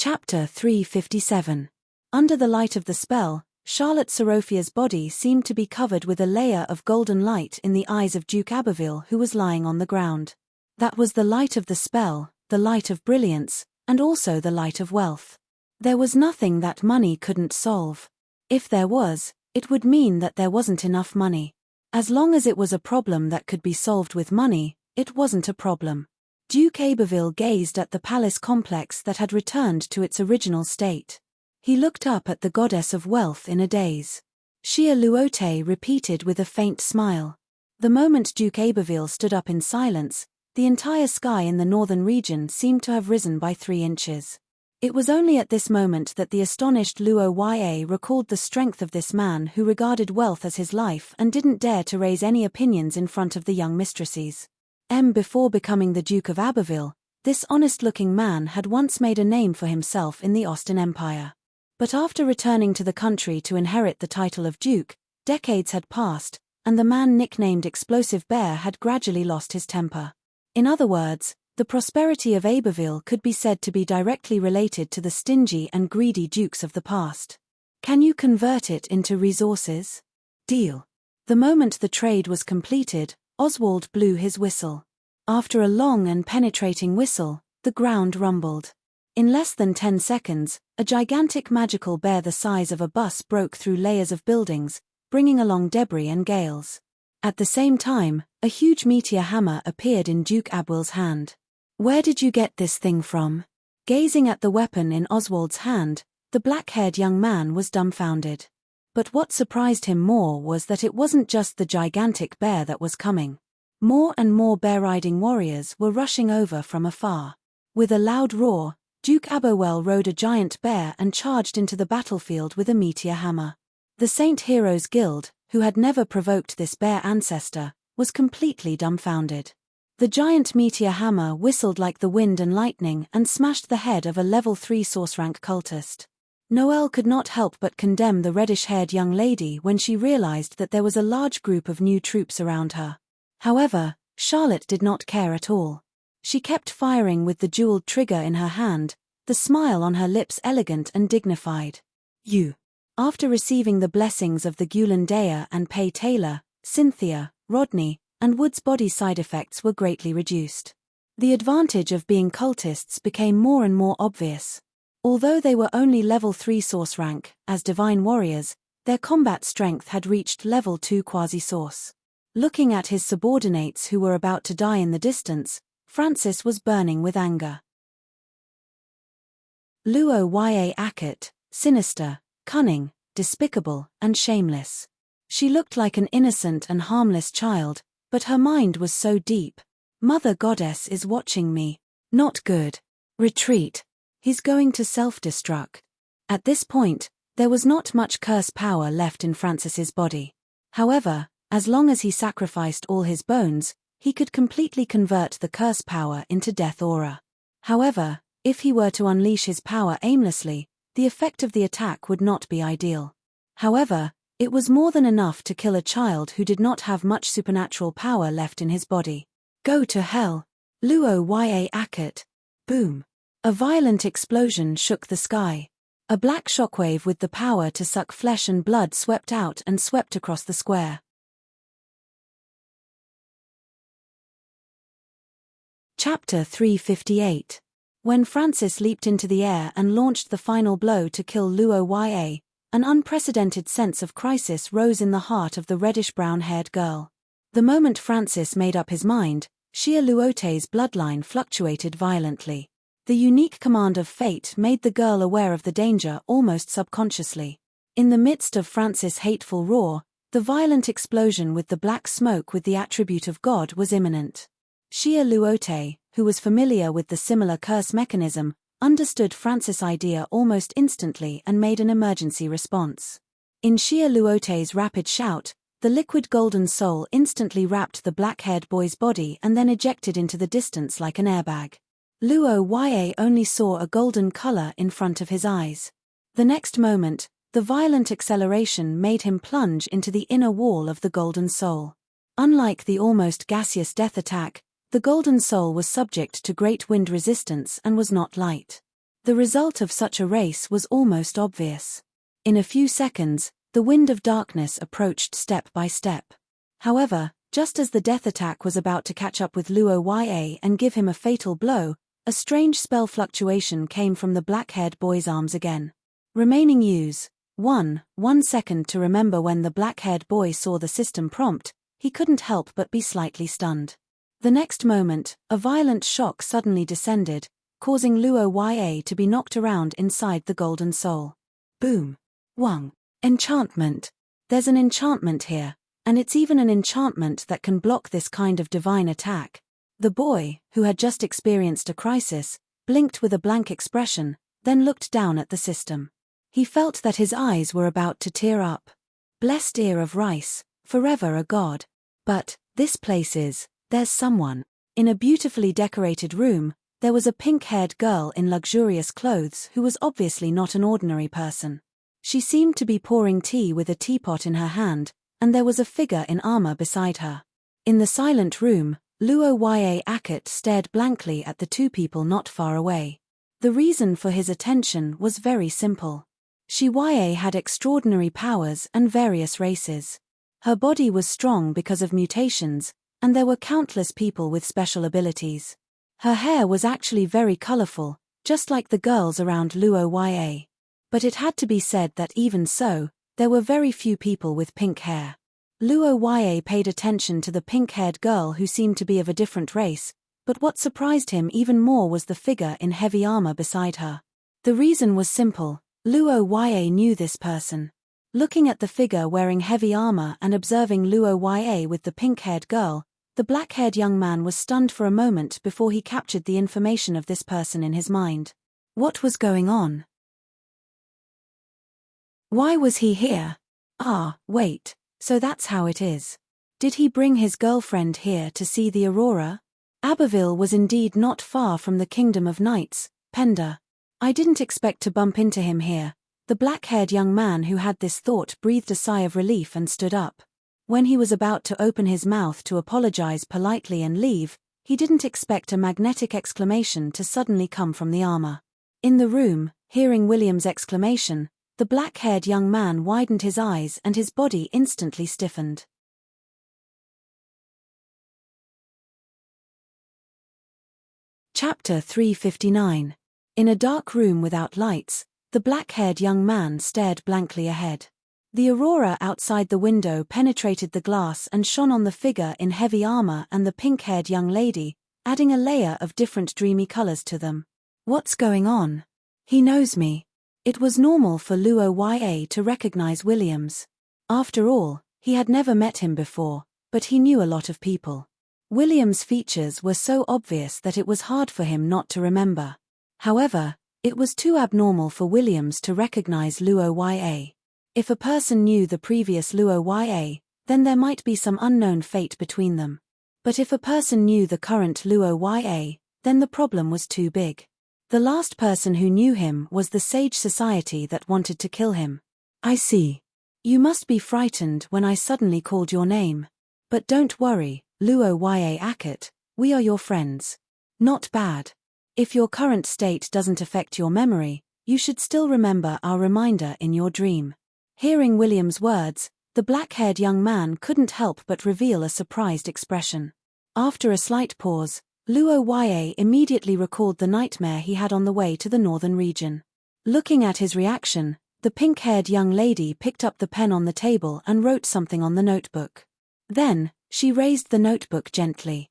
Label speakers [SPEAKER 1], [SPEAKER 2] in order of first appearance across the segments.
[SPEAKER 1] Chapter 357. Under the light of the spell, Charlotte Sorofia's body seemed to be covered with a layer of golden light in the eyes of Duke Aberville, who was lying on the ground. That was the light of the spell, the light of brilliance, and also the light of wealth. There was nothing that money couldn't solve. If there was, it would mean that there wasn't enough money. As long as it was a problem that could be solved with money, it wasn't a problem. Duke Aberville gazed at the palace complex that had returned to its original state. He looked up at the goddess of wealth in a daze. Shia Luote repeated with a faint smile. The moment Duke Aberville stood up in silence, the entire sky in the northern region seemed to have risen by 3 inches. It was only at this moment that the astonished Luo Ya recalled the strength of this man who regarded wealth as his life and didn't dare to raise any opinions in front of the young mistresses. Before becoming the Duke of Aberville, this honest-looking man had once made a name for himself in the Austin Empire. But after returning to the country to inherit the title of Duke, decades had passed, and the man nicknamed Explosive Bear had gradually lost his temper. In other words, the prosperity of Aberville could be said to be directly related to the stingy and greedy dukes of the past. Can you convert it into resources? Deal. The moment the trade was completed, Oswald blew his whistle. After a long and penetrating whistle, the ground rumbled. In less than 10 seconds, a gigantic magical bear the size of a bus broke through layers of buildings, bringing along debris and gales. At the same time, a huge meteor hammer appeared in Duke Abwill's hand. "Where did you get this thing from?" Gazing at the weapon in Oswald's hand, the black-haired young man was dumbfounded. But what surprised him more was that it wasn't just the gigantic bear that was coming. More and more bear-riding warriors were rushing over from afar. With a loud roar, Duke Aberwell rode a giant bear and charged into the battlefield with a meteor hammer. The Saint Heroes Guild, who had never provoked this bear ancestor, was completely dumbfounded. The giant meteor hammer whistled like the wind and lightning and smashed the head of a level 3 source-rank cultist. Noelle could not help but condemn the reddish-haired young lady when she realized that there was a large group of new troops around her. However, Charlotte did not care at all. She kept firing with the jeweled trigger in her hand, the smile on her lips elegant and dignified. "You." After receiving the blessings of the Gulandea and Pay Taylor, Cynthia, Rodney, and Wood's body side effects were greatly reduced. The advantage of being cultists became more and more obvious. Although they were only level 3 source rank, as divine warriors, their combat strength had reached level 2 quasi-source. Looking at his subordinates who were about to die in the distance, Francis was burning with anger. Luo Ya Akat, sinister, cunning, despicable, and shameless. She looked like an innocent and harmless child, but her mind was so deep. Mother Goddess is watching me. Not good. Retreat. He's going to self-destruct. At this point, there was not much curse power left in Francis's body. However, as long as he sacrificed all his bones, he could completely convert the curse power into death aura. However, if he were to unleash his power aimlessly, the effect of the attack would not be ideal. However, it was more than enough to kill a child who did not have much supernatural power left in his body. Go to hell. Luo Ya Akat. Boom. A violent explosion shook the sky. A black shockwave with the power to suck flesh and blood swept out and swept across the square. Chapter 358. When Francis leaped into the air and launched the final blow to kill Luo Ya, an unprecedented sense of crisis rose in the heart of the reddish-brown-haired girl. The moment Francis made up his mind, Shia Luote's bloodline fluctuated violently. The unique command of fate made the girl aware of the danger almost subconsciously. In the midst of Francis' hateful roar, the violent explosion with the black smoke with the attribute of God was imminent. Shia Luote, who was familiar with the similar curse mechanism, understood Francis' idea almost instantly and made an emergency response. In Shia Luote's rapid shout, the liquid golden soul instantly wrapped the black-haired boy's body and then ejected into the distance like an airbag. Luo Ya only saw a golden color in front of his eyes. The next moment, the violent acceleration made him plunge into the inner wall of the golden soul. Unlike the almost gaseous death attack, the golden soul was subject to great wind resistance and was not light. The result of such a race was almost obvious. In a few seconds, the wind of darkness approached step by step. However, just as the death attack was about to catch up with Luo Yue and give him a fatal blow, a strange spell fluctuation came from the black-haired boy's arms again. Remaining use 1 second to remember. When the black-haired boy saw the system prompt, he couldn't help but be slightly stunned. The next moment, a violent shock suddenly descended, causing Luo Yue to be knocked around inside the golden soul. Boom. Wang. Enchantment. There's an enchantment here, and it's even an enchantment that can block this kind of divine attack. The boy, who had just experienced a crisis, blinked with a blank expression, then looked down at the system. He felt that his eyes were about to tear up. Blessed ear of rice, forever a god. But, this place is, there's someone. In a beautifully decorated room, there was a pink-haired girl in luxurious clothes who was obviously not an ordinary person. She seemed to be pouring tea with a teapot in her hand, and there was a figure in armor beside her. In the silent room, Luo Yue Akut stared blankly at the two people not far away. The reason for his attention was very simple. Shi Yue had extraordinary powers and various races. Her body was strong because of mutations, and there were countless people with special abilities. Her hair was actually very colorful, just like the girls around Luo Yue. But it had to be said that even so, there were very few people with pink hair. Luo Yue paid attention to the pink-haired girl who seemed to be of a different race, but what surprised him even more was the figure in heavy armor beside her. The reason was simple: Luo Yue knew this person. Looking at the figure wearing heavy armor and observing Luo Yue with the pink-haired girl, the black-haired young man was stunned for a moment before he captured the information of this person in his mind. What was going on? Why was he here? Ah, wait, so that's how it is. Did he bring his girlfriend here to see the aurora? Abbeville was indeed not far from the Kingdom of Knights, Penda. I didn't expect to bump into him here. The black-haired young man who had this thought breathed a sigh of relief and stood up. When he was about to open his mouth to apologize politely and leave, he didn't expect a magnetic exclamation to suddenly come from the armor. In the room, hearing William's exclamation, the black-haired young man widened his eyes and his body instantly stiffened. Chapter 359. In a dark room without lights, the black-haired young man stared blankly ahead. The aurora outside the window penetrated the glass and shone on the figure in heavy armor and the pink-haired young lady, adding a layer of different dreamy colors to them. What's going on? He knows me. It was normal for Luo Yue to recognize Williams. After all, he had never met him before, but he knew a lot of people. Williams' features were so obvious that it was hard for him not to remember. However, it was too abnormal for Williams to recognize Luo Yue. If a person knew the previous Luo Yue, then there might be some unknown fate between them. But if a person knew the current Luo Yue, then the problem was too big. The last person who knew him was the Sage Society that wanted to kill him. I see. You must be frightened when I suddenly called your name. But don't worry, Luo Yue Akut, we are your friends. Not bad. If your current state doesn't affect your memory, you should still remember our reminder in your dream. Hearing William's words, the black-haired young man couldn't help but reveal a surprised expression. After a slight pause, Luo Yue immediately recalled the nightmare he had on the way to the northern region. Looking at his reaction, the pink-haired young lady picked up the pen on the table and wrote something on the notebook. Then, she raised the notebook gently.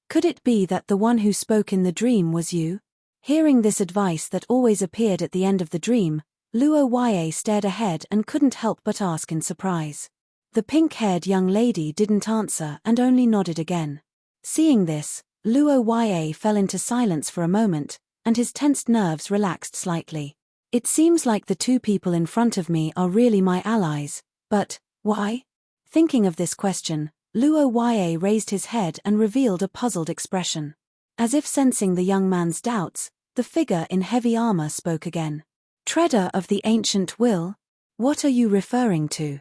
[SPEAKER 1] Could it be that the one who spoke in the dream was you? Hearing this advice that always appeared at the end of the dream, Luo Yue stared ahead and couldn't help but ask in surprise. The pink-haired young lady didn't answer and only nodded again. Seeing this, Luo Yue fell into silence for a moment, and his tensed nerves relaxed slightly. It seems like the two people in front of me are really my allies, but why? Thinking of this question, Luo Yue raised his head and revealed a puzzled expression. As if sensing the young man's doubts, the figure in heavy armor spoke again. Treader of the ancient will? What are you referring to?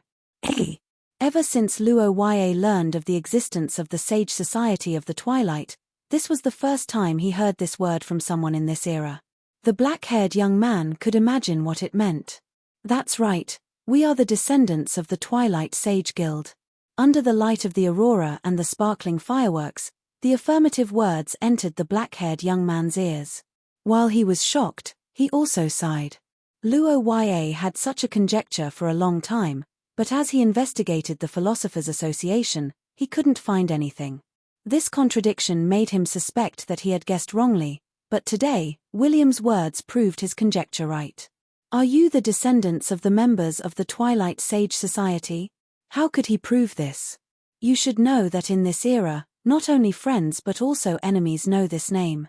[SPEAKER 1] Ever since Luo Yue learned of the existence of the Sage Society of the Twilight, this was the first time he heard this word from someone in this era. The black-haired young man could imagine what it meant. That's right, we are the descendants of the Twilight Sage Guild. Under the light of the aurora and the sparkling fireworks, the affirmative words entered the black-haired young man's ears. While he was shocked, he also sighed. Luo Yue had such a conjecture for a long time, but as he investigated the Philosophers' Association, he couldn't find anything. This contradiction made him suspect that he had guessed wrongly, but today, William's words proved his conjecture right. Are you the descendants of the members of the Twilight Sage Society? How could he prove this? You should know that in this era, not only friends but also enemies know this name.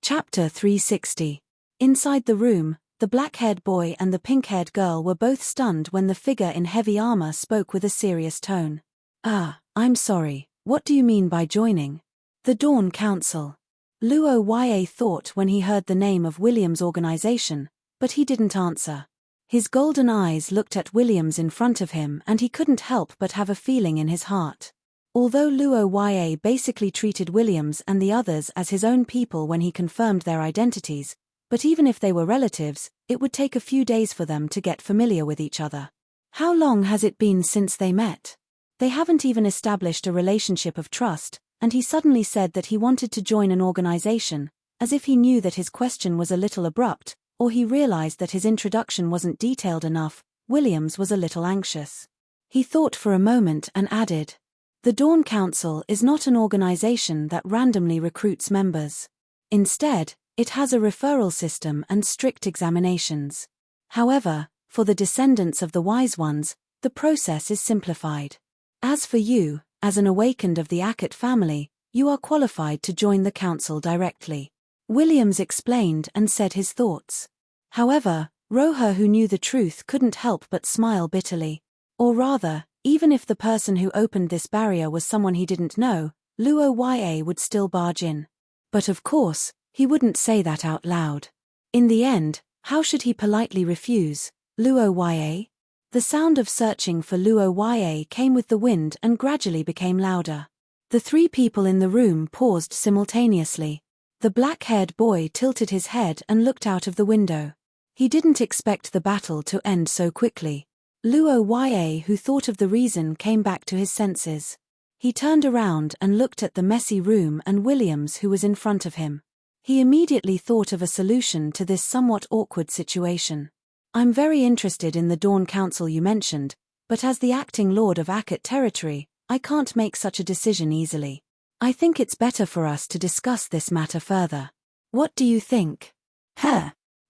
[SPEAKER 1] Chapter 360. Inside the room, the black-haired boy and the pink-haired girl were both stunned when the figure in heavy armor spoke with a serious tone. I'm sorry, what do you mean by joining? The Dawn Council. Luo Yue thought when he heard the name of William's organization, but he didn't answer. His golden eyes looked at Williams in front of him and he couldn't help but have a feeling in his heart. Although Luo Yue basically treated Williams and the others as his own people when he confirmed their identities, but even if they were relatives, it would take a few days for them to get familiar with each other. How long has it been since they met? They haven't even established a relationship of trust, and he suddenly said that he wanted to join an organization, as if he knew that his question was a little abrupt, or he realized that his introduction wasn't detailed enough. Williams was a little anxious. He thought for a moment and added, "The Dawn Council is not an organization that randomly recruits members. Instead, it has a referral system and strict examinations. However, for the descendants of the Wise Ones, the process is simplified. As for you, as an awakened of the Ackett family, you are qualified to join the council directly." Williams explained and said his thoughts. However, Roher, who knew the truth, couldn't help but smile bitterly. Or rather, even if the person who opened this barrier was someone he didn't know, Luo Yue would still barge in. But of course, he wouldn't say that out loud. In the end, how should he politely refuse? Luo Yue? The sound of searching for Luo Yue came with the wind and gradually became louder. The three people in the room paused simultaneously. The black-haired boy tilted his head and looked out of the window. He didn't expect the battle to end so quickly. Luo Yue, who thought of the reason, came back to his senses. He turned around and looked at the messy room and Williams, who was in front of him. He immediately thought of a solution to this somewhat awkward situation. "I'm very interested in the Dawn Council you mentioned, but as the acting lord of Ackett territory, I can't make such a decision easily. I think it's better for us to discuss this matter further. What do you think?"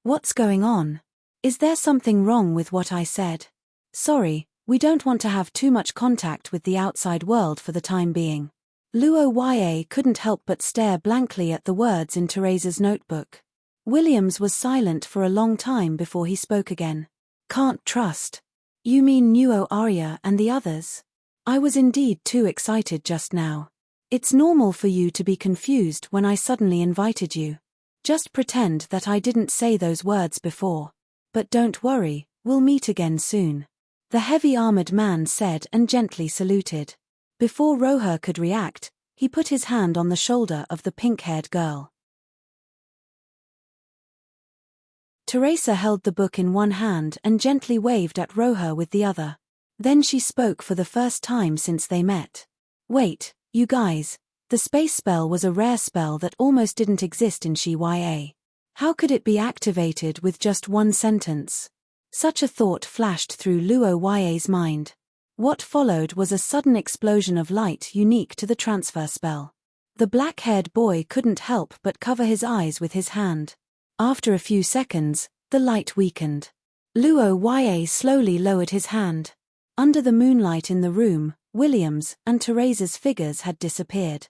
[SPEAKER 1] What's going on? Is there something wrong with what I said? Sorry, we don't want to have too much contact with the outside world for the time being. Luo Yue couldn't help but stare blankly at the words in Teresa's notebook. Williams was silent for a long time before he spoke again. "Can't trust? You mean Nuo Arya and the others?" "I was indeed too excited just now. It's normal for you to be confused when I suddenly invited you. Just pretend that I didn't say those words before. But don't worry, we'll meet again soon," the heavy-armored man said and gently saluted. Before Roher could react, he put his hand on the shoulder of the pink-haired girl. Teresa held the book in one hand and gently waved at Roher with the other. Then she spoke for the first time since they met. "Wait, you guys, the space spell was a rare spell that almost didn't exist in Shi-Ya. How could it be activated with just one sentence?" Such a thought flashed through Luo Yue's mind. What followed was a sudden explosion of light unique to the transfer spell. The black-haired boy couldn't help but cover his eyes with his hand. After a few seconds, the light weakened. Luo Yue slowly lowered his hand. Under the moonlight in the room, Williams and Teresa's figures had disappeared.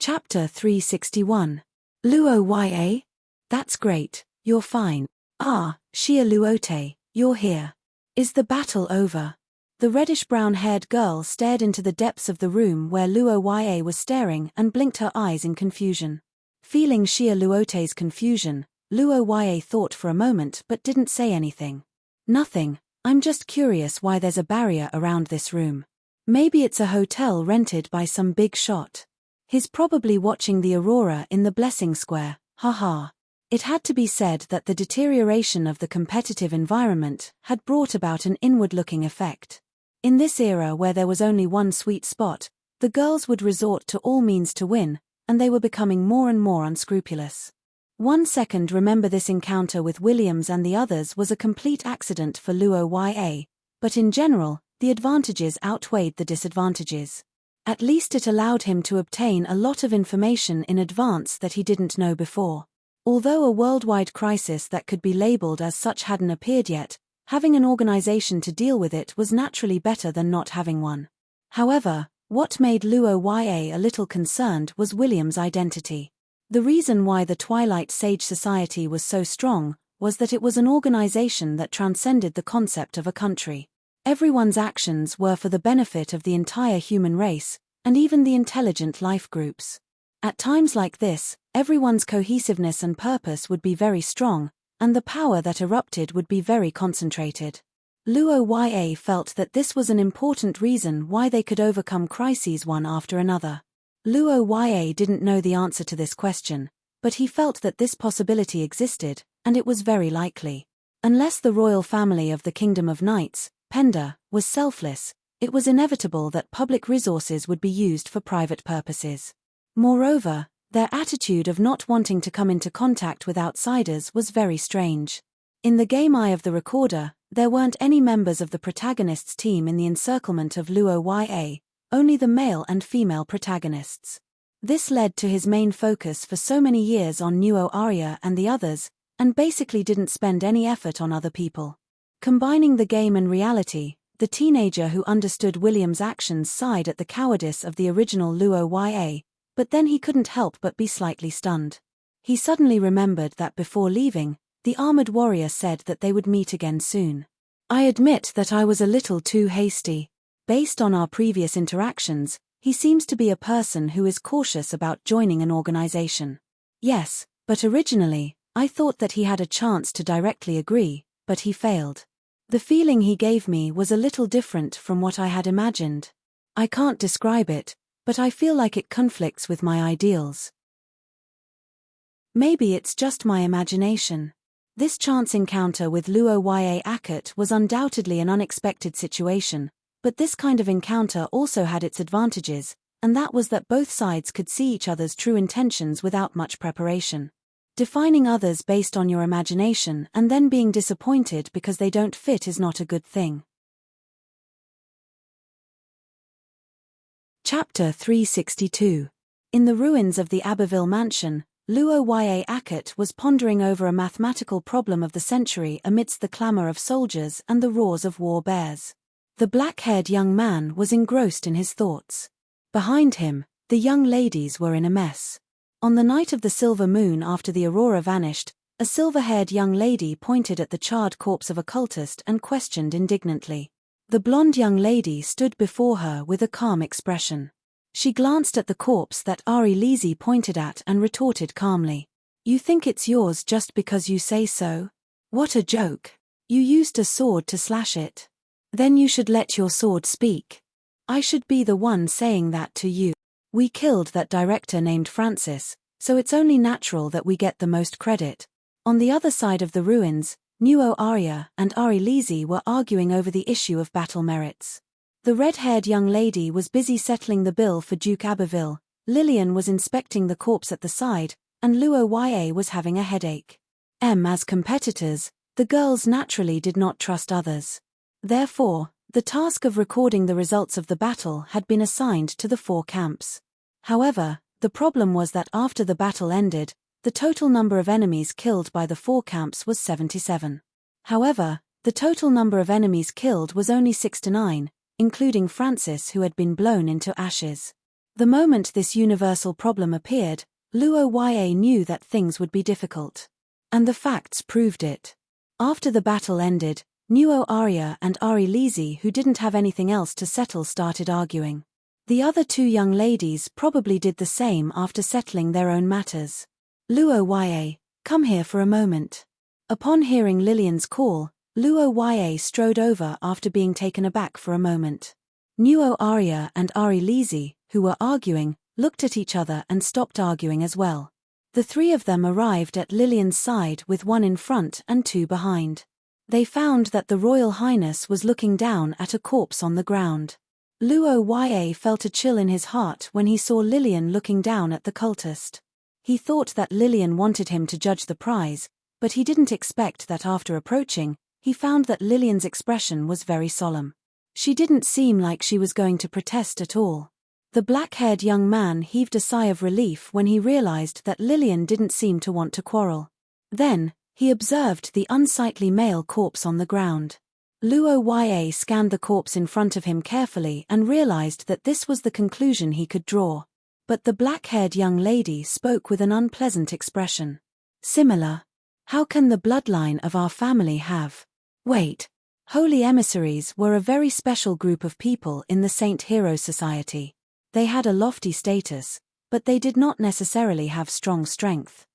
[SPEAKER 1] Chapter 361. Luo Yue? That's great, you're fine. Xia Luote, you're here. Is the battle over? The reddish-brown-haired girl stared into the depths of the room where Luo Yue was staring and blinked her eyes in confusion. Feeling Xia Luote's confusion, Luo Yue thought for a moment but didn't say anything. "Nothing, I'm just curious why there's a barrier around this room. Maybe it's a hotel rented by some big shot. He's probably watching the aurora in the Blessing Square, haha. It had to be said that the deterioration of the competitive environment had brought about an inward-looking effect. In this era where there was only one sweet spot, the girls would resort to all means to win, and they were becoming more and more unscrupulous. 1 second remember this encounter with Williams and the others was a complete accident for Luo Ya, but in general, the advantages outweighed the disadvantages. At least it allowed him to obtain a lot of information in advance that he didn't know before. Although a worldwide crisis that could be labeled as such hadn't appeared yet, having an organization to deal with it was naturally better than not having one. However, what made Luo Ya a little concerned was William's identity. The reason why the Twilight Sage Society was so strong was that it was an organization that transcended the concept of a country. Everyone's actions were for the benefit of the entire human race, and even the intelligent life groups. At times like this, everyone's cohesiveness and purpose would be very strong, and the power that erupted would be very concentrated. Luo Ya felt that this was an important reason why they could overcome crises one after another. Luo Ya didn't know the answer to this question, but he felt that this possibility existed, and it was very likely. Unless the royal family of the Kingdom of Knights, Penda, was selfless, it was inevitable that public resources would be used for private purposes. Moreover, their attitude of not wanting to come into contact with outsiders was very strange. In the game Eye of the Recorder, there weren't any members of the protagonist's team in the encirclement of Luo Ya, only the male and female protagonists. This led to his main focus for so many years on Nuo Arya and the others, and basically didn't spend any effort on other people. Combining the game and reality, the teenager who understood William's actions sighed at the cowardice of the original Luo Ya, but then he couldn't help but be slightly stunned. He suddenly remembered that before leaving, the armored warrior said that they would meet again soon. I admit that I was a little too hasty. Based on our previous interactions, he seems to be a person who is cautious about joining an organization. Yes, but originally, I thought that he had a chance to directly agree, but he failed. The feeling he gave me was a little different from what I had imagined. I can't describe it, but I feel like it conflicts with my ideals. Maybe it's just my imagination. This chance encounter with Luo Ya Akut was undoubtedly an unexpected situation, but this kind of encounter also had its advantages, and that was that both sides could see each other's true intentions without much preparation. Defining others based on your imagination and then being disappointed because they don't fit is not a good thing. Chapter 362. In the ruins of the Abbeville mansion, Luo Ya Akut was pondering over a mathematical problem of the century amidst the clamor of soldiers and the roars of war bears. The black-haired young man was engrossed in his thoughts. Behind him, the young ladies were in a mess. On the night of the silver moon after the aurora vanished, a silver-haired young lady pointed at the charred corpse of a cultist and questioned indignantly. The blonde young lady stood before her with a calm expression. She glanced at the corpse that Ari Lizzie pointed at and retorted calmly. "You think it's yours just because you say so? What a joke. You used a sword to slash it. Then you should let your sword speak. I should be the one saying that to you. We killed that director named Francis, so it's only natural that we get the most credit." On the other side of the ruins, Nuo Arya and Ari Lizzie were arguing over the issue of battle merits. The red-haired young lady was busy settling the bill for Duke Abbeville, Lillian was inspecting the corpse at the side, and Luo Ya was having a headache. As competitors, the girls naturally did not trust others. Therefore, the task of recording the results of the battle had been assigned to the 4 camps. However, the problem was that after the battle ended, the total number of enemies killed by the 4 camps was 77. However, the total number of enemies killed was only 6 to 9, including Francis who had been blown into ashes. The moment this universal problem appeared, Luo Ya knew that things would be difficult. And the facts proved it. After the battle ended, Nuo Arya and Ari Lizzie, who didn't have anything else to settle, started arguing. The other 2 young ladies probably did the same after settling their own matters. "Luo Ya, come here for a moment." Upon hearing Lillian's call, Luo Yue strode over after being taken aback for a moment. Nuo Arya and Ari Lisi, who were arguing, looked at each other and stopped arguing as well. The three of them arrived at Lillian's side with one in front and two behind. They found that the Royal Highness was looking down at a corpse on the ground. Luo Yue felt a chill in his heart when he saw Lillian looking down at the cultist. He thought that Lillian wanted him to judge the prize, but he didn't expect that after approaching, he found that Lillian's expression was very solemn. She didn't seem like she was going to protest at all. The black-haired young man heaved a sigh of relief when he realized that Lillian didn't seem to want to quarrel. Then, he observed the unsightly male corpse on the ground. Luo Yue scanned the corpse in front of him carefully and realized that this was the conclusion he could draw. But the black-haired young lady spoke with an unpleasant expression. Similar. How can the bloodline of our family have? Wait. Holy emissaries were a very special group of people in the Saint Hero Society. They had a lofty status, but they did not necessarily have strong strength.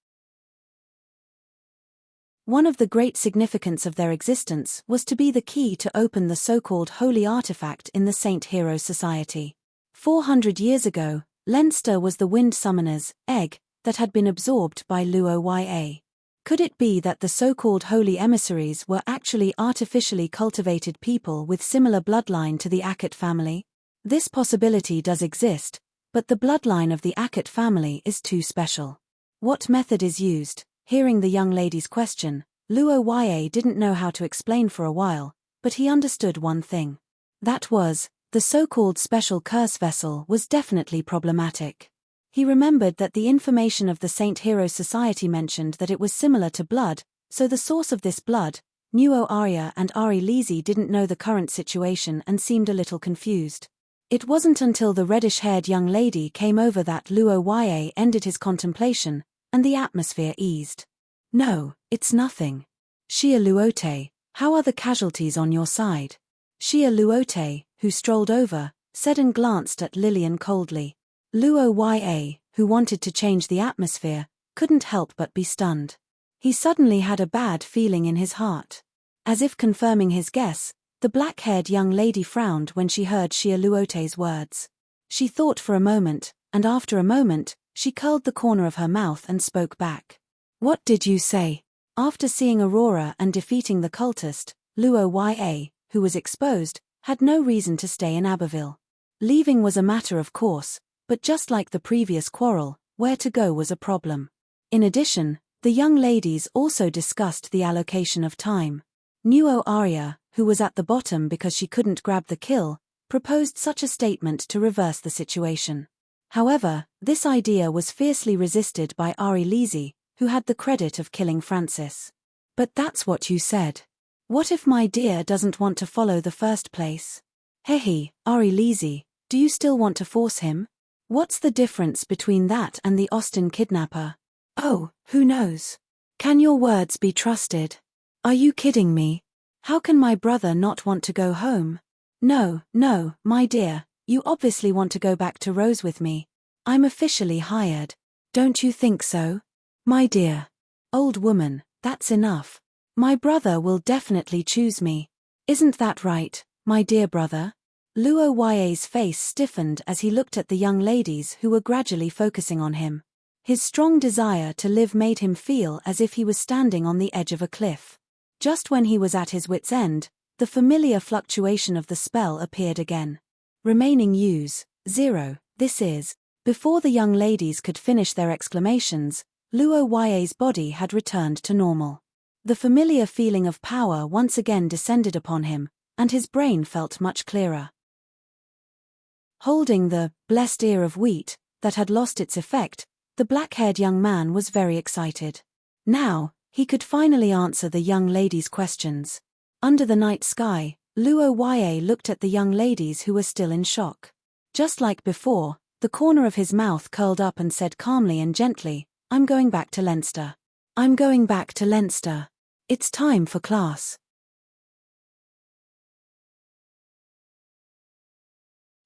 [SPEAKER 1] One of the great significance of their existence was to be the key to open the so-called holy artifact in the Saint Hero Society. 400 years ago, Leinster was the wind summoner's egg that had been absorbed by Luo Yue. Could it be that the so-called holy emissaries were actually artificially cultivated people with similar bloodline to the Akut family? This possibility does exist, but the bloodline of the Akut family is too special. What method is used? Hearing the young lady's question, Luo Yue didn't know how to explain for a while, but he understood one thing. That was, the so-called special curse vessel was definitely problematic. He remembered that the information of the Saint Hero Society mentioned that it was similar to blood, so the source of this blood, Nuo Arya and Ari Lisi didn't know the current situation and seemed a little confused. It wasn't until the reddish-haired young lady came over that Luo Yue ended his contemplation, and the atmosphere eased. No, it's nothing. Xia Luote, how are the casualties on your side? Xia Luote, who strolled over, said and glanced at Lillian coldly. Luo Yue, who wanted to change the atmosphere, couldn't help but be stunned. He suddenly had a bad feeling in his heart. As if confirming his guess, the black-haired young lady frowned when she heard Xia Luote's words. She thought for a moment, and after a moment, she curled the corner of her mouth and spoke back. What did you say? After seeing Aurora and defeating the cultist, Luo Yue, who was exposed, had no reason to stay in Abbeville. Leaving was a matter of course, but just like the previous quarrel, where to go was a problem. In addition, the young ladies also discussed the allocation of time. Nuo Arya, who was at the bottom because she couldn't grab the kill, proposed such a statement to reverse the situation. However, this idea was fiercely resisted by Ari Lisi, who had the credit of killing Francis. But that's what you said. What if my dear doesn't want to follow the first place? Hehe, Ari Lisi, do you still want to force him? What's the difference between that and the Austin kidnapper? Oh, who knows? Can your words be trusted? Are you kidding me? How can my brother not want to go home? No, my dear, you obviously want to go back to Rose with me. I'm officially hired. Don't you think so? My dear. Old woman, that's enough. My brother will definitely choose me. Isn't that right, my dear brother? Luo Yue's face stiffened as he looked at the young ladies who were gradually focusing on him. His strong desire to live made him feel as if he was standing on the edge of a cliff. Just when he was at his wit's end, the familiar fluctuation of the spell appeared again. Remaining use, 0, this is. Before the young ladies could finish their exclamations, Luo Yue's body had returned to normal. The familiar feeling of power once again descended upon him, and his brain felt much clearer. Holding the blessed ear of wheat that had lost its effect, the black-haired young man was very excited. Now, he could finally answer the young ladies' questions. Under the night sky, Luo Yue looked at the young ladies who were still in shock. Just like before, the corner of his mouth curled up and said calmly and gently, "I'm going back to Leinster. I'm going back to Leinster. It's time for class."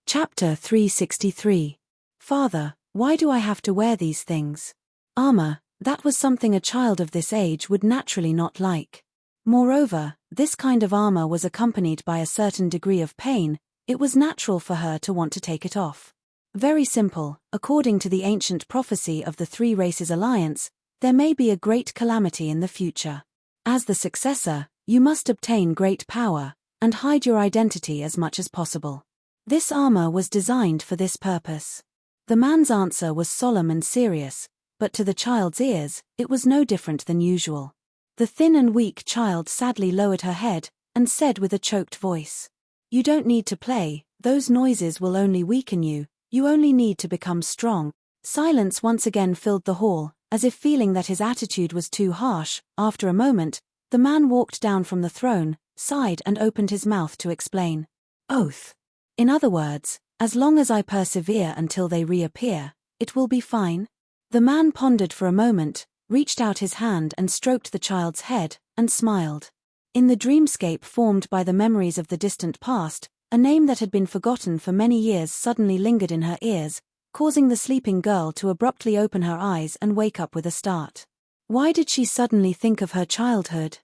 [SPEAKER 1] Chapter 363. Father, why do I have to wear these things? Armor, that was something a child of this age would naturally not like. Moreover, this kind of armor was accompanied by a certain degree of pain, it was natural for her to want to take it off. Very simple, according to the ancient prophecy of the Three Races Alliance, there may be a great calamity in the future. As the successor, you must obtain great power, and hide your identity as much as possible. This armor was designed for this purpose. The man's answer was solemn and serious, but to the child's ears, it was no different than usual. The thin and weak child sadly lowered her head, and said with a choked voice, "You don't need to play, those noises will only weaken you, you only need to become strong." Silence once again filled the hall, as if feeling that his attitude was too harsh. After a moment, the man walked down from the throne, sighed and opened his mouth to explain. Oath. In other words, as long as I persevere until they reappear, it will be fine. The man pondered for a moment, reached out his hand and stroked the child's head, and smiled. In the dreamscape formed by the memories of the distant past, a name that had been forgotten for many years suddenly lingered in her ears, causing the sleeping girl to abruptly open her eyes and wake up with a start. Why did she suddenly think of her childhood?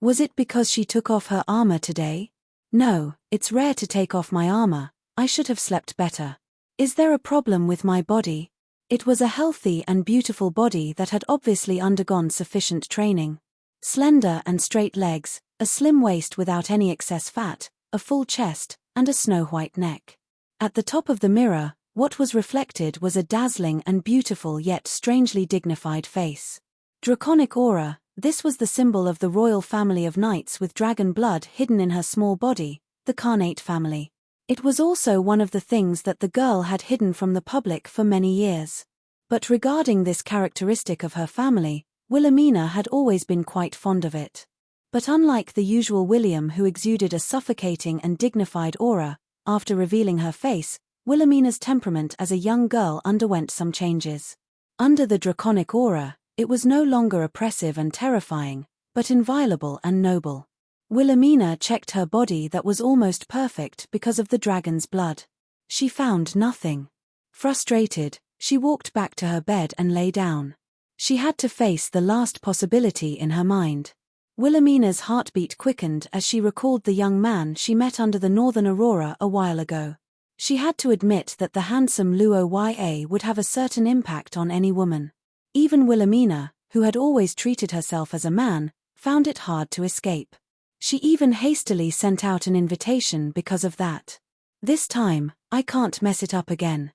[SPEAKER 1] Was it because she took off her armor today? No, it's rare to take off my armor, I should have slept better. Is there a problem with my body? It was a healthy and beautiful body that had obviously undergone sufficient training. Slender and straight legs, a slim waist without any excess fat, a full chest, and a snow-white neck. At the top of the mirror, what was reflected was a dazzling and beautiful yet strangely dignified face. Draconic aura, this was the symbol of the royal family of knights with dragon blood hidden in her small body, the Carnate family. It was also one of the things that the girl had hidden from the public for many years. But regarding this characteristic of her family, Wilhelmina had always been quite fond of it. But unlike the usual William, who exuded a suffocating and dignified aura, after revealing her face, Wilhelmina's temperament as a young girl underwent some changes. Under the draconic aura, it was no longer oppressive and terrifying, but inviolable and noble. Wilhelmina checked her body that was almost perfect because of the dragon's blood. She found nothing. Frustrated, she walked back to her bed and lay down. She had to face the last possibility in her mind. Wilhelmina's heartbeat quickened as she recalled the young man she met under the northern aurora a while ago. She had to admit that the handsome Luo Ya would have a certain impact on any woman. Even Wilhelmina, who had always treated herself as a man, found it hard to escape. She even hastily sent out an invitation because of that. This time, I can't mess it up again.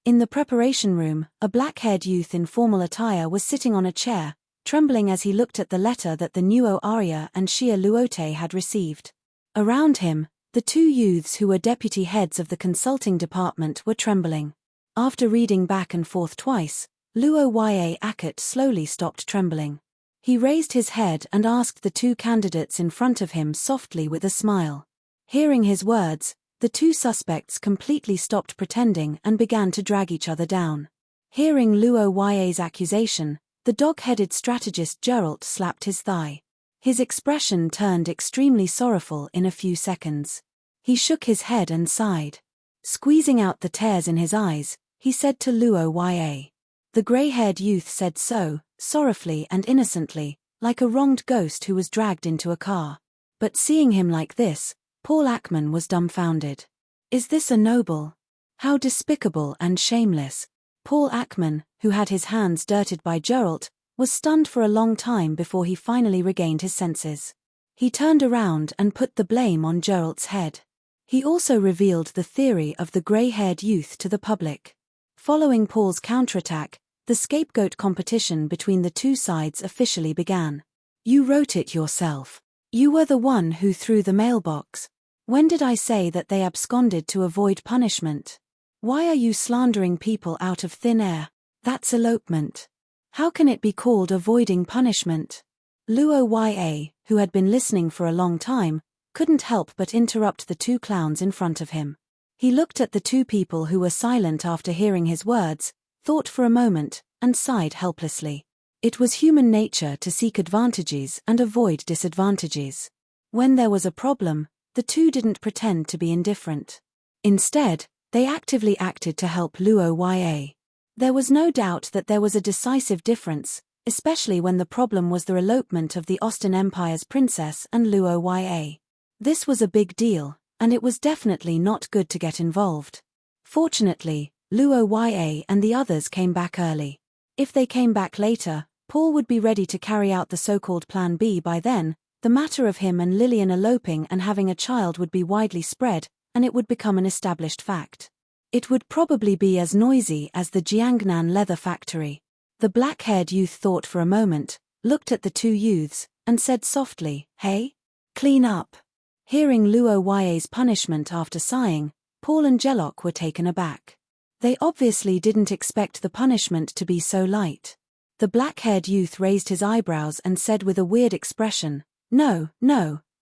[SPEAKER 1] In the preparation room, a black-haired youth in formal attire was sitting on a chair, trembling as he looked at the letter that the Nuo Arya and Shia Luote had received. Around him, the two youths who were deputy heads of the consulting department were trembling. After reading back and forth twice, Luo Ya Akut slowly stopped trembling. He raised his head and asked the two candidates in front of him softly with a smile. Hearing his words, the two suspects completely stopped pretending and began to drag each other down. Hearing Luo Ya's accusation, the dog-headed strategist Geralt slapped his thigh. His expression turned extremely sorrowful in a few seconds. He shook his head and sighed. Squeezing out the tears in his eyes, he said to Luo Ya. The grey-haired youth said so, sorrowfully and innocently, like a wronged ghost who was dragged into a car. But seeing him like this, Paul Ackman was dumbfounded. Is this a noble? How despicable and shameless. Paul Ackman, who had his hands dirtied by Geralt, was stunned for a long time before he finally regained his senses. He turned around and put the blame on Geralt's head. He also revealed the theory of the grey-haired youth to the public. Following Paul's counterattack, the scapegoat competition between the two sides officially began. You wrote it yourself. You were the one who threw the mailbox. When did I say that they absconded to avoid punishment? Why are you slandering people out of thin air? That's elopement. How can it be called avoiding punishment? Luo Ya, who had been listening for a long time, couldn't help but interrupt the two clowns in front of him. He looked at the two people who were silent after hearing his words, thought for a moment, and sighed helplessly. It was human nature to seek advantages and avoid disadvantages. When there was a problem, the two didn't pretend to be indifferent. Instead, they actively acted to help Luo Ya. There was no doubt that there was a decisive difference, especially when the problem was the elopement of the Austin Empire's princess and Luo Ya. This was a big deal, and it was definitely not good to get involved. Fortunately, Luo Ya and the others came back early. If they came back later, Paul would be ready to carry out the so-called Plan B by then. The matter of him and Lillian eloping and having a child would be widely spread, and it would become an established fact. It would probably be as noisy as the Jiangnan leather factory. The black-haired youth thought for a moment, looked at the two youths, and said softly, "Hey? Clean up." Hearing Luo Ya's punishment after sighing, Paul and Jelok were taken aback. They obviously didn't expect the punishment to be so light. The black-haired youth raised his eyebrows and said with a weird expression, No,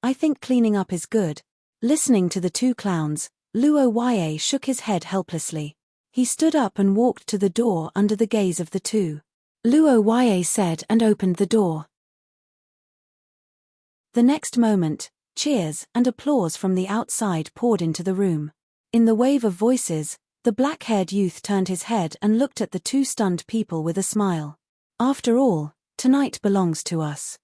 [SPEAKER 1] I think cleaning up is good." Listening to the two clowns, Luo Ya shook his head helplessly. He stood up and walked to the door under the gaze of the two. Luo Ya said and opened the door. The next moment, cheers and applause from the outside poured into the room. In the wave of voices, the black-haired youth turned his head and looked at the two stunned people with a smile. After all, tonight belongs to us.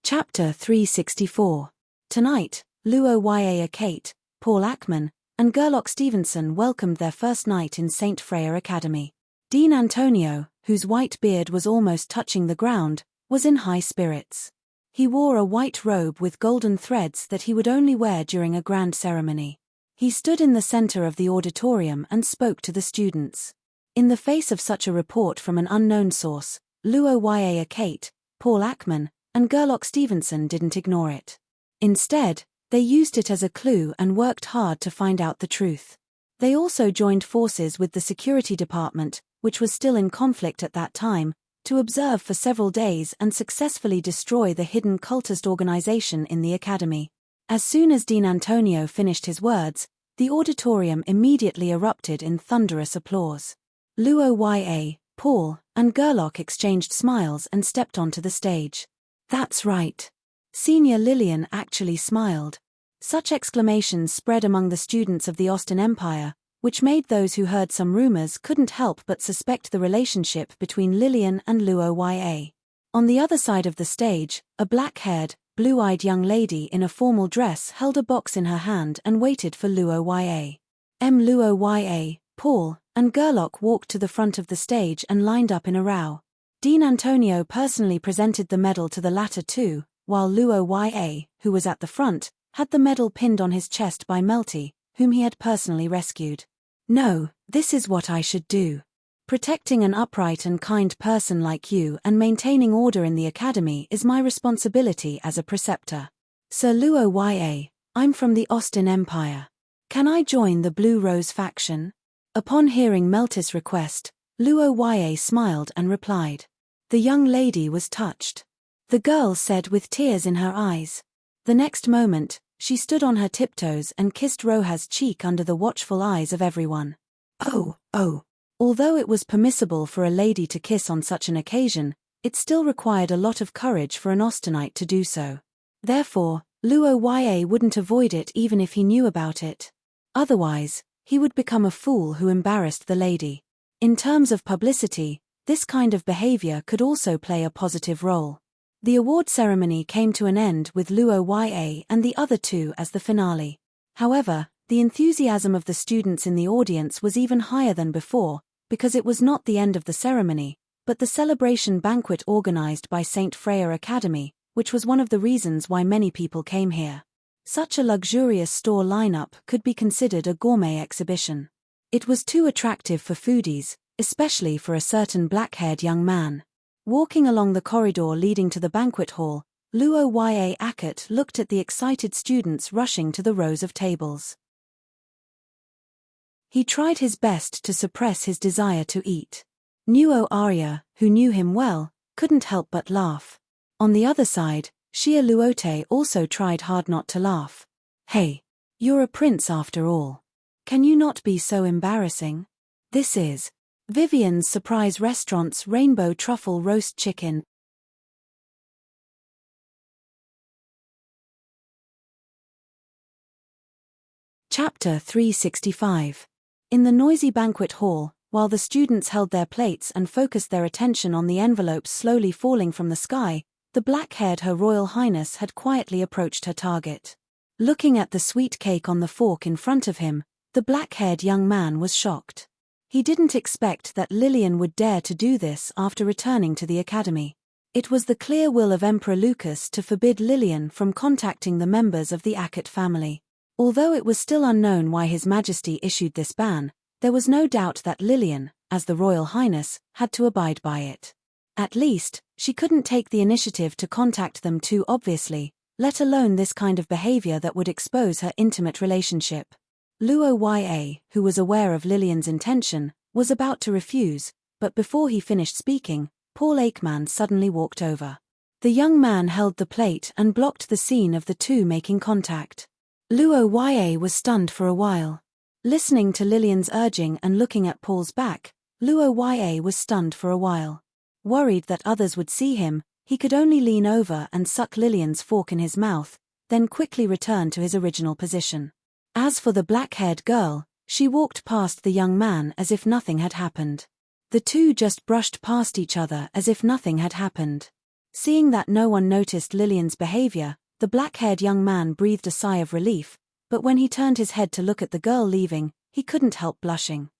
[SPEAKER 1] Chapter 364. Tonight, Luo Ya, Kate, Paul Ackman, and Gerlach Stevenson welcomed their first night in St. Freya Academy. Dean Antonio, whose white beard was almost touching the ground, was in high spirits. He wore a white robe with golden threads that he would only wear during a grand ceremony. He stood in the center of the auditorium and spoke to the students. In the face of such a report from an unknown source, Luo Ya, Kate, Paul Ackman, and Gerlach Stevenson didn't ignore it. Instead, they used it as a clue and worked hard to find out the truth. They also joined forces with the security department, which was still in conflict at that time, to observe for several days and successfully destroy the hidden cultist organization in the academy. As soon as Dean Antonio finished his words, the auditorium immediately erupted in thunderous applause. Luo Ya, Paul, and Gerlach exchanged smiles and stepped onto the stage. "That's right." Senior Lillian actually smiled. Such exclamations spread among the students of the Austin Empire, which made those who heard some rumors couldn't help but suspect the relationship between Lillian and Luo Ya. On the other side of the stage, a black-haired, blue-eyed young lady in a formal dress held a box in her hand and waited for Luo Ya. Luo Ya, Paul, and Gerlach walked to the front of the stage and lined up in a row. Dean Antonio personally presented the medal to the latter two, while Luo Ya, who was at the front, had the medal pinned on his chest by Melty, whom he had personally rescued. "No, this is what I should do. Protecting an upright and kind person like you and maintaining order in the academy is my responsibility as a preceptor. Sir Luo Ya, I'm from the Austin Empire. Can I join the Blue Rose faction?" Upon hearing Melty's request, Luo Ya smiled and replied. The young lady was touched. The girl said with tears in her eyes. The next moment, she stood on her tiptoes and kissed Roha's cheek under the watchful eyes of everyone. Oh. Although it was permissible for a lady to kiss on such an occasion, it still required a lot of courage for an Austinite to do so. Therefore, Luo Ya wouldn't avoid it even if he knew about it. Otherwise, he would become a fool who embarrassed the lady. In terms of publicity, this kind of behavior could also play a positive role. The award ceremony came to an end with Luo Ya and the other two as the finale. However, the enthusiasm of the students in the audience was even higher than before, because it was not the end of the ceremony, but the celebration banquet organized by St. Freya Academy, which was one of the reasons why many people came here. Such a luxurious store lineup could be considered a gourmet exhibition. It was too attractive for foodies, especially for a certain black-haired young man. Walking along the corridor leading to the banquet hall, Luo Ya Akat looked at the excited students rushing to the rows of tables. He tried his best to suppress his desire to eat. Nuo Arya, who knew him well, couldn't help but laugh. On the other side, Xia Luote also tried hard not to laugh. "Hey, you're a prince after all. Can you not be so embarrassing? This is Vivian's Surprise Restaurant's Rainbow Truffle Roast Chicken." Chapter 365. In the noisy banquet hall, while the students held their plates and focused their attention on the envelopes slowly falling from the sky, the black-haired Her Royal Highness had quietly approached her target. Looking at the sweet cake on the fork in front of him, the black-haired young man was shocked. He didn't expect that Lillian would dare to do this after returning to the academy. It was the clear will of Emperor Lucas to forbid Lillian from contacting the members of the Ackett family. Although it was still unknown why His Majesty issued this ban, there was no doubt that Lillian, as the Royal Highness, had to abide by it. At least, she couldn't take the initiative to contact them too obviously, let alone this kind of behavior that would expose her intimate relationship. Luo Ya, who was aware of Lillian's intention, was about to refuse, but before he finished speaking, Paul Aikman suddenly walked over. The young man held the plate and blocked the scene of the two making contact. Luo Ya was stunned for a while. Listening to Lillian's urging and looking at Paul's back, Luo Ya was stunned for a while. Worried that others would see him, he could only lean over and suck Lillian's fork in his mouth, then quickly return to his original position. As for the black-haired girl, she walked past the young man as if nothing had happened. The two just brushed past each other as if nothing had happened. Seeing that no one noticed Lillian's behavior, the black-haired young man breathed a sigh of relief, but when he turned his head to look at the girl leaving, he couldn't help blushing.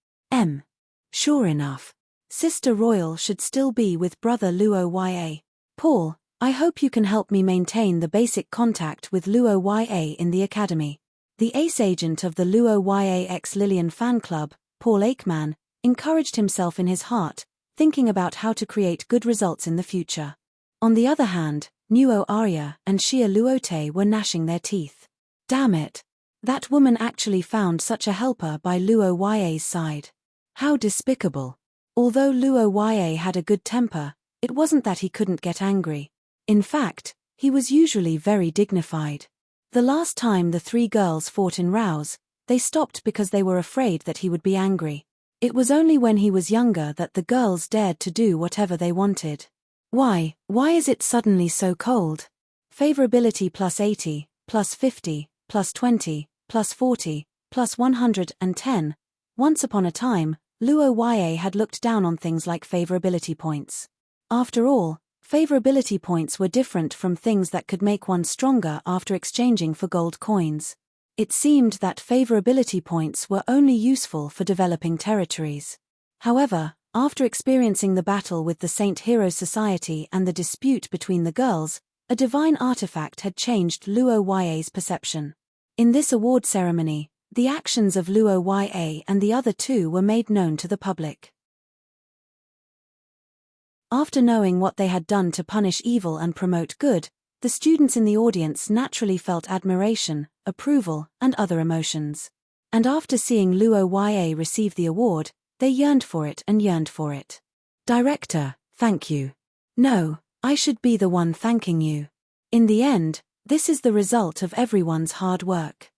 [SPEAKER 1] Sure enough. Sister Royal should still be with brother Luo Ya. Paul, I hope you can help me maintain the basic contact with Luo Ya in the academy. The ace agent of the Luo Ya x Lillian fan club, Paul Aikman, encouraged himself in his heart, thinking about how to create good results in the future. On the other hand, Nuo Arya and Xia Luote were gnashing their teeth. Damn it. That woman actually found such a helper by Luo Ya's side. How despicable. Although Luo Ya had a good temper, it wasn't that he couldn't get angry. In fact, he was usually very dignified. The last time the three girls fought in rows, they stopped because they were afraid that he would be angry. It was only when he was younger that the girls dared to do whatever they wanted. Why is it suddenly so cold? Favorability plus 80, plus 50, plus 20, plus 40, plus 110. Once upon a time, Luo Ya had looked down on things like favorability points. After all, favorability points were different from things that could make one stronger after exchanging for gold coins. It seemed that favorability points were only useful for developing territories. However, after experiencing the battle with the Saint Hero Society and the dispute between the girls, a divine artifact had changed Luo Ya's perception. In this award ceremony, the actions of Luo Ya and the other two were made known to the public. After knowing what they had done to punish evil and promote good, the students in the audience naturally felt admiration, approval, and other emotions. And after seeing Luo Ya receive the award, they yearned for it and yearned for it. Director, thank you. No, I should be the one thanking you. In the end, this is the result of everyone's hard work.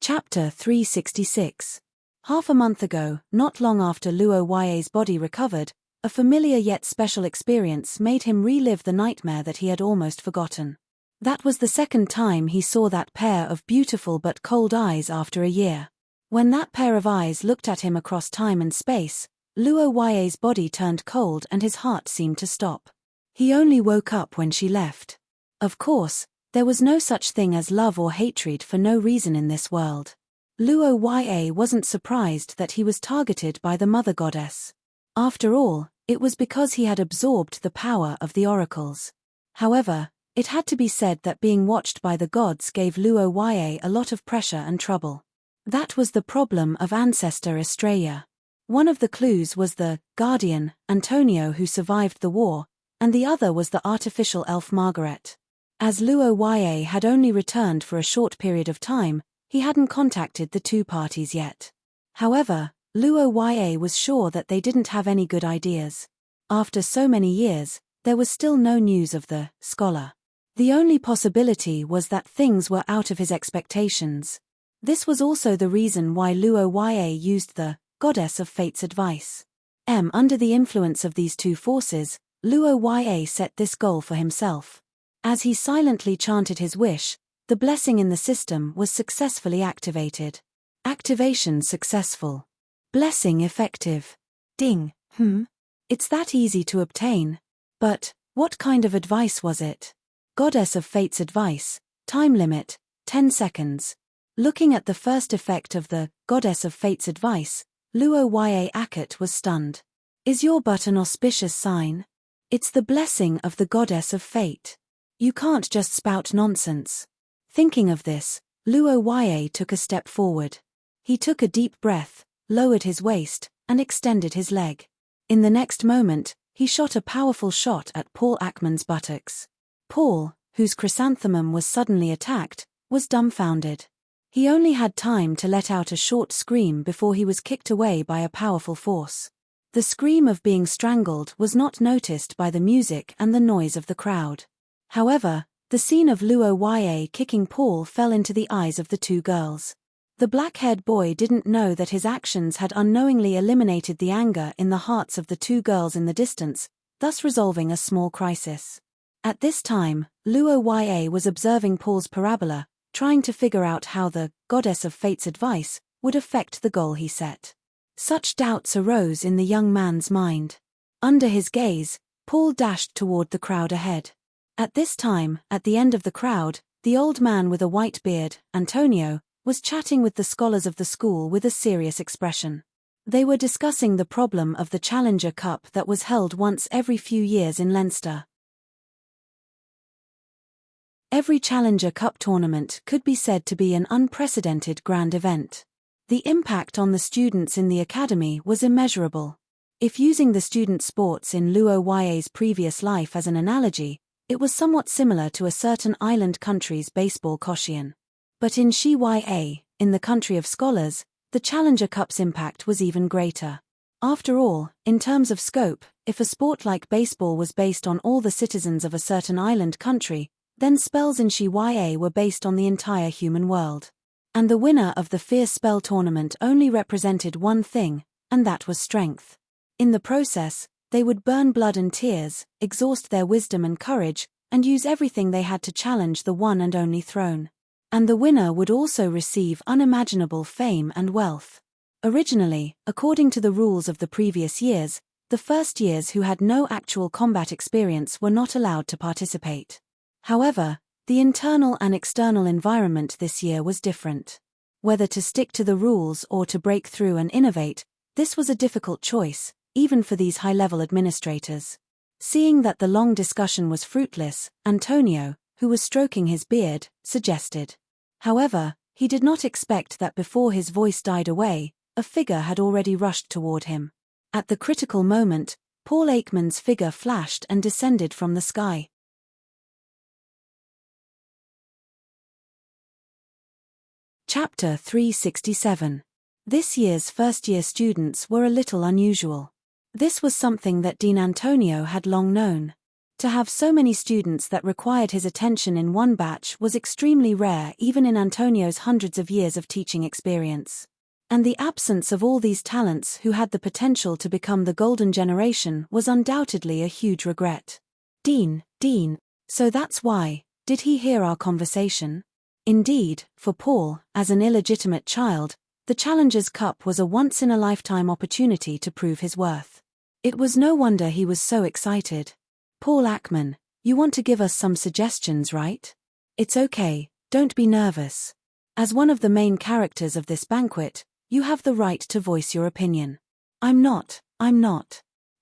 [SPEAKER 1] Chapter 366. Half a month ago, not long after Luo Ya's body recovered, a familiar yet special experience made him relive the nightmare that he had almost forgotten. That was the second time he saw that pair of beautiful but cold eyes after a year. When that pair of eyes looked at him across time and space, Luo Ya's body turned cold and his heart seemed to stop. He only woke up when she left. Of course, there was no such thing as love or hatred for no reason in this world. Luo Ya wasn't surprised that he was targeted by the Mother Goddess. After all, it was because he had absorbed the power of the oracles. However, it had to be said that being watched by the gods gave Luo Ya a lot of pressure and trouble. That was the problem of ancestor Estrella. One of the clues was the guardian, Antonio, who survived the war, and the other was the artificial elf Margaret. As Luo Ya had only returned for a short period of time, he hadn't contacted the two parties yet. However, Luo Ya was sure that they didn't have any good ideas. After so many years, there was still no news of the scholar. The only possibility was that things were out of his expectations. This was also the reason why Luo Ya used the Goddess of Fate's advice. Under the influence of these two forces, Luo Ya set this goal for himself. As he silently chanted his wish, the The blessing in the system was successfully activated. Activation successful. Blessing effective. Ding. It's that easy to obtain. But, what kind of advice was it? Goddess of Fate's advice. Time limit, 10 seconds. Looking at the first effect of the Goddess of Fate's advice, Luo Ya Akat was stunned. Is your but an auspicious sign? It's the blessing of the Goddess of Fate. You can't just spout nonsense. Thinking of this, Luo Ya took a step forward. He took a deep breath, lowered his waist, and extended his leg. In the next moment, he shot a powerful shot at Paul Ackman's buttocks. Paul, whose chrysanthemum was suddenly attacked, was dumbfounded. He only had time to let out a short scream before he was kicked away by a powerful force. The scream of being strangled was not noticed by the music and the noise of the crowd. However, the scene of Luo Ya kicking Paul fell into the eyes of the two girls. The black-haired boy didn't know that his actions had unknowingly eliminated the anger in the hearts of the two girls in the distance, thus resolving a small crisis. At this time, Luo Ya was observing Paul's parabola, trying to figure out how the Goddess of Fate's advice would affect the goal he set. Such doubts arose in the young man's mind. Under his gaze, Paul dashed toward the crowd ahead. At this time, at the end of the crowd, the old man with a white beard, Antonio, was chatting with the scholars of the school with a serious expression. They were discussing the problem of the Challenger Cup that was held once every few years in Leinster. Every Challenger Cup tournament could be said to be an unprecedented grand event. The impact on the students in the academy was immeasurable. If using the student sports in Luo Ya's previous life as an analogy, it was somewhat similar to a certain island country's baseball Koshien. But in Shi Ya, in the country of scholars, the Challenger Cup's impact was even greater. After all, in terms of scope, if a sport like baseball was based on all the citizens of a certain island country, then spells in Shi Ya were based on the entire human world. And the winner of the fierce spell tournament only represented one thing, and that was strength. In the process, they would burn blood and tears, exhaust their wisdom and courage, and use everything they had to challenge the one and only throne. And the winner would also receive unimaginable fame and wealth. Originally, according to the rules of the previous years, the first years who had no actual combat experience were not allowed to participate. However, the internal and external environment this year was different. Whether to stick to the rules or to break through and innovate, this was a difficult choice, even for these high-level administrators. Seeing that the long discussion was fruitless, Antonio, who was stroking his beard, suggested. However, he did not expect that before his voice died away, a figure had already rushed toward him. At the critical moment, Paul Aikman's figure flashed and descended from the sky. Chapter 367. This year's first-year students were a little unusual. This was something that Dean Antonio had long known. To have so many students that required his attention in one batch was extremely rare even in Antonio's hundreds of years of teaching experience. And the absence of all these talents who had the potential to become the golden generation was undoubtedly a huge regret. Dean, so that's why, did he hear our conversation? Indeed, for Paul, as an illegitimate child, the Challengers Cup was a once-in-a-lifetime opportunity to prove his worth. It was no wonder he was so excited. Paul Ackman, you want to give us some suggestions, right? It's okay, don't be nervous. As one of the main characters of this banquet, you have the right to voice your opinion. I'm not.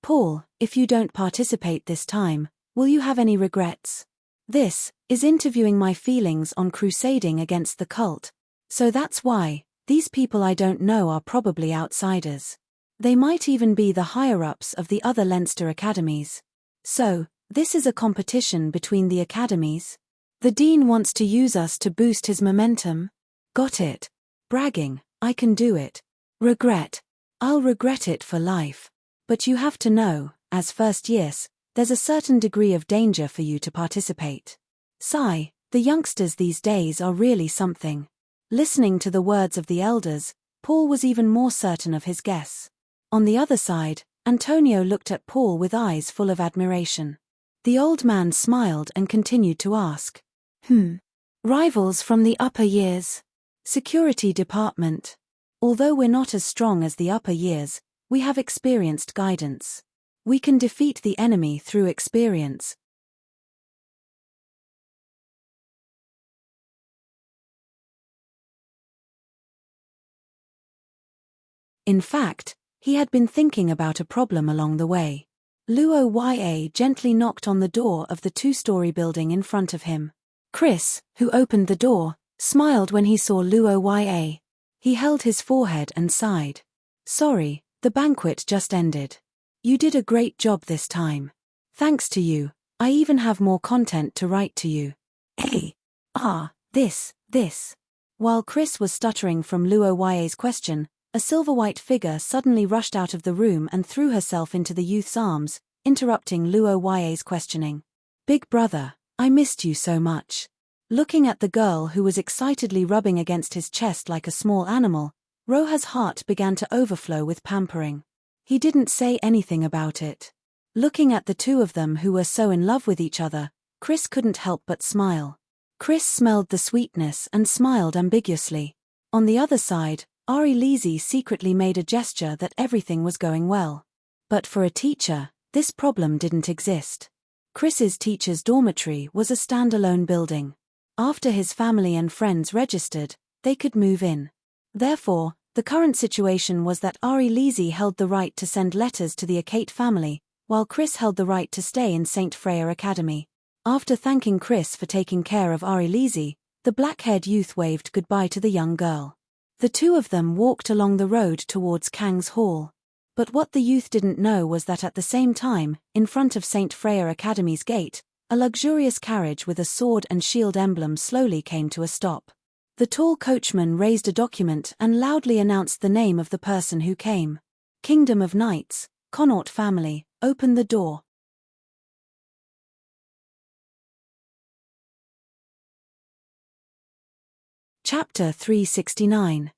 [SPEAKER 1] Paul, if you don't participate this time, will you have any regrets? This is interviewing my feelings on crusading against the cult. So that's why, these people I don't know are probably outsiders. They might even be the higher-ups of the other Leinster academies. So, this is a competition between the academies? The dean wants to use us to boost his momentum? Got it. Bragging, I can do it. Regret. I'll regret it for life. But you have to know, as first years, there's a certain degree of danger for you to participate. Sigh, the youngsters these days are really something. Listening to the words of the elders, Paul was even more certain of his guess. On the other side, Antonio looked at Paul with eyes full of admiration. The old man smiled and continued to ask. Rivals from the upper years. Security department. Although we're not as strong as the upper years, we have experienced guidance. We can defeat the enemy through experience. In fact, he had been thinking about a problem along the way. Luo Ya gently knocked on the door of the two-story building in front of him. Chris, who opened the door, smiled when he saw Luo Ya. He held his forehead and sighed. Sorry, the banquet just ended. You did a great job this time. Thanks to you, I even have more content to write to you. Hey. This. While Chris was stuttering from Luo Ya's question, a silver-white figure suddenly rushed out of the room and threw herself into the youth's arms, interrupting Luo Ya's questioning. Big brother, I missed you so much. Looking at the girl who was excitedly rubbing against his chest like a small animal, Roha's heart began to overflow with pampering. He didn't say anything about it. Looking at the two of them who were so in love with each other, Chris couldn't help but smile. Chris smelled the sweetness and smiled ambiguously. On the other side, Ari Lizzie secretly made a gesture that everything was going well. But for a teacher, this problem didn't exist. Chris's teacher's dormitory was a standalone building. After his family and friends registered, they could move in. Therefore, the current situation was that Ari Lizzie held the right to send letters to the Akate family, while Chris held the right to stay in St. Freya Academy. After thanking Chris for taking care of Ari Lizzie, the black-haired youth waved goodbye to the young girl. The two of them walked along the road towards Kang's Hall. But what the youth didn't know was that at the same time, in front of St. Freya Academy's gate, a luxurious carriage with a sword and shield emblem slowly came to a stop. The tall coachman raised a document and loudly announced the name of the person who came. Kingdom of Knights, Connaught family, open the door. Chapter 369.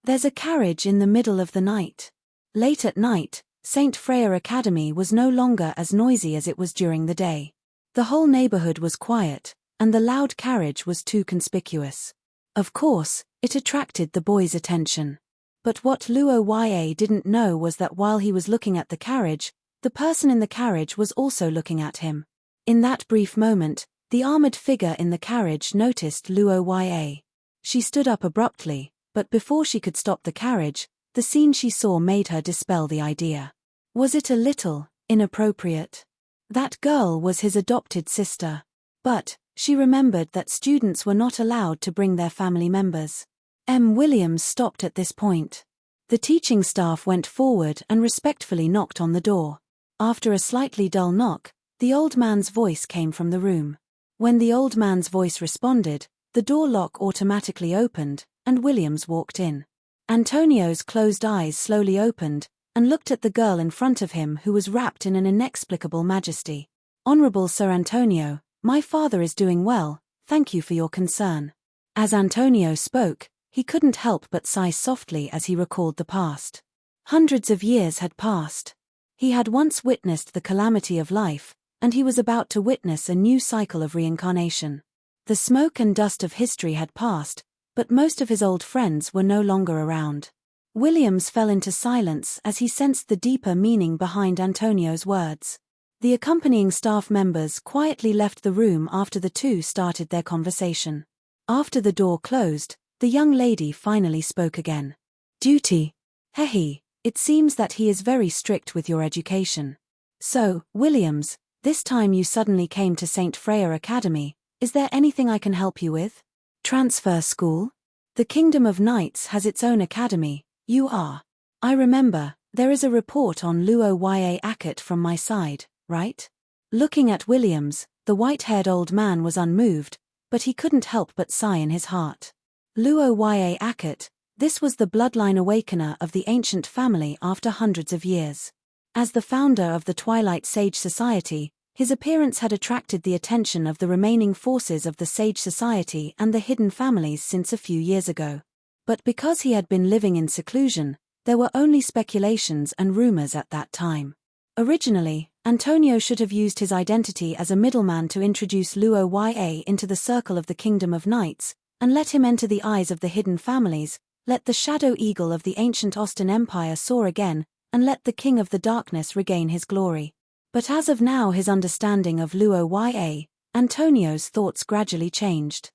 [SPEAKER 1] There's a carriage in the middle of the night. Late at night, St. Freya Academy was no longer as noisy as it was during the day. The whole neighborhood was quiet, and the loud carriage was too conspicuous. Of course, it attracted the boys' attention. But what Luo Ya didn't know was that while he was looking at the carriage, the person in the carriage was also looking at him. In that brief moment, the armored figure in the carriage noticed Luo Ya. She stood up abruptly, but before she could stop the carriage, the scene she saw made her dispel the idea. Was it a little inappropriate? That girl was his adopted sister. But she remembered that students were not allowed to bring their family members. M. Williams stopped at this point. The teaching staff went forward and respectfully knocked on the door. After a slightly dull knock, the old man's voice came from the room. When the old man's voice responded, the door lock automatically opened, and Williams walked in. Antonio's closed eyes slowly opened, and looked at the girl in front of him who was wrapped in an inexplicable majesty. Honorable Sir Antonio, my father is doing well, thank you for your concern. As Antonio spoke, he couldn't help but sigh softly as he recalled the past. Hundreds of years had passed. He had once witnessed the calamity of life, and he was about to witness a new cycle of reincarnation. The smoke and dust of history had passed, but most of his old friends were no longer around. Williams fell into silence as he sensed the deeper meaning behind Antonio's words. The accompanying staff members quietly left the room after the two started their conversation. After the door closed, the young lady finally spoke again. Duty. Hehe, it seems that he is very strict with your education. So, Williams, this time you suddenly came to St. Freya Academy, is there anything I can help you with? Transfer school? The Kingdom of Knights has its own academy, you are. I remember, there is a report on Luo Ya Akate from my side, right? Looking at Williams, the white-haired old man was unmoved, but he couldn't help but sigh in his heart. Luo Ya Akate, this was the bloodline awakener of the ancient family after hundreds of years. As the founder of the Twilight Sage Society, his appearance had attracted the attention of the remaining forces of the Sage Society and the hidden families since a few years ago. But because he had been living in seclusion, there were only speculations and rumors at that time. Originally, Antonio should have used his identity as a middleman to introduce Luo into the circle of the Kingdom of Knights, and let him enter the eyes of the hidden families, let the shadow eagle of the ancient Austin Empire soar again, and let the King of the Darkness regain his glory. But as of now his understanding of Luo, Antonio's thoughts gradually changed.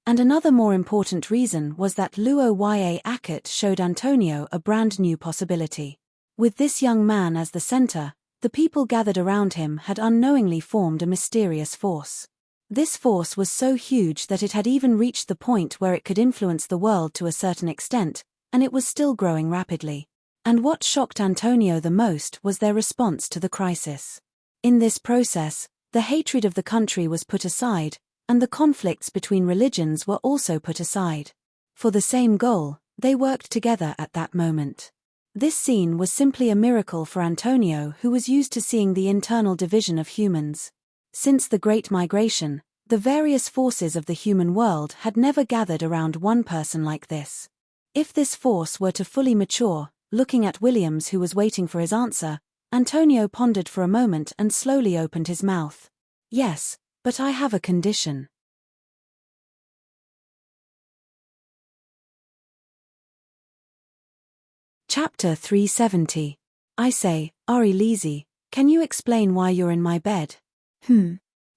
[SPEAKER 1] And another more important reason was that Luo Akut showed Antonio a brand new possibility. With this young man as the center, the people gathered around him had unknowingly formed a mysterious force. This force was so huge that it had even reached the point where it could influence the world to a certain extent, and it was still growing rapidly. And what shocked Antonio the most was their response to the crisis. In this process, the hatred of the country was put aside, and the conflicts between religions were also put aside. For the same goal, they worked together at that moment. This scene was simply a miracle for Antonio, who was used to seeing the internal division of humans. Since the Great Migration, the various forces of the human world had never gathered around one person like this. If this force were to fully mature, looking at Williams who was waiting for his answer, Antonio pondered for a moment and slowly opened his mouth. "Yes, but I have a condition." Chapter 370. I say, Ari Lizzie, can you explain why you're in my bed?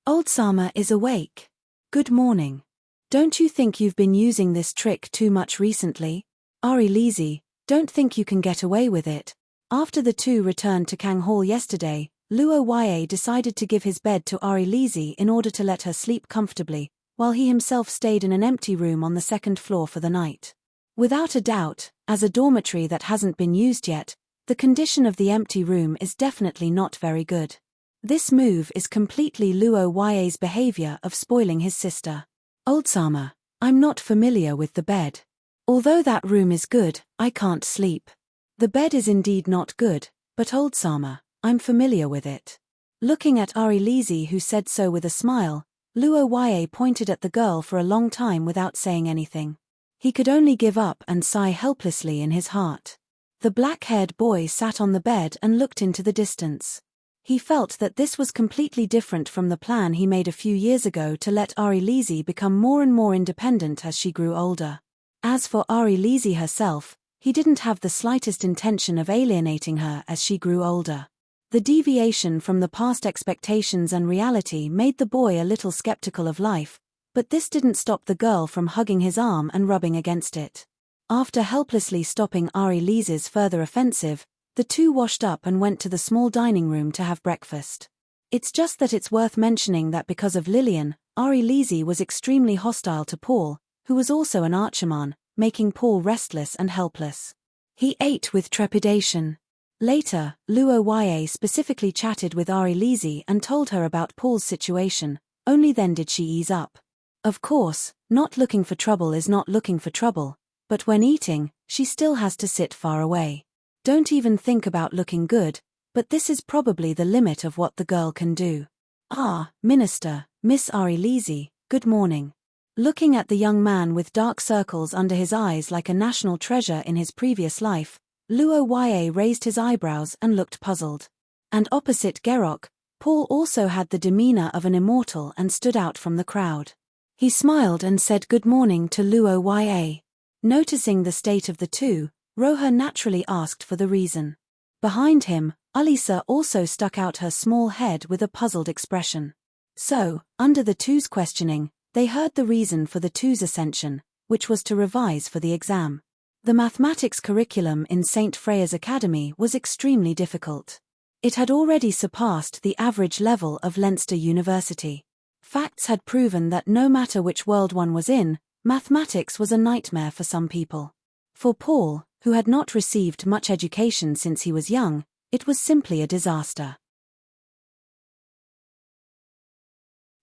[SPEAKER 1] Old Sama is awake. Good morning. Don't you think you've been using this trick too much recently? Ari Lizzie, don't think you can get away with it. After the two returned to Kang Hall yesterday, Luo decided to give his bed to Ari Lizzie in order to let her sleep comfortably, while he himself stayed in an empty room on the second floor for the night. Without a doubt, as a dormitory that hasn't been used yet, the condition of the empty room is definitely not very good. This move is completely Luo's behavior of spoiling his sister. Old Sama, I'm not familiar with the bed. Although that room is good, I can't sleep. The bed is indeed not good, but Old Sama, I'm familiar with it. Looking at Ari Lizzie, who said so with a smile, Luo pointed at the girl for a long time without saying anything. He could only give up and sigh helplessly in his heart. The black-haired boy sat on the bed and looked into the distance. He felt that this was completely different from the plan he made a few years ago to let Ari Lizzie become more and more independent as she grew older. As for Ari Lizzie herself, he didn't have the slightest intention of alienating her as she grew older. The deviation from the past expectations and reality made the boy a little skeptical of life, but this didn't stop the girl from hugging his arm and rubbing against it. After helplessly stopping Ari Lizzie's further offensive, the two washed up and went to the small dining room to have breakfast. It's just that it's worth mentioning that because of Lillian, Ari Lizzie was extremely hostile to Paul, who was also an Archerman, making Paul restless and helpless. He ate with trepidation. Later, Luo specifically chatted with Ari Lizzie and told her about Paul's situation, only then did she ease up. Of course, not looking for trouble is not looking for trouble, but when eating, she still has to sit far away. Don't even think about looking good, but this is probably the limit of what the girl can do. Ah, Minister, Miss Ari Lizzie, good morning. Looking at the young man with dark circles under his eyes like a national treasure in his previous life, Luo raised his eyebrows and looked puzzled. And opposite Gerok, Paul also had the demeanor of an immortal and stood out from the crowd. He smiled and said good morning to Luo. Noticing the state of the two, Roha naturally asked for the reason. Behind him, Alisa also stuck out her small head with a puzzled expression. So, under the two's questioning, they heard the reason for the two's ascension, which was to revise for the exam. The mathematics curriculum in St. Freya's Academy was extremely difficult. It had already surpassed the average level of Leinster University. Facts had proven that no matter which world one was in, mathematics was a nightmare for some people. For Paul, who had not received much education since he was young, it was simply a disaster.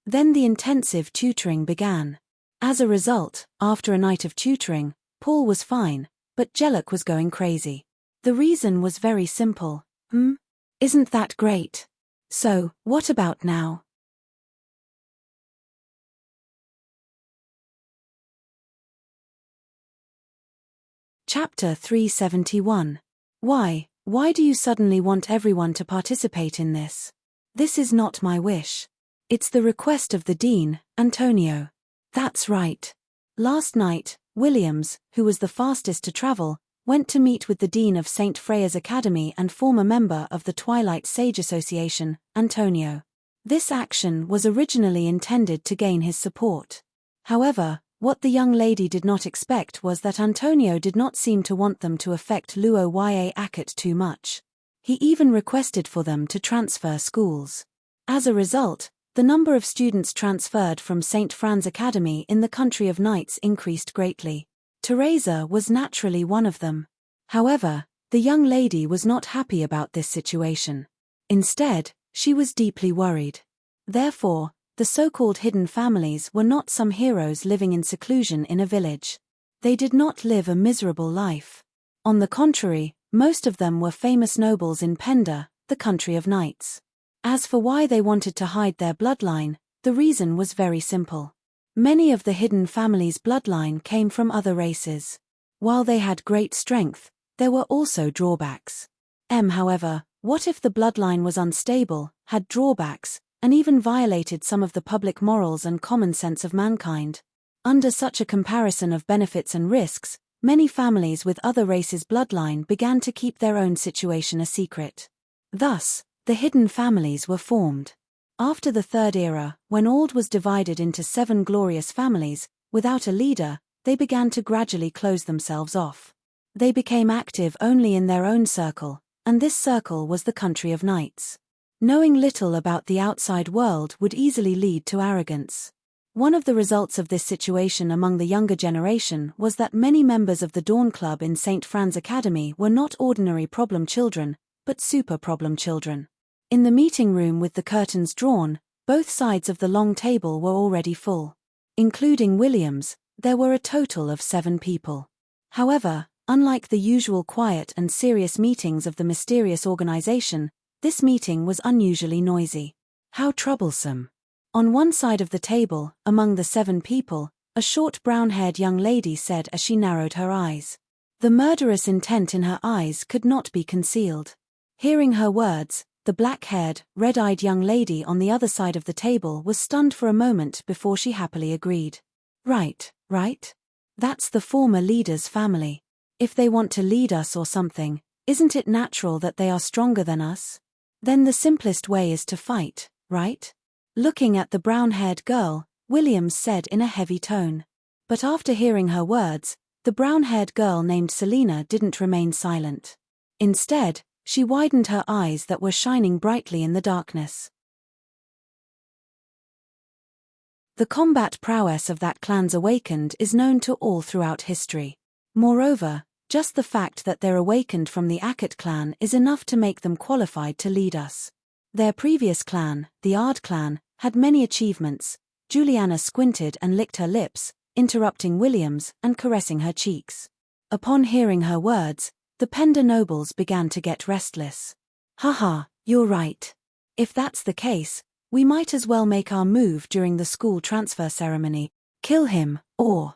[SPEAKER 1] Then the intensive tutoring began. As a result, after a night of tutoring, Paul was fine, but Jellic was going crazy. The reason was very simple. Isn't that great? So, what about now? Chapter 371. Why, Why do you suddenly want everyone to participate in this? This is not my wish. It's the request of the dean, Antonio. That's right. Last night, Williams, who was the fastest to travel, went to meet with the dean of St. Freya's Academy and former member of the Twilight Sage Association, Antonio. This action was originally intended to gain his support. However, what the young lady did not expect was that Antonio did not seem to want them to affect Luo Ya Akut too much. He even requested for them to transfer schools. As a result, the number of students transferred from St. Fran's Academy in the Country of Knights increased greatly. Teresa was naturally one of them. However, the young lady was not happy about this situation. Instead, she was deeply worried. Therefore, the so-called hidden families were not some heroes living in seclusion in a village. They did not live a miserable life. On the contrary, most of them were famous nobles in Penda, the Country of Knights. As for why they wanted to hide their bloodline, the reason was very simple. Many of the hidden families' bloodline came from other races. While they had great strength, there were also drawbacks. However, what if the bloodline was unstable, had drawbacks, and even violated some of the public morals and common sense of mankind? Under such a comparison of benefits and risks, many families with other races' bloodline began to keep their own situation a secret. Thus, the hidden families were formed. After the Third Era, when Ald was divided into 7 glorious families, without a leader, they began to gradually close themselves off. They became active only in their own circle, and this circle was the Country of Knights. Knowing little about the outside world would easily lead to arrogance. One of the results of this situation among the younger generation was that many members of the Dawn Club in St. Fran's Academy were not ordinary problem children, but super problem children. In the meeting room with the curtains drawn, both sides of the long table were already full. Including Williams, there were a total of 7 people. However, unlike the usual quiet and serious meetings of the mysterious organization, this meeting was unusually noisy. How troublesome. On one side of the table, among the 7 people, a short brown-haired young lady said as she narrowed her eyes. The murderous intent in her eyes could not be concealed. Hearing her words, the black-haired, red-eyed young lady on the other side of the table was stunned for a moment before she happily agreed. Right. That's the former leader's family. If they want to lead us or something, isn't it natural that they are stronger than us? Then the simplest way is to fight, right? Looking at the brown-haired girl, Williams said in a heavy tone. But after hearing her words, the brown-haired girl named Selena didn't remain silent. Instead, she widened her eyes that were shining brightly in the darkness. The combat prowess of that clan's awakened is known to all throughout history. Moreover, just the fact that they're awakened from the Akut clan is enough to make them qualified to lead us. Their previous clan, the Ard clan, had many achievements. Juliana squinted and licked her lips, interrupting Williams and caressing her cheeks. Upon hearing her words, the Penda nobles began to get restless. Haha, you're right. If that's the case, we might as well make our move during the school transfer ceremony. Kill him, or...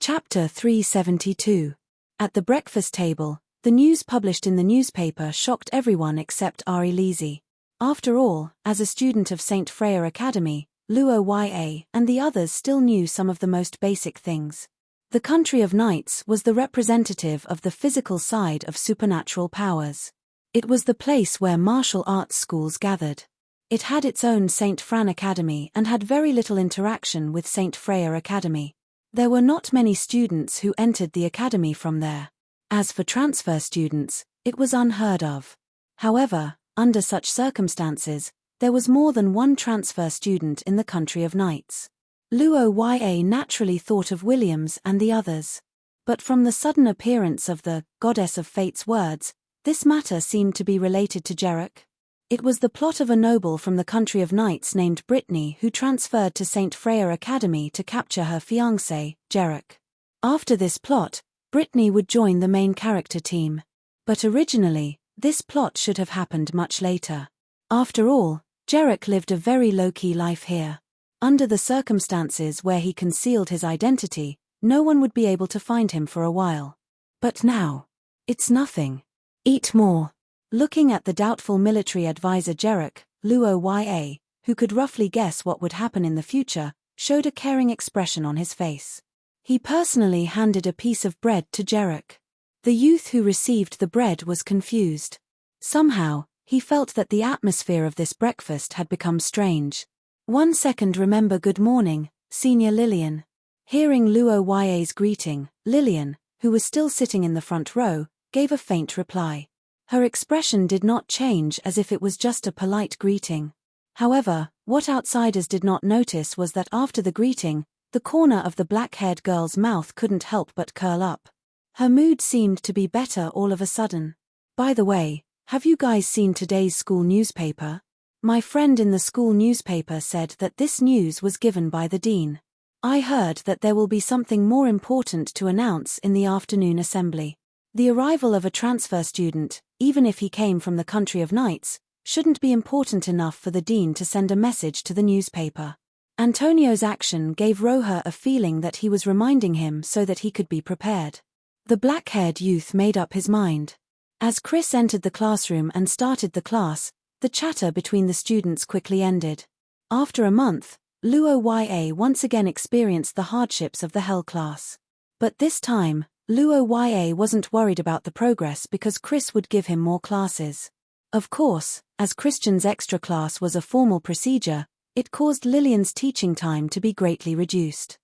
[SPEAKER 1] Chapter 372. At the breakfast table, the news published in the newspaper shocked everyone except Ari Lisi. After all, as a student of St. Freya Academy, Luo Ya and the others still knew some of the most basic things. The Country of Knights was the representative of the physical side of supernatural powers. It was the place where martial arts schools gathered. It had its own St. Fran Academy and had very little interaction with St. Freya Academy. There were not many students who entered the academy from there. As for transfer students, it was unheard of. However, under such circumstances, there was more than one transfer student in the Country of Knights. Luo Ya naturally thought of Williams and the others. But from the sudden appearance of the Goddess of Fate's words, this matter seemed to be related to Jerick. It was the plot of a noble from the Country of Knights named Brittany who transferred to St. Freya Academy to capture her fiancé, Jerick. After this plot, Brittany would join the main character team. But originally, this plot should have happened much later. After all, Jerick lived a very low-key life here. Under the circumstances where he concealed his identity, no one would be able to find him for a while. But now, it's nothing. Eat more. Looking at the doubtful military advisor Jerek, Luo-Ya, who could roughly guess what would happen in the future, showed a caring expression on his face. He personally handed a piece of bread to Jerek. The youth who received the bread was confused. Somehow, he felt that the atmosphere of this breakfast had become strange. 1 second. Remember, good morning, Senior Lillian. Hearing Luo-Ya's greeting, Lillian, who was still sitting in the front row, gave a faint reply. Her expression did not change, as if it was just a polite greeting. However, what outsiders did not notice was that after the greeting, the corner of the black-haired girl's mouth couldn't help but curl up. Her mood seemed to be better all of a sudden. By the way, have you guys seen today's school newspaper? My friend in the school newspaper said that this news was given by the dean. I heard that there will be something more important to announce in the afternoon assembly. The arrival of a transfer student, even if he came from the country of knights, shouldn't be important enough for the dean to send a message to the newspaper. Antonio's action gave Roja a feeling that he was reminding him so that he could be prepared. The black-haired youth made up his mind. As Chris entered the classroom and started the class, the chatter between the students quickly ended. After a month, Luo-Ya once again experienced the hardships of the Hell class. But this time, Luo-Ya wasn't worried about the progress because Chris would give him more classes. Of course, as Christian's extra class was a formal procedure, it caused Lillian's teaching time to be greatly reduced.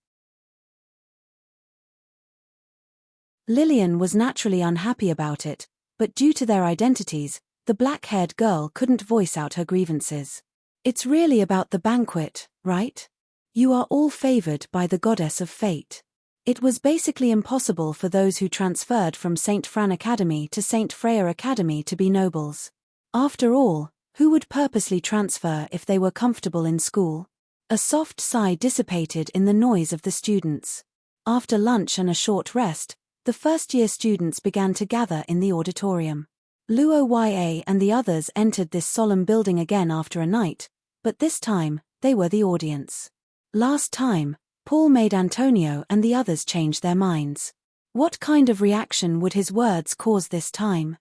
[SPEAKER 1] Lillian was naturally unhappy about it, but due to their identities, the black-haired girl couldn't voice out her grievances. It's really about the banquet, right? You are all favored by the goddess of fate. It was basically impossible for those who transferred from St. Fran Academy to St. Freya Academy to be nobles. After all, who would purposely transfer if they were comfortable in school? A soft sigh dissipated in the noise of the students. After lunch and a short rest, the first-year students began to gather in the auditorium. Luo-Ya and the others entered this solemn building again after a night, but this time, they were the audience. Last time, Paul made Antonio and the others change their minds. What kind of reaction would his words cause this time?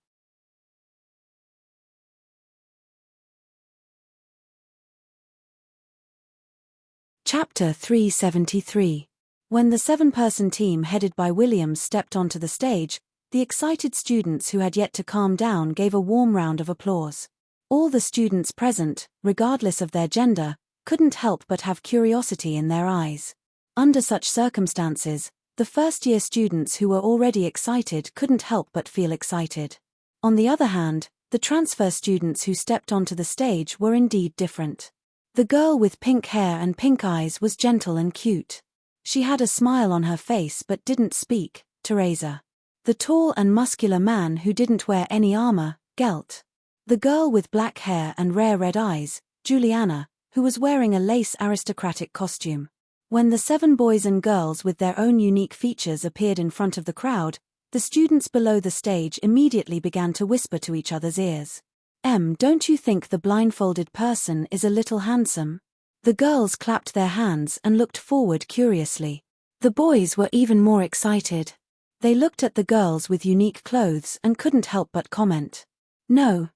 [SPEAKER 1] Chapter 373. When the 7-person team headed by Williams stepped onto the stage, the excited students who had yet to calm down gave a warm round of applause. All the students present, regardless of their gender, couldn't help but have curiosity in their eyes. Under such circumstances, the first-year students who were already excited couldn't help but feel excited. On the other hand, the transfer students who stepped onto the stage were indeed different. The girl with pink hair and pink eyes was gentle and cute. She had a smile on her face but didn't speak, Teresa. The tall and muscular man who didn't wear any armor, Gelt. The girl with black hair and rare red eyes, Juliana, who was wearing a lace aristocratic costume. When the 7 boys and girls with their own unique features appeared in front of the crowd, the students below the stage immediately began to whisper to each other's ears. Don't you think the blindfolded person is a little handsome? The girls clapped their hands and looked forward curiously. The boys were even more excited. They looked at the girls with unique clothes and couldn't help but comment. No,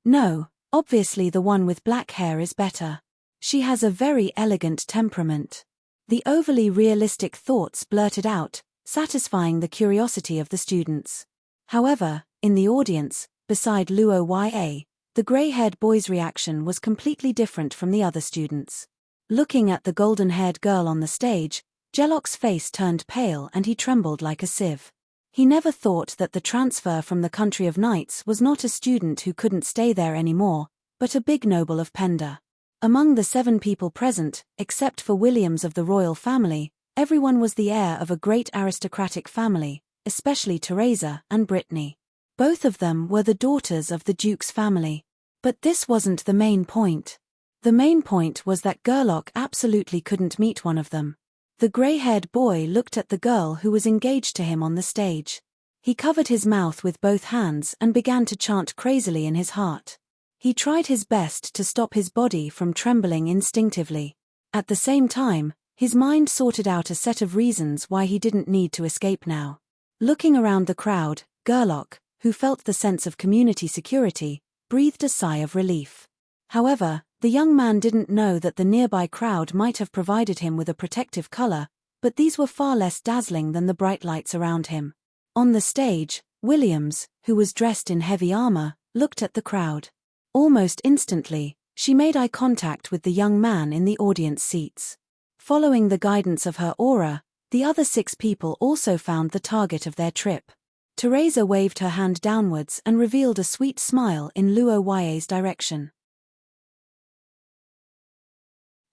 [SPEAKER 1] obviously the one with black hair is better. She has a very elegant temperament. The overly realistic thoughts blurted out, satisfying the curiosity of the students. However, in the audience, beside Luo-Ya, the grey-haired boy's reaction was completely different from the other students. Looking at the golden-haired girl on the stage, Jelok's face turned pale and he trembled like a sieve. He never thought that the transfer from the country of knights was not a student who couldn't stay there anymore, but a big noble of Penda. Among the 7 people present, except for Williams of the royal family, everyone was the heir of a great aristocratic family, especially Teresa and Brittany. Both of them were the daughters of the Duke's family. But this wasn't the main point. The main point was that Gerlach absolutely couldn't meet one of them. The grey-haired boy looked at the girl who was engaged to him on the stage. He covered his mouth with both hands and began to chant crazily in his heart. He tried his best to stop his body from trembling instinctively. At the same time, his mind sorted out a set of reasons why he didn't need to escape now. Looking around the crowd, Gerlach, who felt the sense of community security, breathed a sigh of relief. However, the young man didn't know that the nearby crowd might have provided him with a protective color, but these were far less dazzling than the bright lights around him. On the stage, Williams, who was dressed in heavy armor, looked at the crowd. Almost instantly, she made eye contact with the young man in the audience seats. Following the guidance of her aura, the other 6 people also found the target of their trip. Teresa waved her hand downwards and revealed a sweet smile in Luo Ye's direction.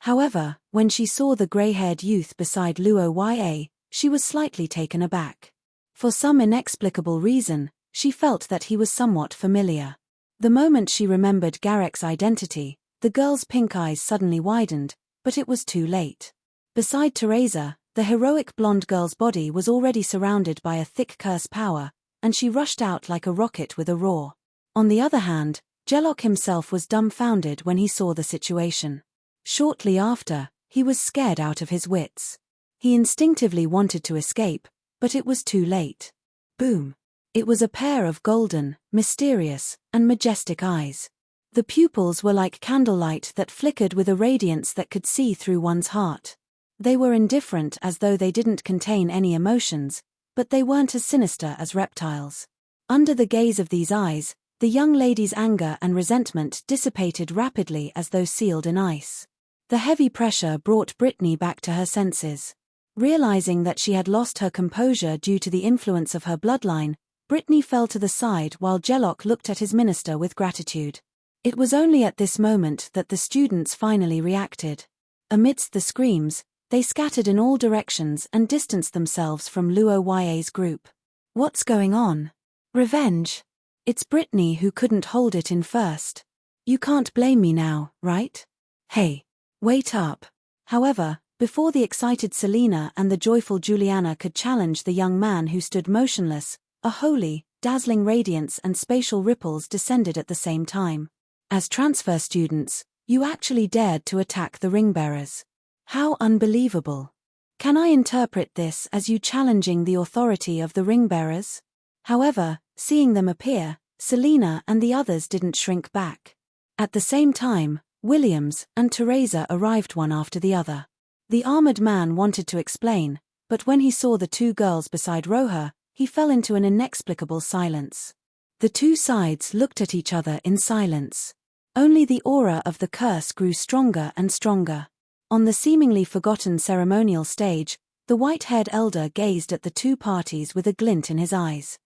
[SPEAKER 1] However, when she saw the grey-haired youth beside Luo Ye, she was slightly taken aback. For some inexplicable reason, she felt that he was somewhat familiar. The moment she remembered Garek's identity, the girl's pink eyes suddenly widened, but it was too late. Beside Teresa, the heroic blonde girl's body was already surrounded by a thick curse power, and she rushed out like a rocket with a roar. On the other hand, Gerlach himself was dumbfounded when he saw the situation. Shortly after, he was scared out of his wits. He instinctively wanted to escape, but it was too late. Boom! It was a pair of golden, mysterious, and majestic eyes. The pupils were like candlelight that flickered with a radiance that could see through one's heart. They were indifferent as though they didn't contain any emotions, but they weren't as sinister as reptiles. Under the gaze of these eyes, the young lady's anger and resentment dissipated rapidly as though sealed in ice. The heavy pressure brought Brittany back to her senses. Realizing that she had lost her composure due to the influence of her bloodline, Brittany fell to the side while Gerlach looked at his minister with gratitude. It was only at this moment that the students finally reacted. Amidst the screams, they scattered in all directions and distanced themselves from Luo Ye's group. What's going on? Revenge? It's Brittany who couldn't hold it in first. You can't blame me now, right? Hey, wait up. However, before the excited Selena and the joyful Juliana could challenge the young man who stood motionless, a holy, dazzling radiance and spatial ripples descended at the same time. As transfer students, you actually dared to attack the ring-bearers. How unbelievable. Can I interpret this as you challenging the authority of the ring-bearers? However, seeing them appear, Selena and the others didn't shrink back. At the same time, Williams and Teresa arrived one after the other. The armored man wanted to explain, but when he saw the 2 girls beside Roja, he fell into an inexplicable silence. The 2 sides looked at each other in silence. Only the aura of the curse grew stronger and stronger. On the seemingly forgotten ceremonial stage, the white-haired elder gazed at the 2 parties with a glint in his eyes.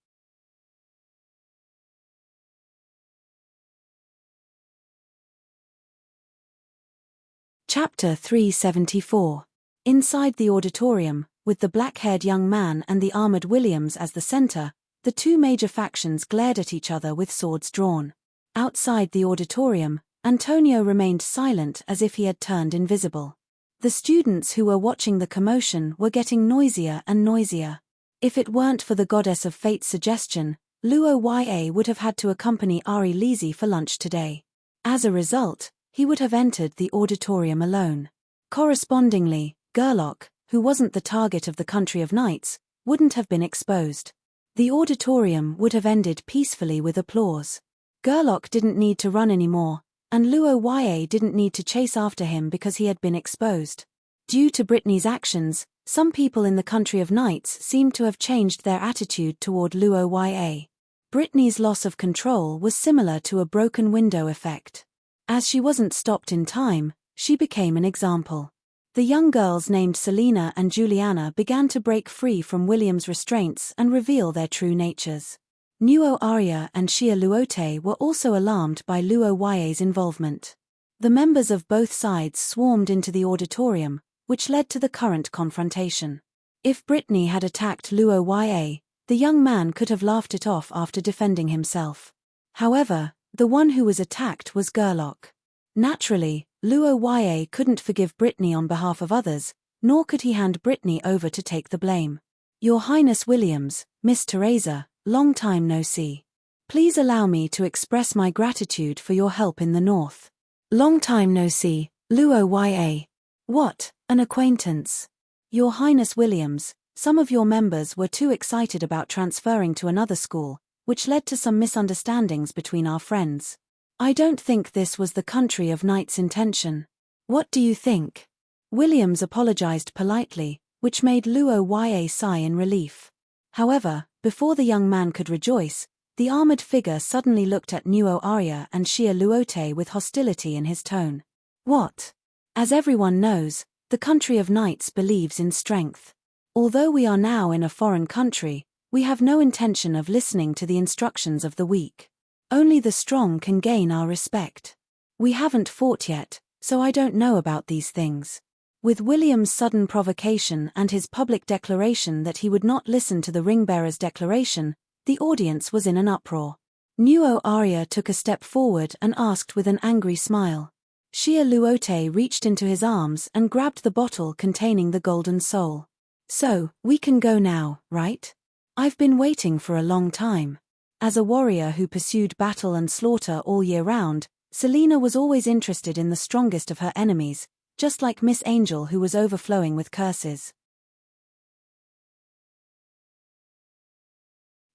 [SPEAKER 1] Chapter 374. Inside the auditorium, with the black-haired young man and the armored Williams as the center, the 2 major factions glared at each other with swords drawn. Outside the auditorium, Antonio remained silent as if he had turned invisible. The students who were watching the commotion were getting noisier and noisier. If it weren't for the goddess of fate's suggestion, Luo Ya would have had to accompany Ari Lisi for lunch today. As a result, he would have entered the auditorium alone. Correspondingly, Gerlach, who wasn't the target of the Country of Knights, wouldn't have been exposed. The auditorium would have ended peacefully with applause. Gerlach didn't need to run anymore, and Luo Ya didn't need to chase after him because he had been exposed. Due to Brittany's actions, some people in the Country of Knights seemed to have changed their attitude toward Luo Ya. Brittany's loss of control was similar to a broken window effect. As she wasn't stopped in time, she became an example. The young girls named Selena and Juliana began to break free from William's restraints and reveal their true natures. Nuo Arya and Shia Luote were also alarmed by Luo Ya's involvement. The members of both sides swarmed into the auditorium, which led to the current confrontation. If Brittany had attacked Luo Ya, the young man could have laughed it off after defending himself. However, the one who was attacked was Gerlach. Naturally, Luo Ya couldn't forgive Brittany on behalf of others, nor could he hand Brittany over to take the blame. Your Highness Williams, Miss Teresa, long time no see. Please allow me to express my gratitude for your help in the north. Long time no see, Luo Ya. What, an acquaintance? Your Highness Williams, some of your members were too excited about transferring to another school, which led to some misunderstandings between our friends. I don't think this was the country of Knight's intention. What do you think? Williams apologized politely, which made Luo Ya sigh in relief. However, before the young man could rejoice, the armored figure suddenly looked at Nuo Arya and Xia Luote with hostility in his tone. What? As everyone knows, the country of Knights believes in strength. Although we are now in a foreign country, we have no intention of listening to the instructions of the weak. Only the strong can gain our respect. We haven't fought yet, so I don't know about these things. With William's sudden provocation and his public declaration that he would not listen to the ringbearer's declaration, the audience was in an uproar. Nuo Arya took a step forward and asked with an angry smile. Xia Luote reached into his arms and grabbed the bottle containing the golden soul. So, we can go now, right? I've been waiting for a long time. As a warrior who pursued battle and slaughter all year round, Selena was always interested in the strongest of her enemies, just like Miss Angel who was overflowing with curses.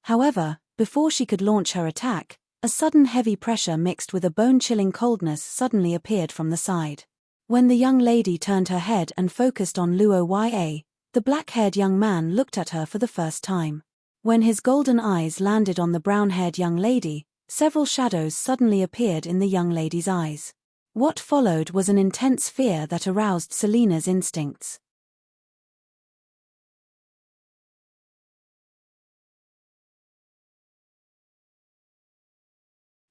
[SPEAKER 1] However, before she could launch her attack, a sudden heavy pressure mixed with a bone-chilling coldness suddenly appeared from the side. When the young lady turned her head and focused on Luo Ya, the black-haired young man looked at her for the first time. When his golden eyes landed on the brown-haired young lady, several shadows suddenly appeared in the young lady's eyes. What followed was an intense fear that aroused Selena's instincts.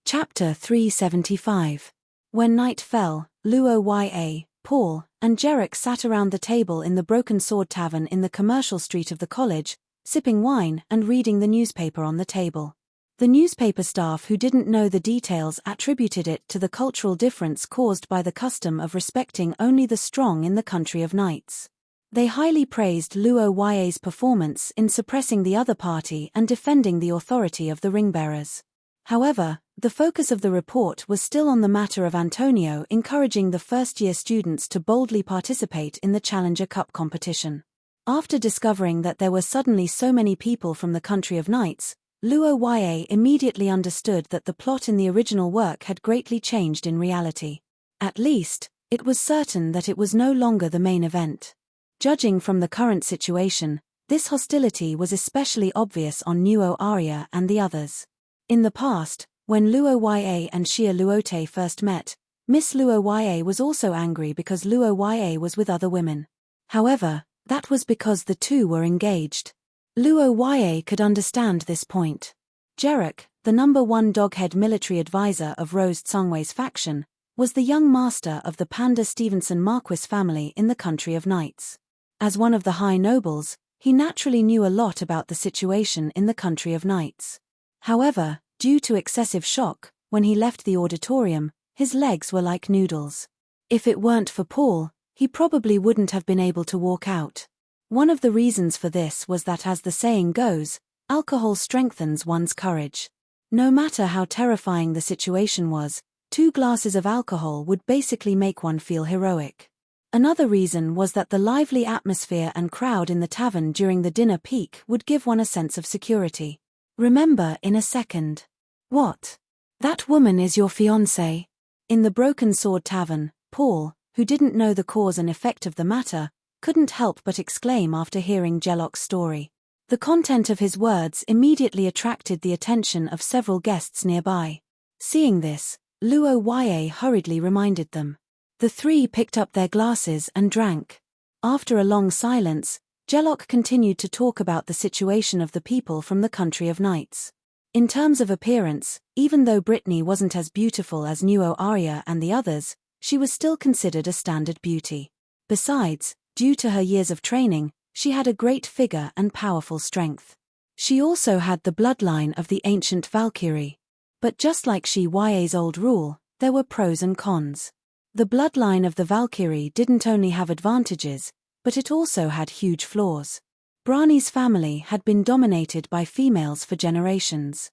[SPEAKER 1] Chapter 375. When night fell, Luo Ya, Paul, and Jarek sat around the table in the Broken Sword Tavern in the commercial street of the college, sipping wine and reading the newspaper on the table. The newspaper staff who didn't know the details attributed it to the cultural difference caused by the custom of respecting only the strong in the country of Knights. They highly praised Luo Ya's performance in suppressing the other party and defending the authority of the ringbearers. However, the focus of the report was still on the matter of Antonio encouraging the first-year students to boldly participate in the Challenger Cup competition. After discovering that there were suddenly so many people from the country of Knights, Luo Ya immediately understood that the plot in the original work had greatly changed in reality. At least, it was certain that it was no longer the main event. Judging from the current situation, this hostility was especially obvious on Nuo Arya and the others. In the past, when Luo Ya and Xia Luote first met, Miss Luo Ya was also angry because Luo Ya was with other women. However, that was because the two were engaged. Luo Ya could understand this point. Jarek, the #1 doghead military advisor of Rose Tsangwei's faction, was the young master of the Panda Stevenson Marquis family in the country of Knights. As one of the high nobles, he naturally knew a lot about the situation in the country of Knights. However, due to excessive shock, when he left the auditorium, his legs were like noodles. If it weren't for Paul, he probably wouldn't have been able to walk out. One of the reasons for this was that, as the saying goes, alcohol strengthens one's courage. No matter how terrifying the situation was, 2 glasses of alcohol would basically make one feel heroic. Another reason was that the lively atmosphere and crowd in the tavern during the dinner peak would give one a sense of security. Remember in a second. What? That woman is your fiancé? In the Broken Sword Tavern, Paul, who didn't know the cause and effect of the matter, couldn't help but exclaim after hearing Jelok's story. The content of his words immediately attracted the attention of several guests nearby. Seeing this, Luo Ya hurriedly reminded them. The 3 picked up their glasses and drank. After a long silence, Jelok continued to talk about the situation of the people from the country of Knights. In terms of appearance, even though Brittany wasn't as beautiful as Nuo Arya and the others, she was still considered a standard beauty. Besides, due to her years of training, she had a great figure and powerful strength. She also had the bloodline of the ancient Valkyrie. But just like Xi Ya's old rule, there were pros and cons. The bloodline of the Valkyrie didn't only have advantages, but it also had huge flaws. Brani's family had been dominated by females for generations.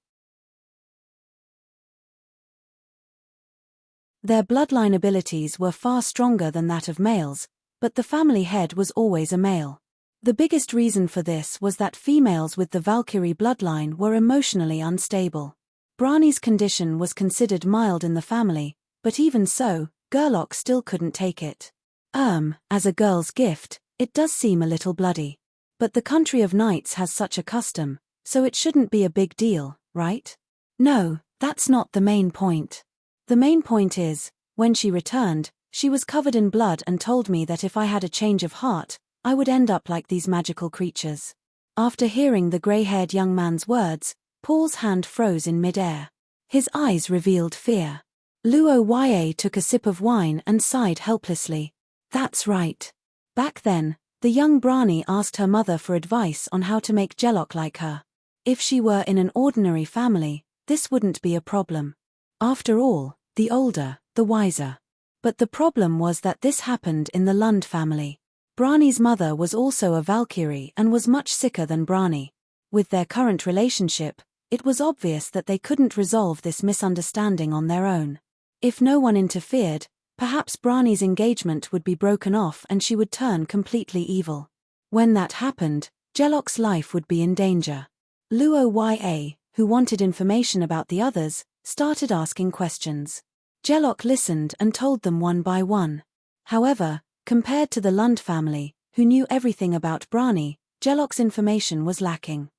[SPEAKER 1] Their bloodline abilities were far stronger than that of males, but the family head was always a male. The biggest reason for this was that females with the Valkyrie bloodline were emotionally unstable. Brani's condition was considered mild in the family, but even so, Gerlach still couldn't take it. As a girl's gift, it does seem a little bloody. But the country of knights has such a custom, so it shouldn't be a big deal, right? No, that's not the main point. The main point is, when she returned, she was covered in blood and told me that if I had a change of heart, I would end up like these magical creatures. After hearing the grey-haired young man's words, Paul's hand froze in mid-air. His eyes revealed fear. Luo Yue took a sip of wine and sighed helplessly. That's right. Back then, the young Brani asked her mother for advice on how to make Gerlach like her. If she were in an ordinary family, this wouldn't be a problem. After all, the older, the wiser. But the problem was that this happened in the Lund family. Brani's mother was also a Valkyrie and was much sicker than Brani. With their current relationship, it was obvious that they couldn't resolve this misunderstanding on their own. If no one interfered, perhaps Brani's engagement would be broken off and she would turn completely evil. When that happened, Gerlach's life would be in danger. Luo Yue, who wanted information about the others, started asking questions. Gerlach listened and told them one by one. However, compared to the Lund family, who knew everything about Brani, Gerlach's information was lacking.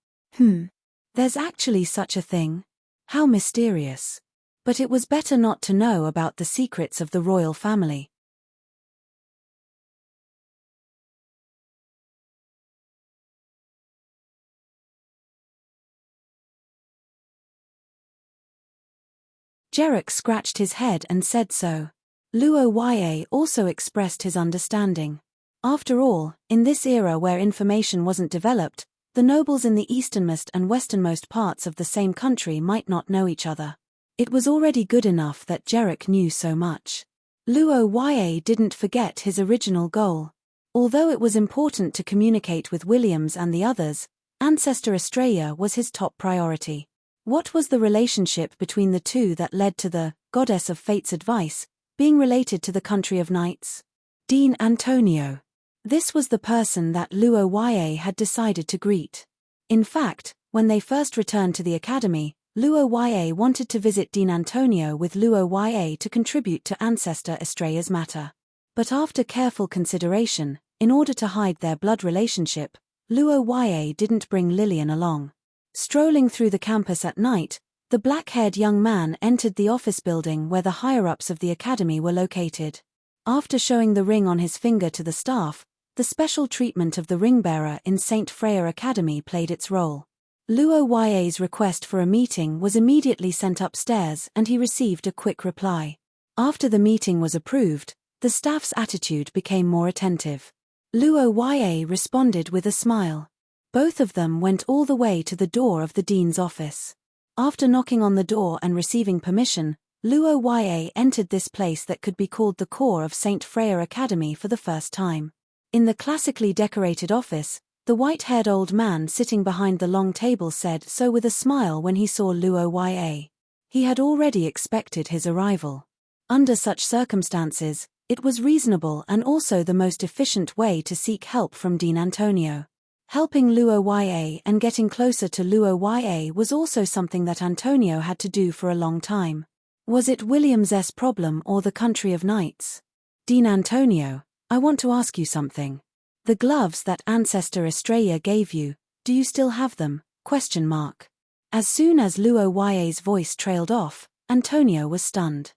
[SPEAKER 1] There's actually such a thing? How mysterious. But it was better not to know about the secrets of the royal family. Gerlach scratched his head and said so. Luo Yue also expressed his understanding. After all, in this era where information wasn't developed, the nobles in the easternmost and westernmost parts of the same country might not know each other. It was already good enough that Gerlach knew so much. Luo Yue didn't forget his original goal. Although it was important to communicate with Williams and the others, Ancestor Estrella was his top priority. What was the relationship between the two that led to the Goddess of Fate's advice being related to the country of knights? Dean Antonio. This was the person that Luo Yue had decided to greet. In fact, when they first returned to the academy, Luo Yue wanted to visit Dean Antonio with Luo Yue to contribute to Ancestor Estrella's matter. But after careful consideration, in order to hide their blood relationship, Luo Yue didn't bring Lillian along. Strolling through the campus at night, the black-haired young man entered the office building where the higher-ups of the academy were located. After showing the ring on his finger to the staff, the special treatment of the ring-bearer in St. Freya Academy played its role. Luo Yue's request for a meeting was immediately sent upstairs and he received a quick reply. After the meeting was approved, the staff's attitude became more attentive. Luo Yue responded with a smile. Both of them went all the way to the door of the dean's office. After knocking on the door and receiving permission, Luo Yue entered this place that could be called the core of St. Freya Academy for the first time. In the classically decorated office, the white-haired old man sitting behind the long table said so with a smile when he saw Luo Yue. He had already expected his arrival. Under such circumstances, it was reasonable and also the most efficient way to seek help from Dean Antonio. Helping Luo Yue and getting closer to Luo Yue was also something that Antonio had to do for a long time. Was it William's problem or the country of knights? Dean Antonio, I want to ask you something. The gloves that Ancestor Estrella gave you, do you still have them? ? As soon as Luo Yue's voice trailed off, Antonio was stunned.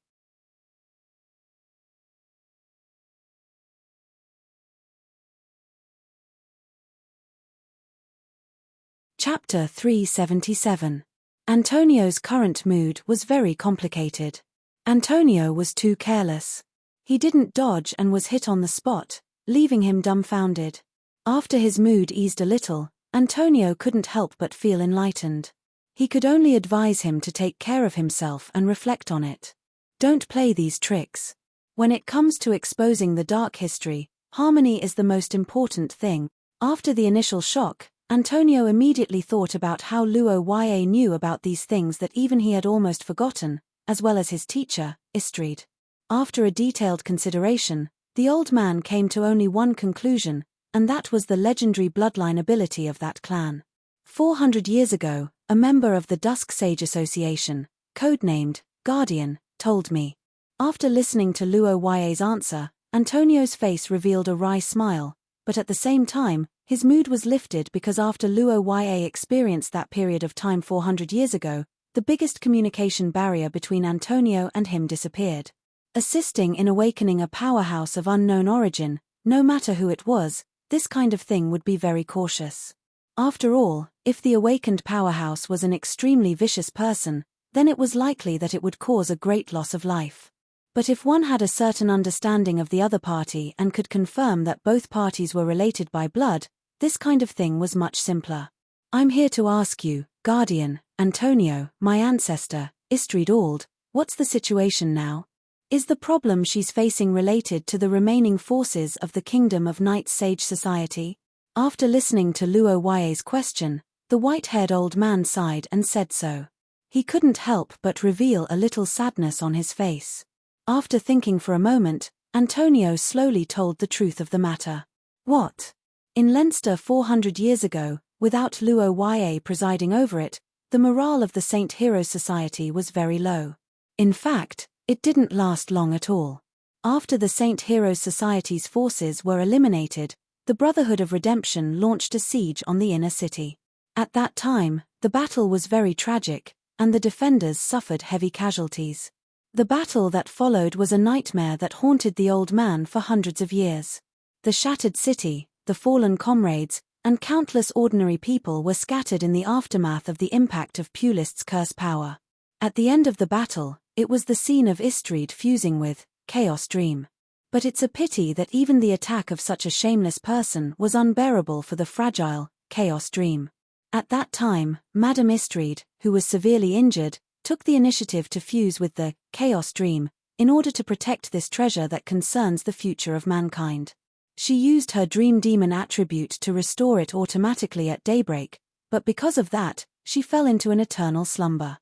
[SPEAKER 1] Chapter 377. Antonio's current mood was very complicated. Antonio was too careless. He didn't dodge and was hit on the spot, leaving him dumbfounded. After his mood eased a little, Antonio couldn't help but feel enlightened. He could only advise him to take care of himself and reflect on it. Don't play these tricks. When it comes to exposing the dark history, harmony is the most important thing. After the initial shock, Antonio immediately thought about how Luo Yue knew about these things that even he had almost forgotten, as well as his teacher, Istrid. After a detailed consideration, The old man came to only one conclusion, and that was the legendary bloodline ability of that clan. 400 years ago, a member of the Dusk Sage Association, codenamed Guardian, told me. After listening to Luo Ye's answer, Antonio's face revealed a wry smile, but at the same time, his mood was lifted because after Luo Ye experienced that period of time 400 years ago, the biggest communication barrier between Antonio and him disappeared. Assisting in awakening a powerhouse of unknown origin, no matter who it was, this kind of thing would be very cautious. After all, if the awakened powerhouse was an extremely vicious person, then it was likely that it would cause a great loss of life. But if one had a certain understanding of the other party and could confirm that both parties were related by blood, this kind of thing was much simpler. I'm here to ask you, Guardian, Antonio, my ancestor, Istrid Ald, what's the situation now? Is the problem she's facing related to the remaining forces of the Kingdom of Night Sage Society? After listening to Luo Ye's question, the white-haired old man sighed and said so. He couldn't help but reveal a little sadness on his face. After thinking for a moment, Antonio slowly told the truth of the matter. What? In Leinster 400 years ago, without Luo Ye presiding over it, the morale of the Saint Heroes Society was very low. In fact, it didn't last long at all. After the Saint Heroes Society's forces were eliminated, the Brotherhood of Redemption launched a siege on the inner city. At that time, the battle was very tragic, and the defenders suffered heavy casualties. The battle that followed was a nightmare that haunted the old man for hundreds of years. The shattered city, the fallen comrades, and countless ordinary people were scattered in the aftermath of the impact of Pulist's curse power. At the end of the battle, it was the scene of Istrid fusing with Chaos Dream. But it's a pity that even the attack of such a shameless person was unbearable for the fragile Chaos Dream. At that time, Madame Istrid, who was severely injured, took the initiative to fuse with the Chaos Dream, in order to protect this treasure that concerns the future of mankind. She used her Dream Demon attribute to restore it automatically at daybreak, but because of that, she fell into an eternal slumber.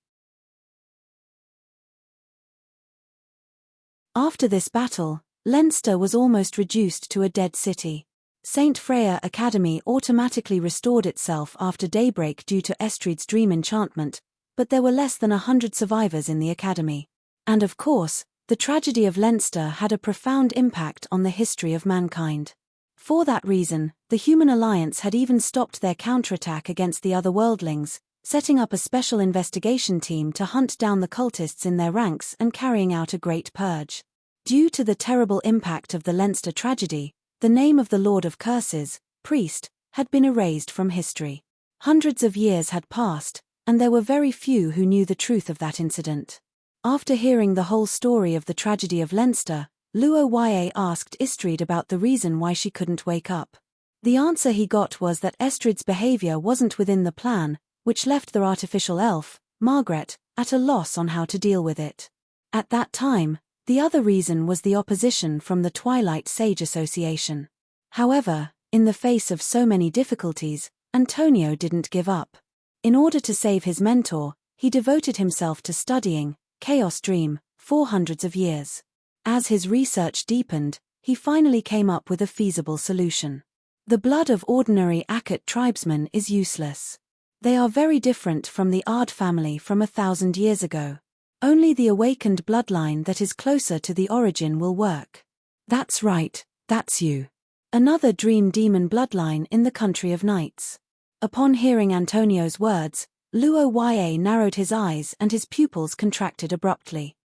[SPEAKER 1] After this battle, Leinster was almost reduced to a dead city. St. Freya Academy automatically restored itself after daybreak due to Estrid's dream enchantment, but there were less than 100 survivors in the academy. And of course, the tragedy of Leinster had a profound impact on the history of mankind. For that reason, the Human Alliance had even stopped their counterattack against the other worldlings, setting up a special investigation team to hunt down the cultists in their ranks and carrying out a great purge. Due to the terrible impact of the Leinster tragedy, the name of the Lord of Curses, priest, had been erased from history. Hundreds of years had passed, and there were very few who knew the truth of that incident. After hearing the whole story of the tragedy of Leinster, Luo Ye asked Istrid about the reason why she couldn't wake up. The answer he got was that Estrid's behavior wasn't within the plan, which left their artificial elf, Margaret, at a loss on how to deal with it. At that time, the other reason was the opposition from the Twilight Sage Association. However, in the face of so many difficulties, Antonio didn't give up. In order to save his mentor, he devoted himself to studying Chaos Dream for hundreds of years. As his research deepened, he finally came up with a feasible solution. The blood of ordinary Akot tribesmen is useless. They are very different from the Ard family from 1,000 years ago. Only the awakened bloodline that is closer to the origin will work. That's right, that's you. Another dream demon bloodline in the country of knights. Upon hearing Antonio's words, Luo Ye narrowed his eyes and his pupils contracted abruptly.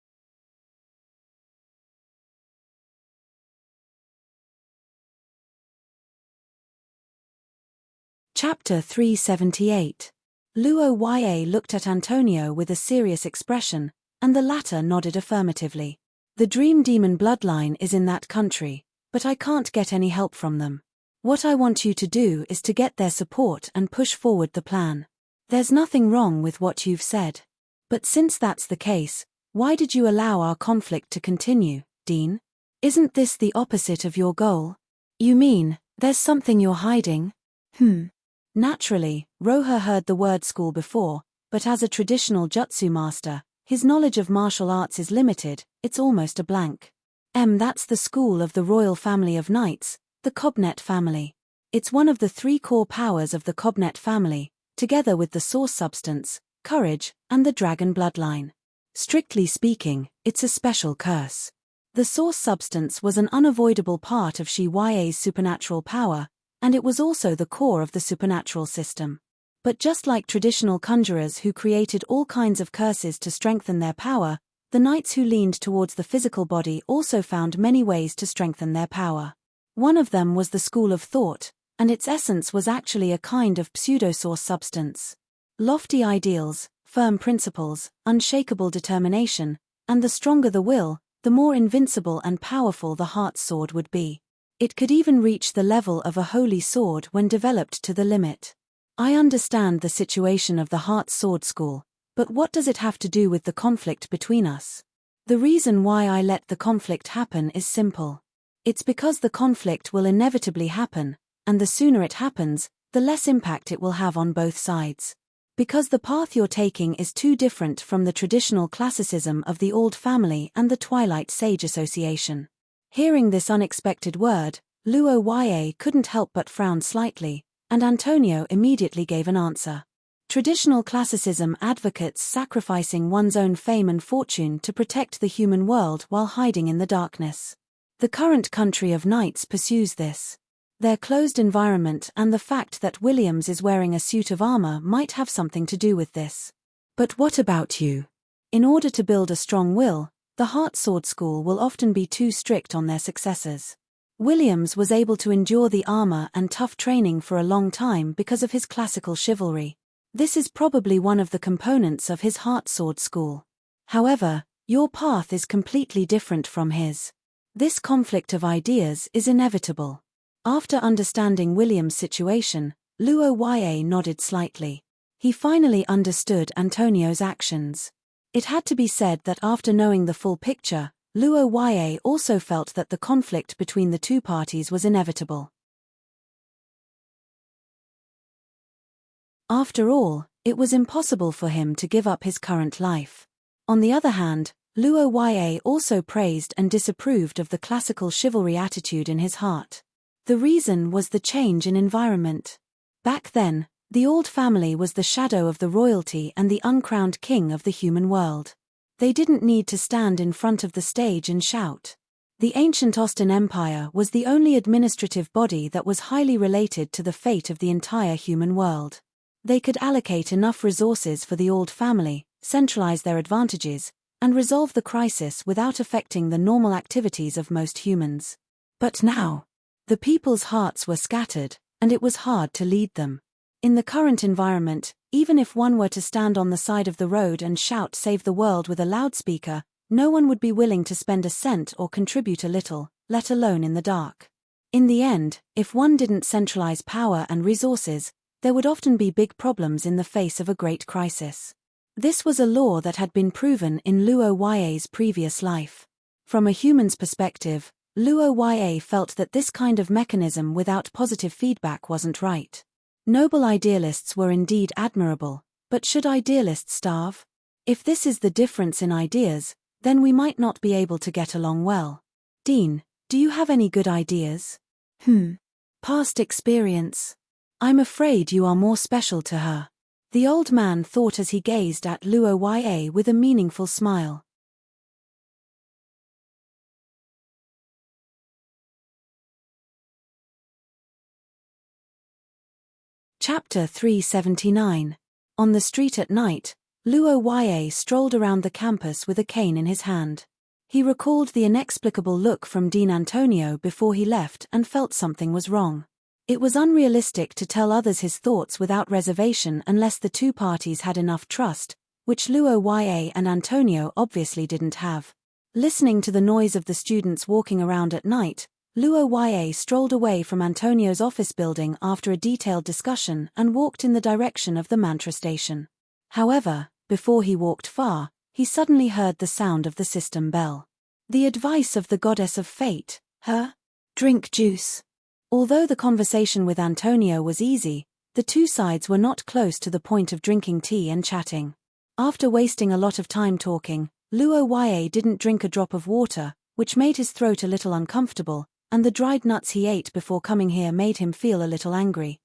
[SPEAKER 1] Chapter 378. Luo Ye looked at Antonio with a serious expression, and the latter nodded affirmatively. The Dream Demon bloodline is in that country, but I can't get any help from them. What I want you to do is to get their support and push forward the plan. There's nothing wrong with what you've said. But since that's the case, why did you allow our conflict to continue, Dean? Isn't this the opposite of your goal? You mean, there's something you're hiding? Naturally, Roher heard the word school before, but as a traditional jutsu master, his knowledge of martial arts is limited, it's almost a blank. That's the school of the royal family of knights, the Cobnet family. It's one of the 3 core powers of the Cobnet family, together with the source substance, courage, and the dragon bloodline. Strictly speaking, it's a special curse. The source substance was an unavoidable part of Shi Ya's supernatural power, and it was also the core of the supernatural system. But just like traditional conjurers who created all kinds of curses to strengthen their power, the knights who leaned towards the physical body also found many ways to strengthen their power. One of them was the school of thought, and its essence was actually a kind of pseudo-source substance. Lofty ideals, firm principles, unshakable determination, and the stronger the will, the more invincible and powerful the heart's sword would be. It could even reach the level of a holy sword when developed to the limit. I understand the situation of the heart's sword school, but what does it have to do with the conflict between us? The reason why I let the conflict happen is simple. It's because the conflict will inevitably happen, and the sooner it happens, the less impact it will have on both sides. Because the path you're taking is too different from the traditional classicism of the Old Family and the Twilight Sage Association. Hearing this unexpected word, Luo Ya couldn't help but frown slightly, and Antonio immediately gave an answer. Traditional classicism advocates sacrificing one's own fame and fortune to protect the human world while hiding in the darkness. The current country of knights pursues this. Their closed environment and the fact that Williams is wearing a suit of armor might have something to do with this. But what about you? In order to build a strong will, the Heart Sword School will often be too strict on their successors. Williams was able to endure the armor and tough training for a long time because of his classical chivalry. This is probably one of the components of his Heart Sword School. However, your path is completely different from his. This conflict of ideas is inevitable. After understanding William's situation, Luo Ya nodded slightly. He finally understood Antonio's actions. It had to be said that after knowing the full picture, Luo Ya also felt that the conflict between the two parties was inevitable. After all, it was impossible for him to give up his current life. On the other hand, Luo Ya also praised and disapproved of the classical chivalry attitude in his heart. The reason was the change in environment. Back then, the Old Family was the shadow of the royalty and the uncrowned king of the human world. They didn't need to stand in front of the stage and shout. The ancient Austin Empire was the only administrative body that was highly related to the fate of the entire human world. They could allocate enough resources for the Old Family, centralize their advantages, and resolve the crisis without affecting the normal activities of most humans. But now, the people's hearts were scattered, and it was hard to lead them. In the current environment, even if one were to stand on the side of the road and shout "Save the world" with a loudspeaker, no one would be willing to spend a cent or contribute a little, let alone in the dark. In the end, if one didn't centralize power and resources, there would often be big problems in the face of a great crisis. This was a law that had been proven in Luo Ya's previous life. From a human's perspective, Luo Ya felt that this kind of mechanism without positive feedback wasn't right. Noble idealists were indeed admirable, but should idealists starve? If this is the difference in ideas, then we might not be able to get along well. Dean, do you have any good ideas? Past experience. I'm afraid you are more special to her. The old man thought as he gazed at Luo Ya with a meaningful smile. Chapter 379. On the street at night, Luo Ya strolled around the campus with a cane in his hand. He recalled the inexplicable look from Dean Antonio before he left and felt something was wrong. It was unrealistic to tell others his thoughts without reservation unless the two parties had enough trust, which Luo Ya and Antonio obviously didn't have. Listening to the noise of the students walking around at night, Luo Ya strolled away from Antonio's office building after a detailed discussion and walked in the direction of the mantra station. However, before he walked far, he suddenly heard the sound of the system bell. The advice of the goddess of fate, her? Drink juice. Although the conversation with Antonio was easy, the two sides were not close to the point of drinking tea and chatting. After wasting a lot of time talking, Luo Ya didn't drink a drop of water, which made his throat a little uncomfortable, and the dried nuts he ate before coming here made him feel a little angry.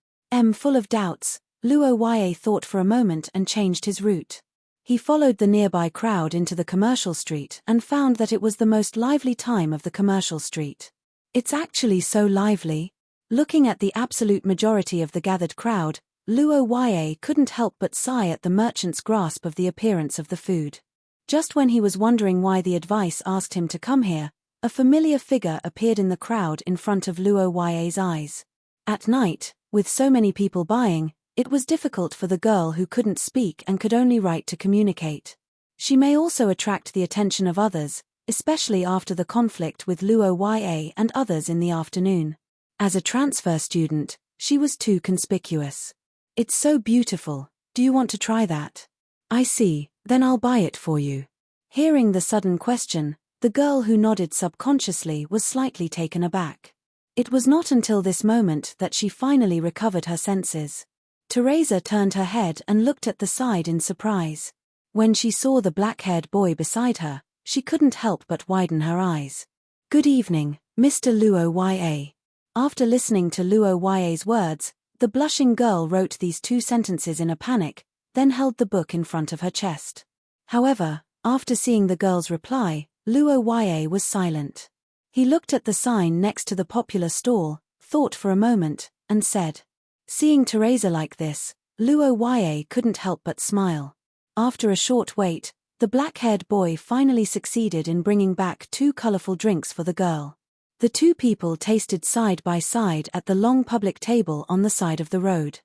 [SPEAKER 1] Full of doubts, Luo Yue thought for a moment and changed his route. He followed the nearby crowd into the commercial street and found that it was the most lively time of the commercial street. It's actually so lively. Looking at the absolute majority of the gathered crowd, Luo Yue couldn't help but sigh at the merchant's grasp of the appearance of the food. Just when he was wondering why the advice asked him to come here, a familiar figure appeared in the crowd in front of Luo Yue's eyes. At night, with so many people buying, it was difficult for the girl who couldn't speak and could only write to communicate. She may also attract the attention of others, especially after the conflict with Luo Yue and others in the afternoon. As a transfer student, she was too conspicuous. It's so beautiful, do you want to try that? I see, then I'll buy it for you. Hearing the sudden question, the girl who nodded subconsciously was slightly taken aback. It was not until this moment that she finally recovered her senses. Teresa turned her head and looked at the side in surprise. When she saw the black-haired boy beside her, she couldn't help but widen her eyes. Good evening, Mr. Luo Yue. After listening to Luo Yue's words, the blushing girl wrote these 2 sentences in a panic, then held the book in front of her chest. However, after seeing the girl's reply, Luo Yue was silent. He looked at the sign next to the popular stall, thought for a moment, and said. Seeing Teresa like this, Luo Yue couldn't help but smile. After a short wait, the black-haired boy finally succeeded in bringing back 2 colorful drinks for the girl. The 2 people tasted side by side at the long public table on the side of the road.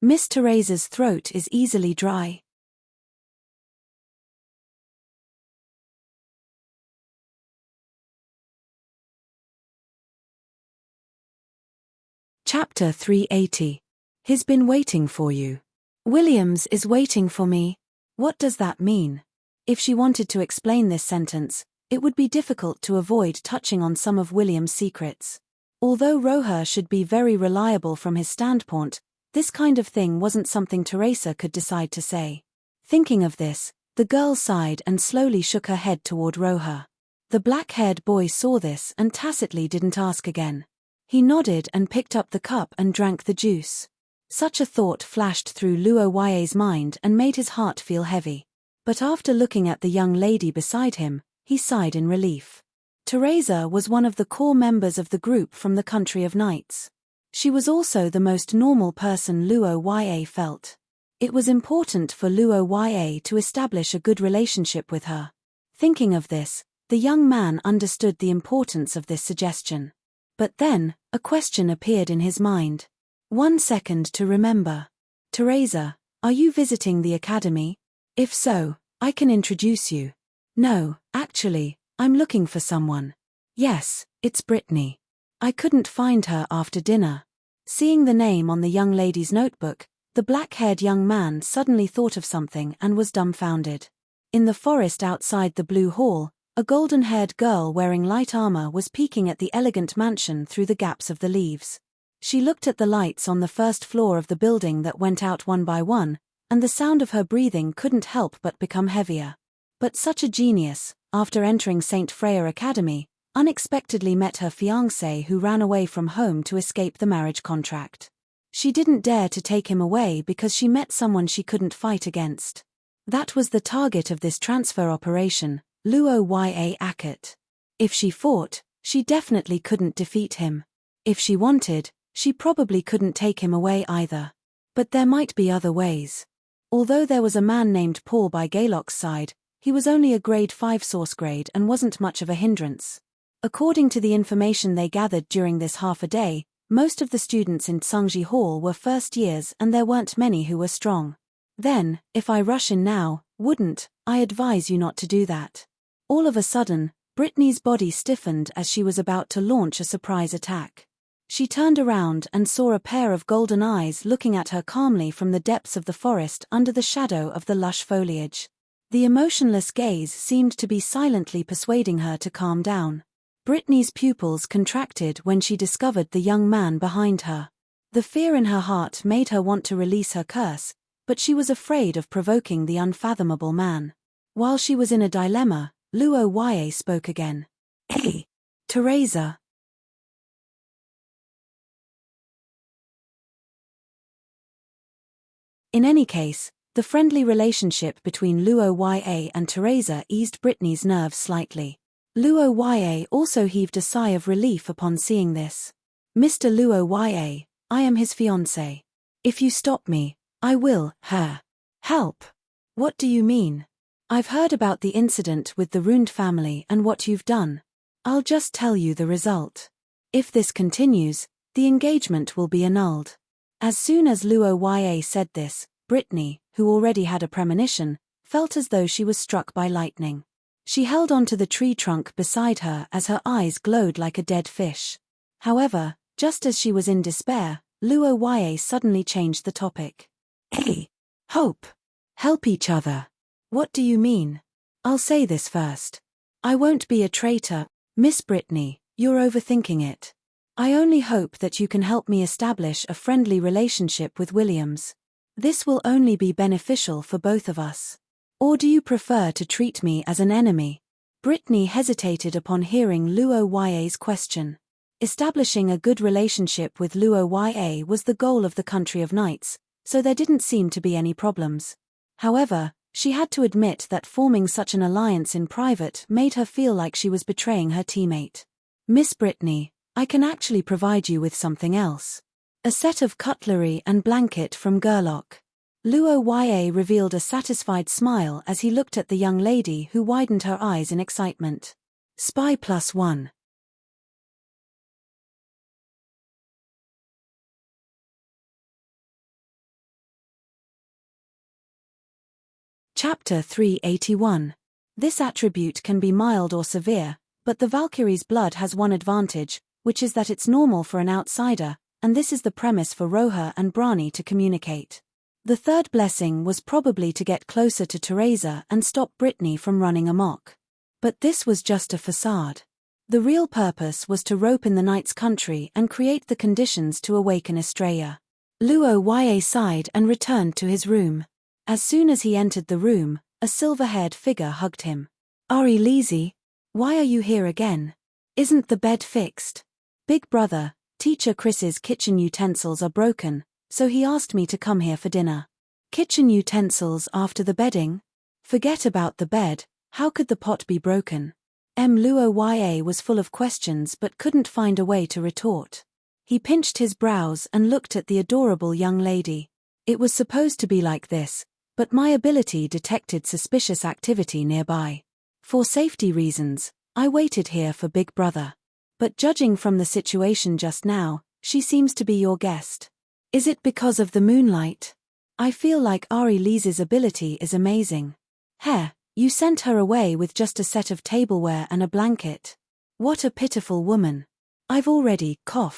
[SPEAKER 1] Miss Teresa's throat is easily dry. Chapter 380. He's been waiting for you. Williams is waiting for me. What does that mean? If she wanted to explain this sentence, it would be difficult to avoid touching on some of William's secrets. Although Roher should be very reliable from his standpoint, this kind of thing wasn't something Teresa could decide to say. Thinking of this, the girl sighed and slowly shook her head toward Roher. The black-haired boy saw this and tacitly didn't ask again. He nodded and picked up the cup and drank the juice. Such a thought flashed through Luo Yue's mind and made his heart feel heavy. But after looking at the young lady beside him, he sighed in relief. Teresa was one of the core members of the group from the country of knights. She was also the most normal person Luo Yue felt. It was important for Luo Yue to establish a good relationship with her. Thinking of this, the young man understood the importance of this suggestion. But then, a question appeared in his mind. 1 second to remember. Teresa, are you visiting the academy? If so, I can introduce you. No, actually, I'm looking for someone. Yes, it's Brittany. I couldn't find her after dinner. Seeing the name on the young lady's notebook, the black-haired young man suddenly thought of something and was dumbfounded. In the forest outside the Blue Hall, a golden-haired girl wearing light armor was peeking at the elegant mansion through the gaps of the leaves. She looked at the lights on the first floor of the building that went out one by one, and the sound of her breathing couldn't help but become heavier. But such a genius, after entering St. Freya Academy, unexpectedly met her fiancé who ran away from home to escape the marriage contract. She didn't dare to take him away because she met someone she couldn't fight against. That was the target of this transfer operation, Luo Yue Akut. If she fought, she definitely couldn't defeat him. If she wanted, she probably couldn't take him away either. But there might be other ways. Although there was a man named Paul by Gaylock's side, he was only a grade 5 source grade and wasn't much of a hindrance. According to the information they gathered during this half a day, most of the students in Tsungji Hall were first years and there weren't many who were strong. Then, if I rush in now, wouldn't I advise you not to do that? All of a sudden, Brittany's body stiffened as she was about to launch a surprise attack. She turned around and saw a pair of golden eyes looking at her calmly from the depths of the forest under the shadow of the lush foliage. The emotionless gaze seemed to be silently persuading her to calm down. Brittany's pupils contracted when she discovered the young man behind her. The fear in her heart made her want to release her curse, but she was afraid of provoking the unfathomable man. While she was in a dilemma, Luo Yue spoke again. Hey, Teresa. In any case, the friendly relationship between Luo Yue and Teresa eased Brittany's nerves slightly. Luo Yue also heaved a sigh of relief upon seeing this. Mr. Luo Yue, I am his fiancé. If you stop me, I will, help. What do you mean? I've heard about the incident with the Rund family and what you've done. I'll just tell you the result. If this continues, the engagement will be annulled. As soon as Luo Yue said this, Brittany, who already had a premonition, felt as though she was struck by lightning. She held onto the tree trunk beside her as her eyes glowed like a dead fish. However, just as she was in despair, Luo Yue suddenly changed the topic. Hey, Hope. Help each other. What do you mean? I'll say this first. I won't be a traitor, Miss Brittany, you're overthinking it. I only hope that you can help me establish a friendly relationship with Williams. This will only be beneficial for both of us. Or do you prefer to treat me as an enemy? Brittany hesitated upon hearing Luo Yue's question. Establishing a good relationship with Luo Yue was the goal of the Country of Knights, so there didn't seem to be any problems. However, she had to admit that forming such an alliance in private made her feel like she was betraying her teammate. Miss Brittany, I can actually provide you with something else. A set of cutlery and blanket from Gerlock. Luo Yue revealed a satisfied smile as he looked at the young lady who widened her eyes in excitement. Spy +1. Chapter 381. This attribute can be mild or severe, but the Valkyrie's blood has one advantage, which is that it's normal for an outsider, and this is the premise for Roja and Brani to communicate. The third blessing was probably to get closer to Teresa and stop Brittany from running amok. But this was just a facade. The real purpose was to rope in the knight's country and create the conditions to awaken Estrella. Luo Yue sighed and returned to his room. As soon as he entered the room, a silver-haired figure hugged him. Ari Lizzie, why are you here again? Isn't the bed fixed? Big brother, Teacher Chris's kitchen utensils are broken, so he asked me to come here for dinner. Kitchen utensils after the bedding? Forget about the bed, how could the pot be broken? Luo Yue was full of questions but couldn't find a way to retort. He pinched his brows and looked at the adorable young lady. It was supposed to be like this, but my ability detected suspicious activity nearby. For safety reasons, I waited here for Big Brother. But judging from the situation just now, she seems to be your guest. Is it because of the moonlight? I feel like Ari Lizzie's ability is amazing. You sent her away with just a set of tableware and a blanket. What a pitiful woman. I've already, her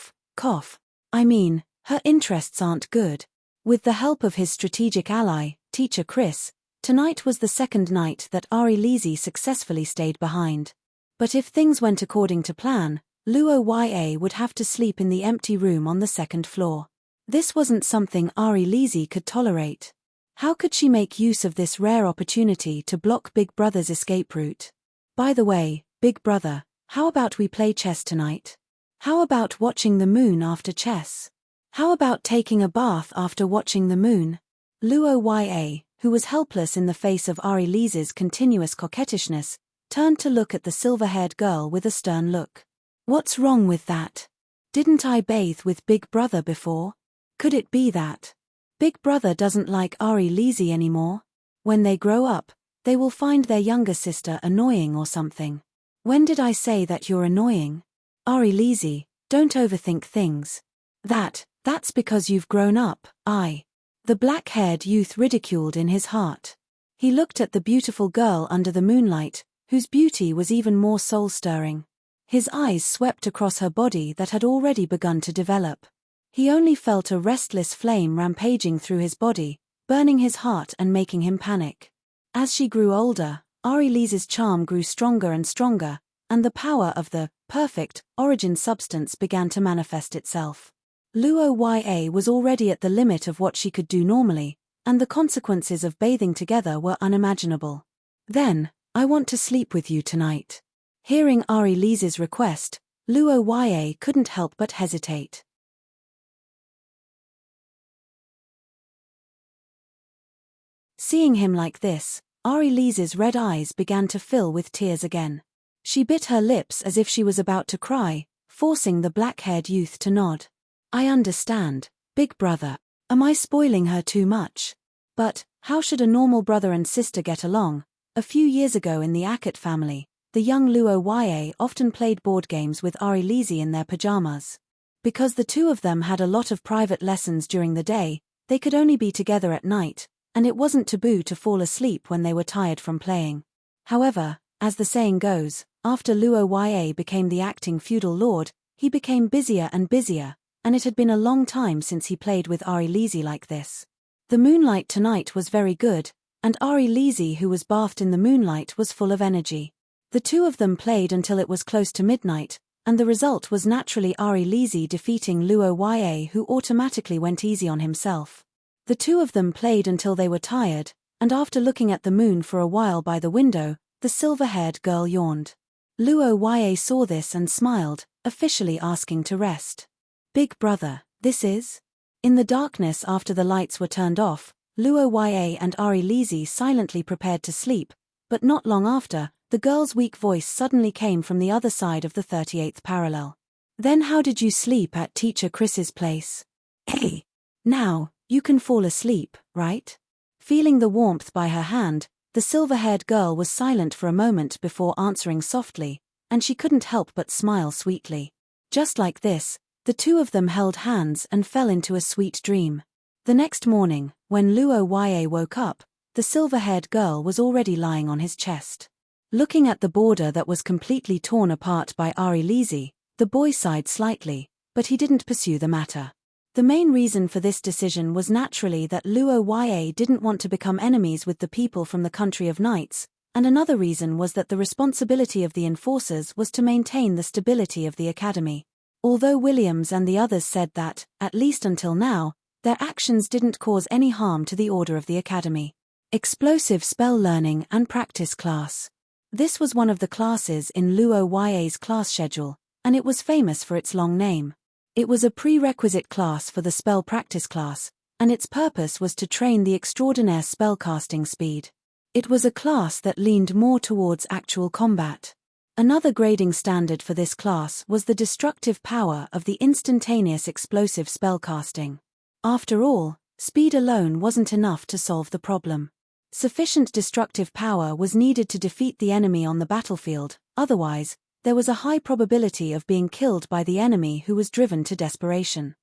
[SPEAKER 1] interests aren't good. With the help of his strategic ally, Teacher Chris, tonight was the second night that Ari Lizzie successfully stayed behind. But if things went according to plan, Luo Yue would have to sleep in the empty room on the second floor. This wasn't something Ari Lizzie could tolerate. How could she make use of this rare opportunity to block Big Brother's escape route? By the way, Big Brother, how about we play chess tonight? How about watching the moon after chess? How about taking a bath after watching the moon? Luo Yue, who was helpless in the face of Ari Lizzie's continuous coquettishness, turned to look at the silver-haired girl with a stern look. What's wrong with that? Didn't I bathe with Big Brother before? Could it be that Big Brother doesn't like Ari Lizzie anymore? When they grow up, they will find their younger sister annoying or something. When did I say that you're annoying? Ari Lizzie, don't overthink things. That's because you've grown up, The black-haired youth ridiculed in his heart. He looked at the beautiful girl under the moonlight, whose beauty was even more soul-stirring. His eyes swept across her body that had already begun to develop. He only felt a restless flame rampaging through his body, burning his heart and making him panic. As she grew older, Ari Lizzie's charm grew stronger and stronger, and the power of the perfect origin substance began to manifest itself. Luo Yue was already at the limit of what she could do normally, and the consequences of bathing together were unimaginable. Then, I want to sleep with you tonight. Hearing Ari Lee's request, Luo Yue couldn't help but hesitate. Seeing him like this, Ari Lee's red eyes began to fill with tears again. She bit her lips as if she was about to cry, forcing the black-haired youth to nod. I understand, big brother. Am I spoiling her too much? But, how should a normal brother and sister get along? A few years ago in the Ackett family, the young Luo Yue often played board games with Ari Lee in their pajamas. Because the two of them had a lot of private lessons during the day, they could only be together at night, and it wasn't taboo to fall asleep when they were tired from playing. However, as the saying goes, after Luo Yue became the acting feudal lord, he became busier and busier, and it had been a long time since he played with Ari Lee like this. The moonlight tonight was very good, and Ari Lee, who was bathed in the moonlight, was full of energy. The two of them played until it was close to midnight, and the result was naturally Ari Lee defeating Luo Yue, who automatically went easy on himself. The two of them played until they were tired, and after looking at the moon for a while by the window, the silver-haired girl yawned. Luo Yue saw this and smiled, officially asking to rest. Big brother, this is? In the darkness after the lights were turned off, Luo Yue and Ari Lee silently prepared to sleep, but not long after, the girl's weak voice suddenly came from the other side of the 38th parallel. Then how did you sleep at Teacher Chris's place? Hey! Now, you can fall asleep, right? Feeling the warmth by her hand, the silver-haired girl was silent for a moment before answering softly, and she couldn't help but smile sweetly. Just like this, the two of them held hands and fell into a sweet dream. The next morning, when Luo Yue woke up, the silver-haired girl was already lying on his chest. Looking at the border that was completely torn apart by Ari Lee, the boy sighed slightly, but he didn't pursue the matter. The main reason for this decision was naturally that Luo Yue didn't want to become enemies with the people from the country of knights, and another reason was that the responsibility of the enforcers was to maintain the stability of the academy. Although Williams and the others said that, at least until now, their actions didn't cause any harm to the order of the academy. Explosive spell learning and practice class. This was one of the classes in Luo Yue's class schedule, and it was famous for its long name. It was a prerequisite class for the spell practice class, and its purpose was to train the extraordinaire spellcasting speed. It was a class that leaned more towards actual combat. Another grading standard for this class was the destructive power of the instantaneous explosive spellcasting. After all, speed alone wasn't enough to solve the problem. Sufficient destructive power was needed to defeat the enemy on the battlefield, otherwise, there was a high probability of being killed by the enemy who was driven to desperation.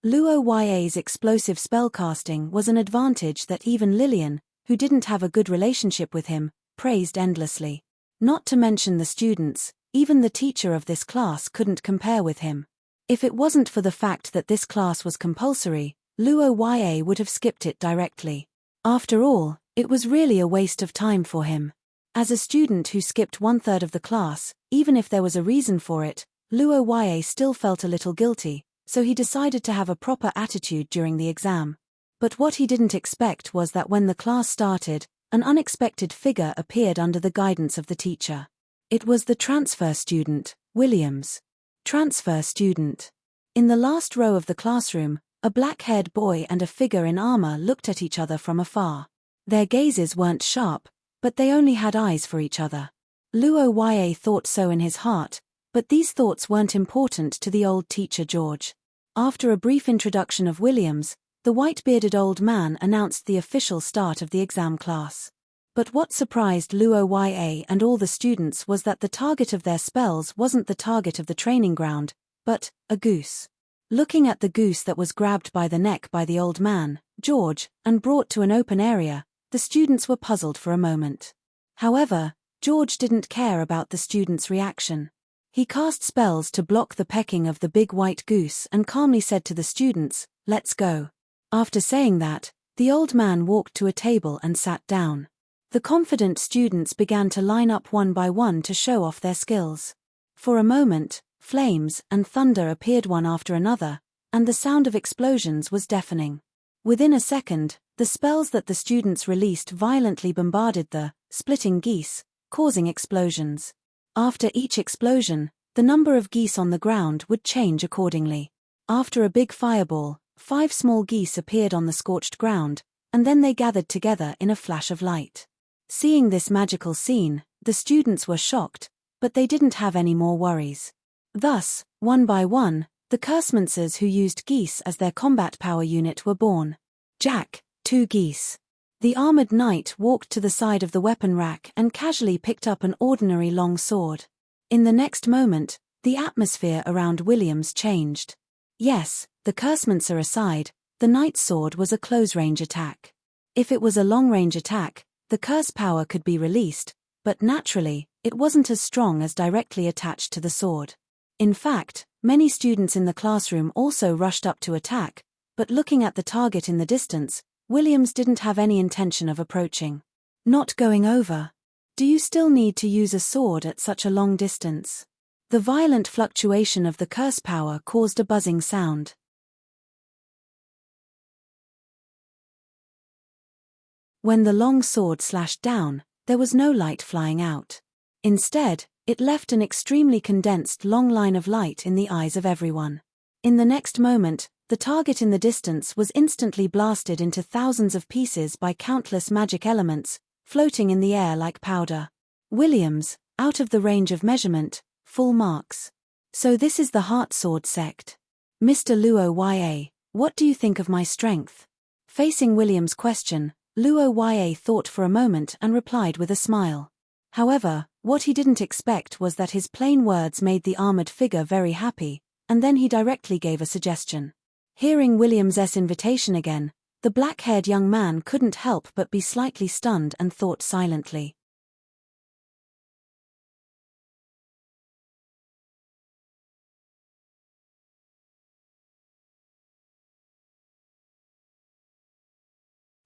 [SPEAKER 1] Luo Yue's explosive spellcasting was an advantage that even Lillian, who didn't have a good relationship with him, praised endlessly. Not to mention the students, even the teacher of this class couldn't compare with him. If it wasn't for the fact that this class was compulsory, Luo Yue would have skipped it directly. After all, it was really a waste of time for him. As a student who skipped 1/3 of the class, even if there was a reason for it, Luo Yue still felt a little guilty, so he decided to have a proper attitude during the exam. But what he didn't expect was that when the class started, an unexpected figure appeared under the guidance of the teacher. It was the transfer student, Williams. Transfer student. In the last row of the classroom, a black-haired boy and a figure in armor looked at each other from afar. Their gazes weren't sharp, but they only had eyes for each other. Luo Yue thought so in his heart, but these thoughts weren't important to the old teacher George. After a brief introduction of Williams, the white-bearded old man announced the official start of the exam class. But what surprised Luo Yue and all the students was that the target of their spells wasn't the target of the training ground, but a goose. Looking at the goose that was grabbed by the neck by the old man, George, and brought to an open area, the students were puzzled for a moment. However, George didn't care about the students' reaction. He cast spells to block the pecking of the big white goose and calmly said to the students, "Let's go." After saying that, the old man walked to a table and sat down. The confident students began to line up one by one to show off their skills. For a moment, flames and thunder appeared one after another, and the sound of explosions was deafening. Within a second, the spells that the students released violently bombarded the splitting geese, causing explosions. After each explosion, the number of geese on the ground would change accordingly. After a big fireball, 5 small geese appeared on the scorched ground, and then they gathered together in a flash of light. Seeing this magical scene, the students were shocked, but they didn't have any more worries. Thus, one by one, the Cursemancers who used geese as their combat power unit were born. Jack, 2 geese. The armored knight walked to the side of the weapon rack and casually picked up an ordinary long sword. In the next moment, the atmosphere around Williams changed. Yes, the Cursemancer aside, the knight's sword was a close-range attack. If it was a long-range attack, the curse power could be released, but naturally, it wasn't as strong as directly attached to the sword. In fact, many students in the classroom also rushed up to attack, but looking at the target in the distance, Williams didn't have any intention of approaching. Not going over. Do you still need to use a sword at such a long distance? The violent fluctuation of the curse power caused a buzzing sound. When the long sword slashed down, there was no light flying out. Instead, it left an extremely condensed long line of light in the eyes of everyone. In the next moment, the target in the distance was instantly blasted into thousands of pieces by countless magic elements, floating in the air like powder. Williams, out of the range of measurement, full marks. So this is the Heart Sword sect. Mr. Luo Ya, what do you think of my strength? Facing Williams' question, Luo Ya thought for a moment and replied with a smile. However, what he didn't expect was that his plain words made the armored figure very happy, and then he directly gave a suggestion. Hearing William's invitation again, the black-haired young man couldn't help but be slightly stunned and thought silently.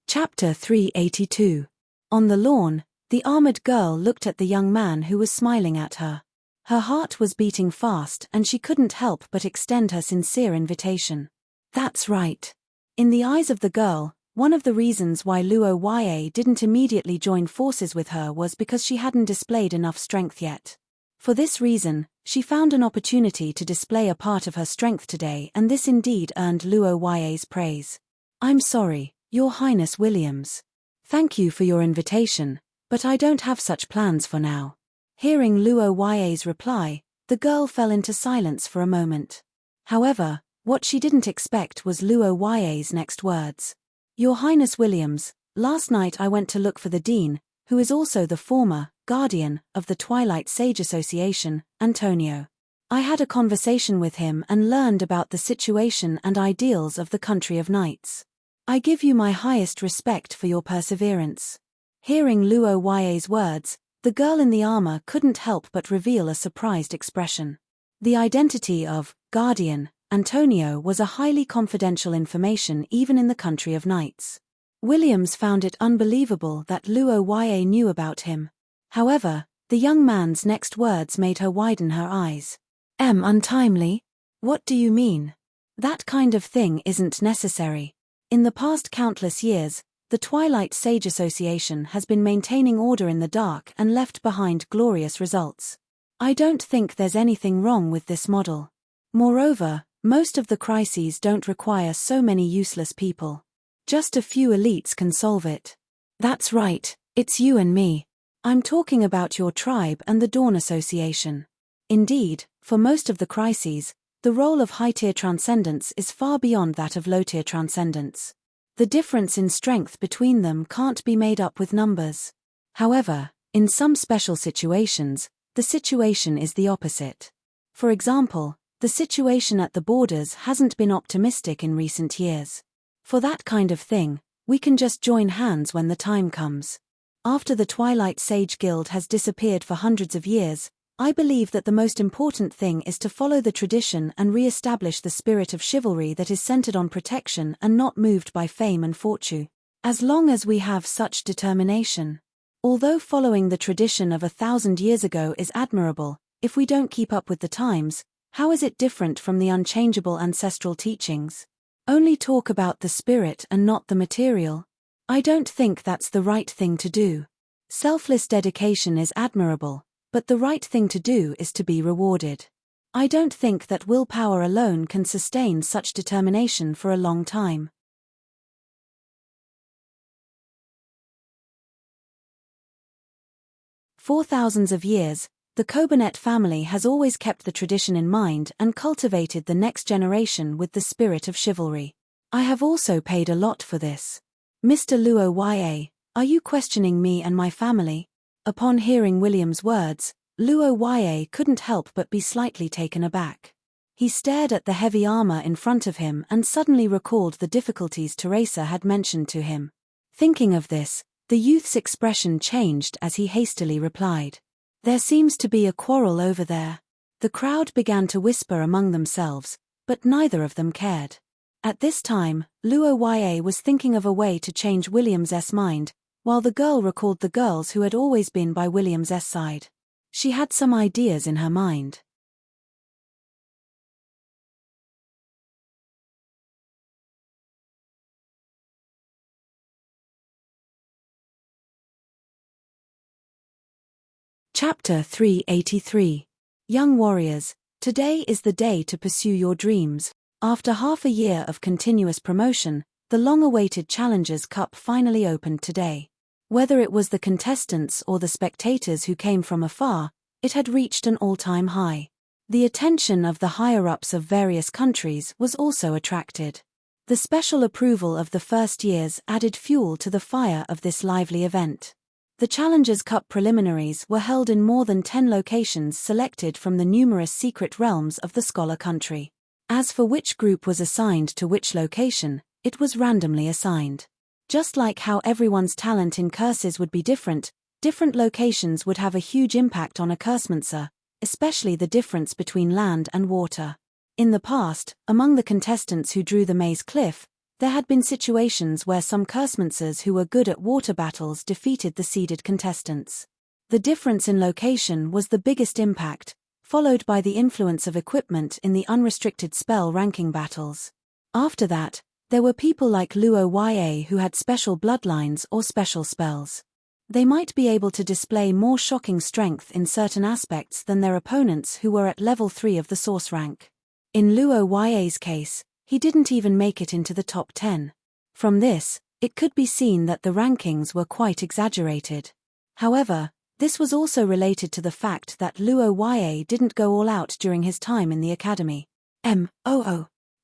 [SPEAKER 1] Chapter 382. On the lawn, the armored girl looked at the young man who was smiling at her. Her heart was beating fast and she couldn't help but extend her sincere invitation. That's right. In the eyes of the girl, one of the reasons why Luo Ya didn't immediately join forces with her was because she hadn't displayed enough strength yet. For this reason, she found an opportunity to display a part of her strength today, and this indeed earned Luo Ya's praise. I'm sorry, Your Highness Williams. Thank you for your invitation, but I don't have such plans for now. Hearing Luo Ya's reply, the girl fell into silence for a moment. However, what she didn't expect was Luo Ya's next words. Your Highness Williams, last night I went to look for the Dean, who is also the former guardian of the Twilight Sage Association, Antonio. I had a conversation with him and learned about the situation and ideals of the country of knights. I give you my highest respect for your perseverance. Hearing Luo Ya's words, the girl in the armor couldn't help but reveal a surprised expression. The identity of guardian Antonio was a highly confidential information even in the country of knights. Williams found it unbelievable that Luo Ya knew about him. However, the young man's next words made her widen her eyes. Untimely? What do you mean? That kind of thing isn't necessary. In the past countless years, the Twilight Sage Association has been maintaining order in the dark and left behind glorious results. I don't think there's anything wrong with this model. Moreover, most of the crises don't require so many useless people. Just a few elites can solve it. That's right, it's you and me. I'm talking about your tribe and the Dawn Association. Indeed, for most of the crises, the role of high-tier transcendence is far beyond that of low-tier transcendence. The difference in strength between them can't be made up with numbers. However, in some special situations, the situation is the opposite. For example, the situation at the borders hasn't been optimistic in recent years. For that kind of thing, we can just join hands when the time comes. After the Twilight Sage Guild has disappeared for hundreds of years, I believe that the most important thing is to follow the tradition and re-establish the spirit of chivalry that is centered on protection and not moved by fame and fortune. As long as we have such determination. Although following the tradition of 1,000 years ago is admirable, if we don't keep up with the times, how is it different from the unchangeable ancestral teachings? Only talk about the spirit and not the material? I don't think that's the right thing to do. Selfless dedication is admirable, but the right thing to do is to be rewarded. I don't think that willpower alone can sustain such determination for a long time. For thousands of years, the Kobanet family has always kept the tradition in mind and cultivated the next generation with the spirit of chivalry. I have also paid a lot for this. Mr. Luo Ya, are you questioning me and my family? Upon hearing William's words, Luo Ya couldn't help but be slightly taken aback. He stared at the heavy armor in front of him and suddenly recalled the difficulties Teresa had mentioned to him. Thinking of this, the youth's expression changed as he hastily replied, "There seems to be a quarrel over there." The crowd began to whisper among themselves, but neither of them cared. At this time, Luo Ya was thinking of a way to change William's mind, while the girl recalled the girls who had always been by William's side. She had some ideas in her mind. Chapter 383. Young warriors, today is the day to pursue your dreams. After half a year of continuous promotion, the long-awaited Challengers Cup finally opened today. Whether it was the contestants or the spectators who came from afar, it had reached an all-time high. The attention of the higher-ups of various countries was also attracted. The special approval of the first years added fuel to the fire of this lively event. The Challengers Cup preliminaries were held in more than 10 locations selected from the numerous secret realms of the Scholar Country. As for which group was assigned to which location, it was randomly assigned. Just like how everyone's talent in curses would be different, different locations would have a huge impact on a cursemancer, especially the difference between land and water. In the past, among the contestants who drew the maze cliff, there had been situations where some cursemancers who were good at water battles defeated the seeded contestants. The difference in location was the biggest impact, followed by the influence of equipment in the unrestricted spell ranking battles. After that, there were people like Luo Ya who had special bloodlines or special spells. They might be able to display more shocking strength in certain aspects than their opponents who were at level 3 of the source rank. In Luo Ya's case, he didn't even make it into the top 10. From this, it could be seen that the rankings were quite exaggerated. However, this was also related to the fact that Luo Ya didn't go all out during his time in the academy.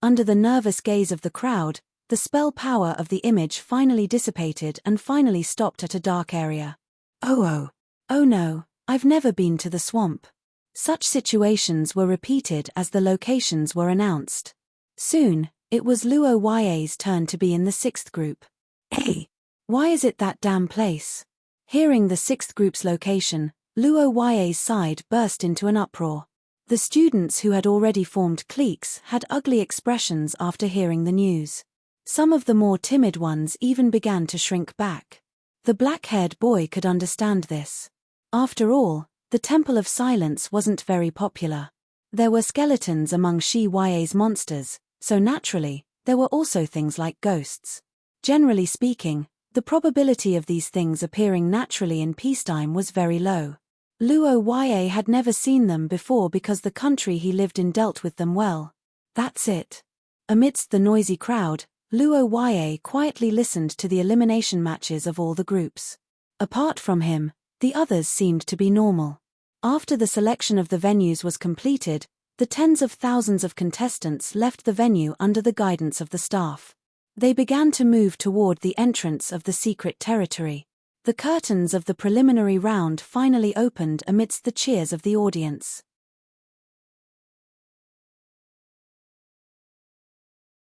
[SPEAKER 1] Under the nervous gaze of the crowd, the spell power of the image finally dissipated and finally stopped at a dark area. Oh no, I've never been to the swamp. Such situations were repeated as the locations were announced. Soon, it was Luo Ya's turn to be in the 6th group. Hey, why is it that damn place? Hearing the 6th group's location, Luo Ya's side burst into an uproar. The students who had already formed cliques had ugly expressions after hearing the news. Some of the more timid ones even began to shrink back. The black-haired boy could understand this. After all, the Temple of Silence wasn't very popular. There were skeletons among Shi Ya's monsters, so naturally, there were also things like ghosts. Generally speaking, the probability of these things appearing naturally in peacetime was very low. Luo Ya had never seen them before because the country he lived in dealt with them well. That's it. Amidst the noisy crowd, Luo Ya quietly listened to the elimination matches of all the groups. Apart from him, the others seemed to be normal. After the selection of the venues was completed, the tens of thousands of contestants left the venue under the guidance of the staff. They began to move toward the entrance of the secret territory. The curtains of the preliminary round finally opened amidst the cheers of the audience.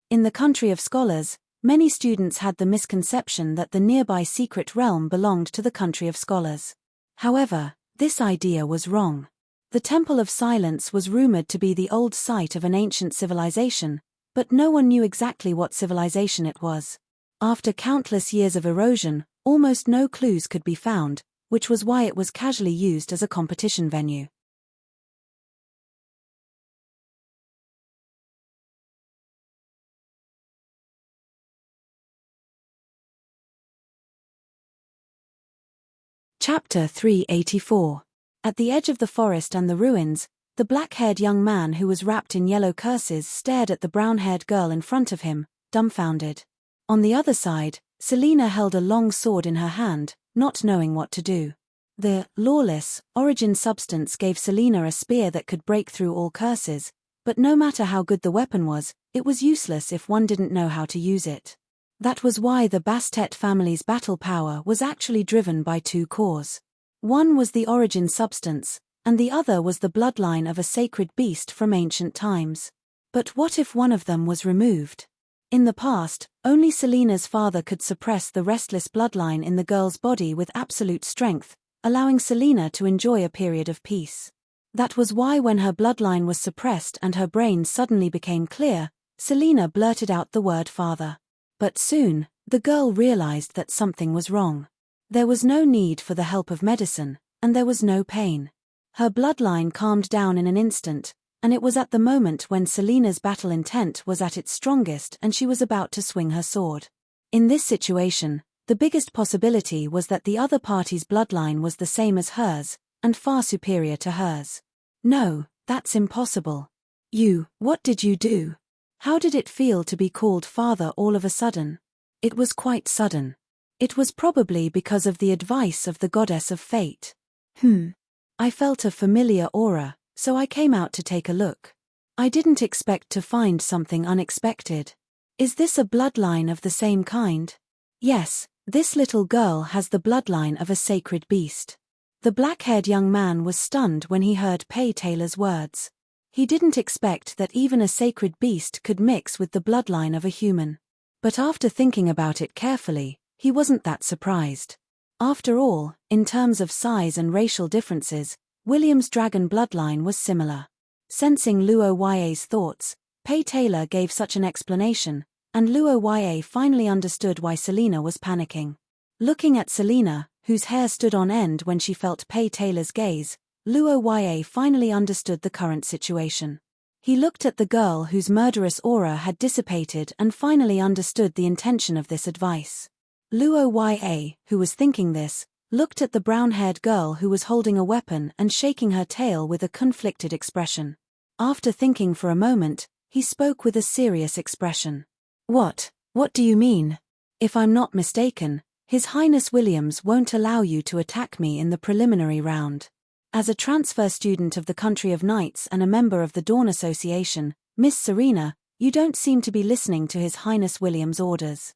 [SPEAKER 1] In the country of scholars, many students had the misconception that the nearby secret realm belonged to the country of scholars. However, this idea was wrong. The Temple of Silence was rumored to be the old site of an ancient civilization, but no one knew exactly what civilization it was. After countless years of erosion, almost no clues could be found, which was why it was casually used as a competition venue. Chapter 384. At the edge of the forest and the ruins, the black-haired young man who was wrapped in yellow curses stared at the brown-haired girl in front of him, dumbfounded. On the other side, Selina held a long sword in her hand, not knowing what to do. The lawless origin substance gave Selina a spear that could break through all curses, but no matter how good the weapon was, it was useless if one didn't know how to use it. That was why the Bastet family's battle power was actually driven by two cores. One was the origin substance, and the other was the bloodline of a sacred beast from ancient times. But what if one of them was removed? In the past, only Selina's father could suppress the restless bloodline in the girl's body with absolute strength, allowing Selina to enjoy a period of peace. That was why when her bloodline was suppressed and her brain suddenly became clear, Selina blurted out the word father. But soon, the girl realized that something was wrong. There was no need for the help of medicine, and there was no pain. Her bloodline calmed down in an instant, and it was at the moment when Selina's battle intent was at its strongest and she was about to swing her sword. In this situation, the biggest possibility was that the other party's bloodline was the same as hers, and far superior to hers. No, that's impossible. What did you do? How did it feel to be called father all of a sudden? It was quite sudden. It was probably because of the advice of the goddess of fate. I felt a familiar aura, so I came out to take a look. I didn't expect to find something unexpected. Is this a bloodline of the same kind? Yes, this little girl has the bloodline of a sacred beast. The black-haired young man was stunned when he heard Pay Taylor's words. He didn't expect that even a sacred beast could mix with the bloodline of a human. But after thinking about it carefully, he wasn't that surprised. After all, in terms of size and racial differences, William's dragon bloodline was similar. Sensing Luo Ya's thoughts, Pay Taylor gave such an explanation, and Luo Ya finally understood why Selina was panicking. Looking at Selina, whose hair stood on end when she felt Pay Taylor's gaze, Luo Ya finally understood the current situation. He looked at the girl whose murderous aura had dissipated and finally understood the intention of this advice. Luo Ya, who was thinking this, looked at the brown-haired girl who was holding a weapon and shaking her tail with a conflicted expression. After thinking for a moment, he spoke with a serious expression. What do you mean? If I'm not mistaken, His Highness Williams won't allow you to attack me in the preliminary round. As a transfer student of the Country of Knights and a member of the Dawn Association, Miss Serena, you don't seem to be listening to His Highness William's orders.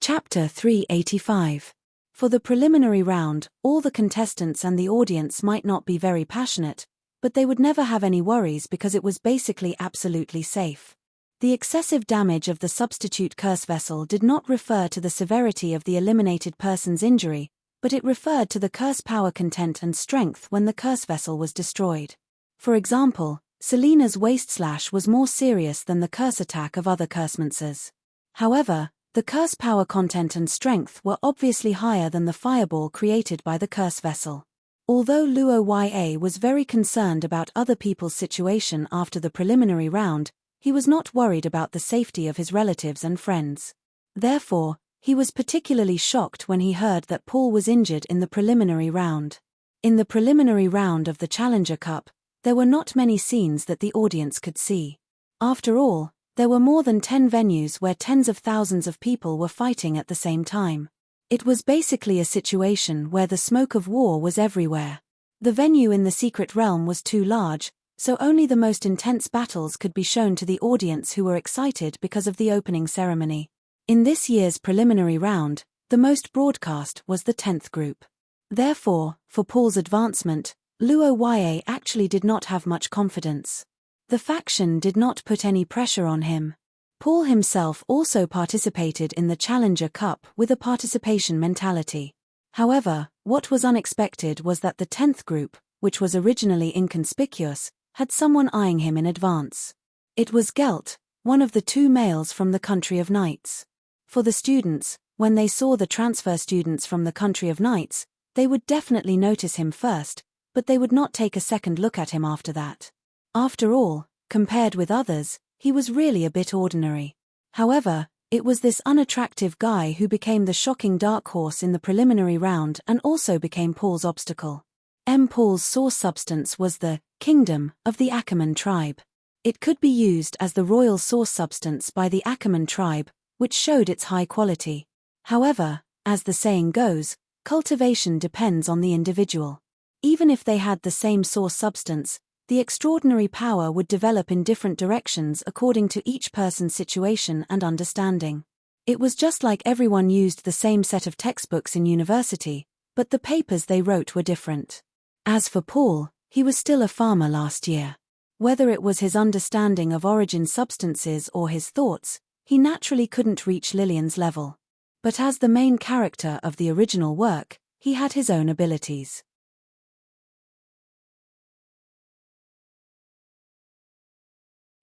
[SPEAKER 1] Chapter 385. For the preliminary round, all the contestants and the audience might not be very passionate, but they would never have any worries because it was basically absolutely safe. The excessive damage of the substitute curse vessel did not refer to the severity of the eliminated person's injury, but it referred to the curse power content and strength when the curse vessel was destroyed. For example, Selina's waist slash was more serious than the curse attack of other cursemances. However, the curse power content and strength were obviously higher than the fireball created by the curse vessel. Although Luo Ya was very concerned about other people's situation after the preliminary round, he was not worried about the safety of his relatives and friends. Therefore, he was particularly shocked when he heard that Paul was injured in the preliminary round. In the preliminary round of the Challenger Cup, there were not many scenes that the audience could see. After all, there were more than 10 venues where tens of thousands of people were fighting at the same time. It was basically a situation where the smoke of war was everywhere. The venue in the Secret Realm was too large, so only the most intense battles could be shown to the audience who were excited because of the opening ceremony. In this year's preliminary round, the most broadcast was the 10th group. Therefore, for Paul's advancement, Luo Ya actually did not have much confidence. The faction did not put any pressure on him. Paul himself also participated in the Challenger Cup with a participation mentality. However, what was unexpected was that the 10th group, which was originally inconspicuous, had someone eyeing him in advance. It was Gelt, one of the 2 males from the Country of Knights. For the students, when they saw the transfer students from the Country of Knights, they would definitely notice him first, but they would not take a second look at him after that. After all, compared with others, he was really a bit ordinary. However, it was this unattractive guy who became the shocking dark horse in the preliminary round and also became Paul's obstacle. Paul's source substance was the kingdom of the Ackerman tribe. It could be used as the royal source substance by the Ackerman tribe, which showed its high quality. However, as the saying goes, cultivation depends on the individual. Even if they had the same source substance, the extraordinary power would develop in different directions according to each person's situation and understanding. It was just like everyone used the same set of textbooks in university, but the papers they wrote were different. As for Paul, he was still a farmer last year. Whether it was his understanding of origin substances or his thoughts, he naturally couldn't reach Lillian's level. But as the main character of the original work, he had his own abilities.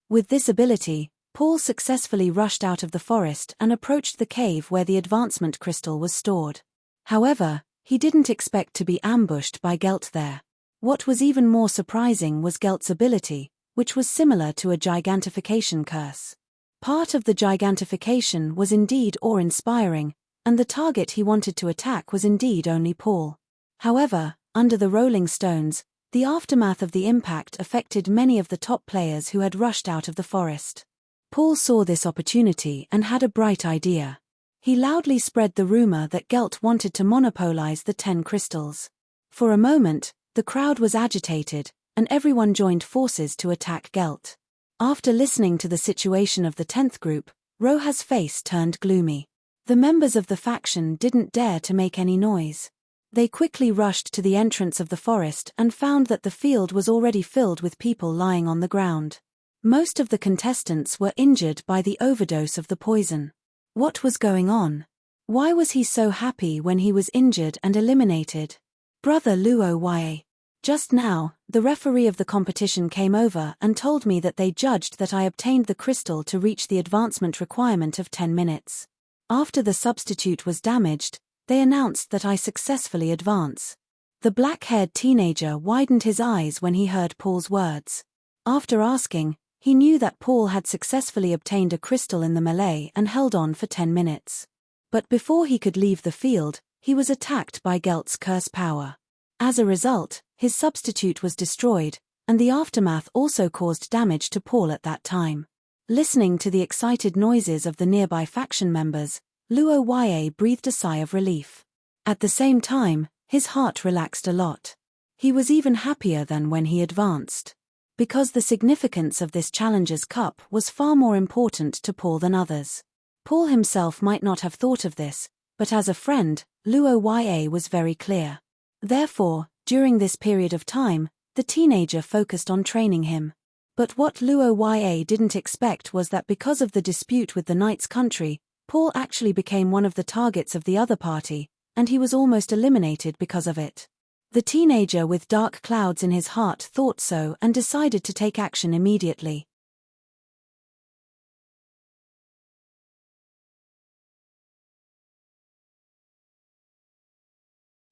[SPEAKER 1] With this ability, Paul successfully rushed out of the forest and approached the cave where the advancement crystal was stored. However, he didn't expect to be ambushed by Gelt there. What was even more surprising was Gelt's ability, which was similar to a gigantification curse. Part of the gigantification was indeed awe-inspiring, and the target he wanted to attack was indeed only Paul. However, under the rolling stones, the aftermath of the impact affected many of the top players who had rushed out of the forest. Paul saw this opportunity and had a bright idea. He loudly spread the rumor that Gelt wanted to monopolize the 10 crystals. For a moment, the crowd was agitated, and everyone joined forces to attack Gelt. After listening to the situation of the 10th group, Roha's face turned gloomy. The members of the faction didn't dare to make any noise. They quickly rushed to the entrance of the forest and found that the field was already filled with people lying on the ground. Most of the contestants were injured by the overdose of the poison. What was going on? Why was he so happy when he was injured and eliminated? Brother Luo Ye. Just now, the referee of the competition came over and told me that they judged that I obtained the crystal to reach the advancement requirement of 10 minutes. After the substitute was damaged, they announced that I successfully advance. The black-haired teenager widened his eyes when he heard Paul's words. After asking, he knew that Paul had successfully obtained a crystal in the melee and held on for 10 minutes. But before he could leave the field, he was attacked by Gelt's curse power. As a result, his substitute was destroyed, and the aftermath also caused damage to Paul at that time. Listening to the excited noises of the nearby faction members, Luo Ye breathed a sigh of relief. At the same time, his heart relaxed a lot. He was even happier than when he advanced. Because the significance of this Challengers Cup was far more important to Paul than others. Paul himself might not have thought of this, but as a friend, Luo Ye was very clear. Therefore, during this period of time, the teenager focused on training him. But what Luo Ye didn't expect was that because of the dispute with the Knight's country, Paul actually became one of the targets of the other party, and he was almost eliminated because of it. The teenager with dark clouds in his heart thought so and decided to take action immediately.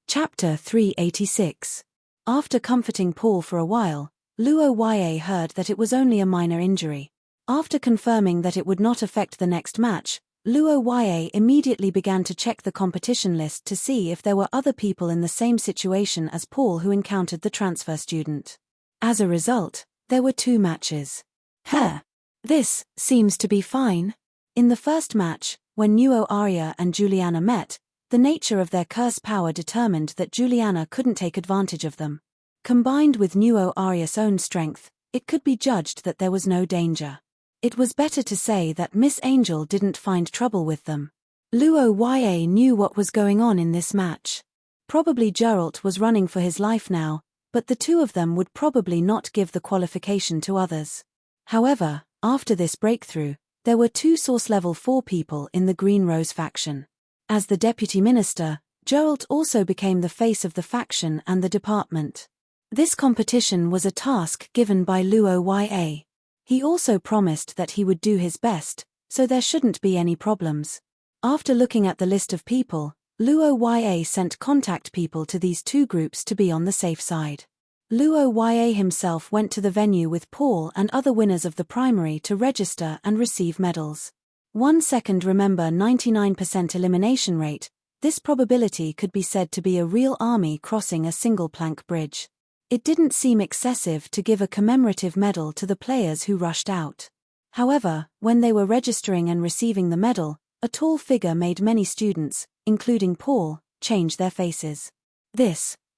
[SPEAKER 1] Chapter 386. After comforting Paul for a while, Luo Ye heard that it was only a minor injury. After confirming that it would not affect the next match, Luo Ye immediately began to check the competition list to see if there were other people in the same situation as Paul who encountered the transfer student. As a result, there were 2 matches. This seems to be fine. In the first match, when Nuo Arya and Juliana met, the nature of their curse power determined that Juliana couldn't take advantage of them. Combined with Nuo Arya's own strength, it could be judged that there was no danger. It was better to say that Miss Angel didn't find trouble with them. Luo Ye knew what was going on in this match. Probably Geralt was running for his life now, but the 2 of them would probably not give the qualification to others. However, after this breakthrough, there were 2 Source Level 4 people in the Green Rose faction. As the deputy minister, Geralt also became the face of the faction and the department. This competition was a task given by Luo Ye. He also promised that he would do his best, so there shouldn't be any problems. After looking at the list of people, Luo Ye sent contact people to these 2 groups to be on the safe side. Luo Yue himself went to the venue with Paul and other winners of the primary to register and receive medals. 1 second. Remember 99% elimination rate. This probability could be said to be a real army crossing a single plank bridge. It didn't seem excessive to give a commemorative medal to the players who rushed out. However, when they were registering and receiving the medal, a tall figure made many students, including Paul, change their faces.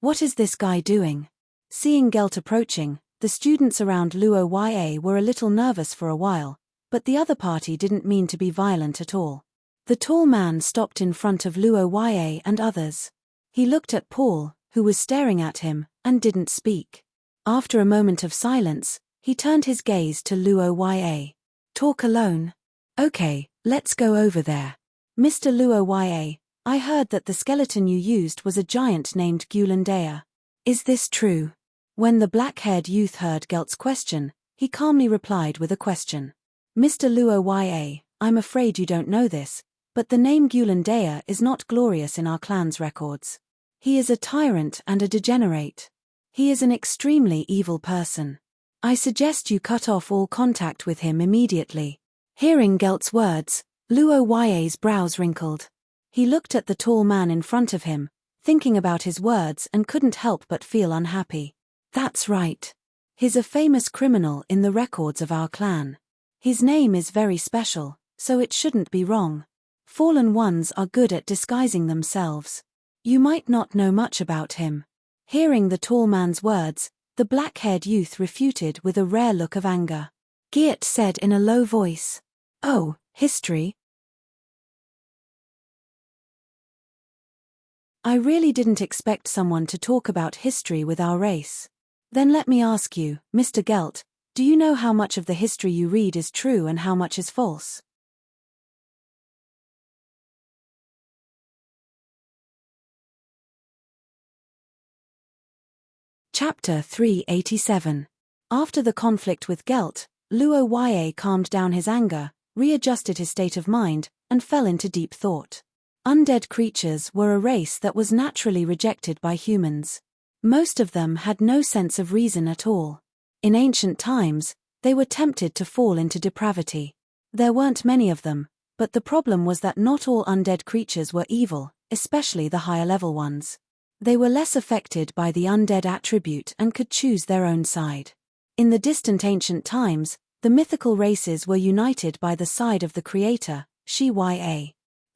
[SPEAKER 1] What is this guy doing? Seeing Gelt approaching, the students around Luo Yue were a little nervous for a while, but the other party didn't mean to be violent at all. The tall man stopped in front of Luo Yue and others. He looked at Paul, who was staring at him, and didn't speak. After a moment of silence, he turned his gaze to Luo Yue. Talk alone. Okay, let's go over there. Mr. Luo Yue, I heard that the skeleton you used was a giant named Gulandea. Is this true? When the black-haired youth heard Gelt's question, he calmly replied with a question. Mr. Luo Yue, I'm afraid you don't know this, but the name Gulandea is not glorious in our clan's records. He is a tyrant and a degenerate. He is an extremely evil person. I suggest you cut off all contact with him immediately. Hearing Gelt's words, Luo Yue's brows wrinkled. He looked at the tall man in front of him, thinking about his words and couldn't help but feel unhappy. That's right. He's a famous criminal in the records of our clan. His name is very special, so it shouldn't be wrong. Fallen ones are good at disguising themselves. You might not know much about him. Hearing the tall man's words, the black-haired youth refuted with a rare look of anger. Geert said in a low voice. Oh, history? I really didn't expect someone to talk about history with our race. Then let me ask you, Mr. Gelt, do you know how much of the history you read is true and how much is false? Chapter 387. After the conflict with Gelt, Luo Yue calmed down his anger, readjusted his state of mind, and fell into deep thought. Undead creatures were a race that was naturally rejected by humans. Most of them had no sense of reason at all. In ancient times, they were tempted to fall into depravity. There weren't many of them, but the problem was that not all undead creatures were evil, especially the higher-level ones. They were less affected by the undead attribute and could choose their own side. In the distant ancient times, the mythical races were united by the side of the Creator, Shi Ya.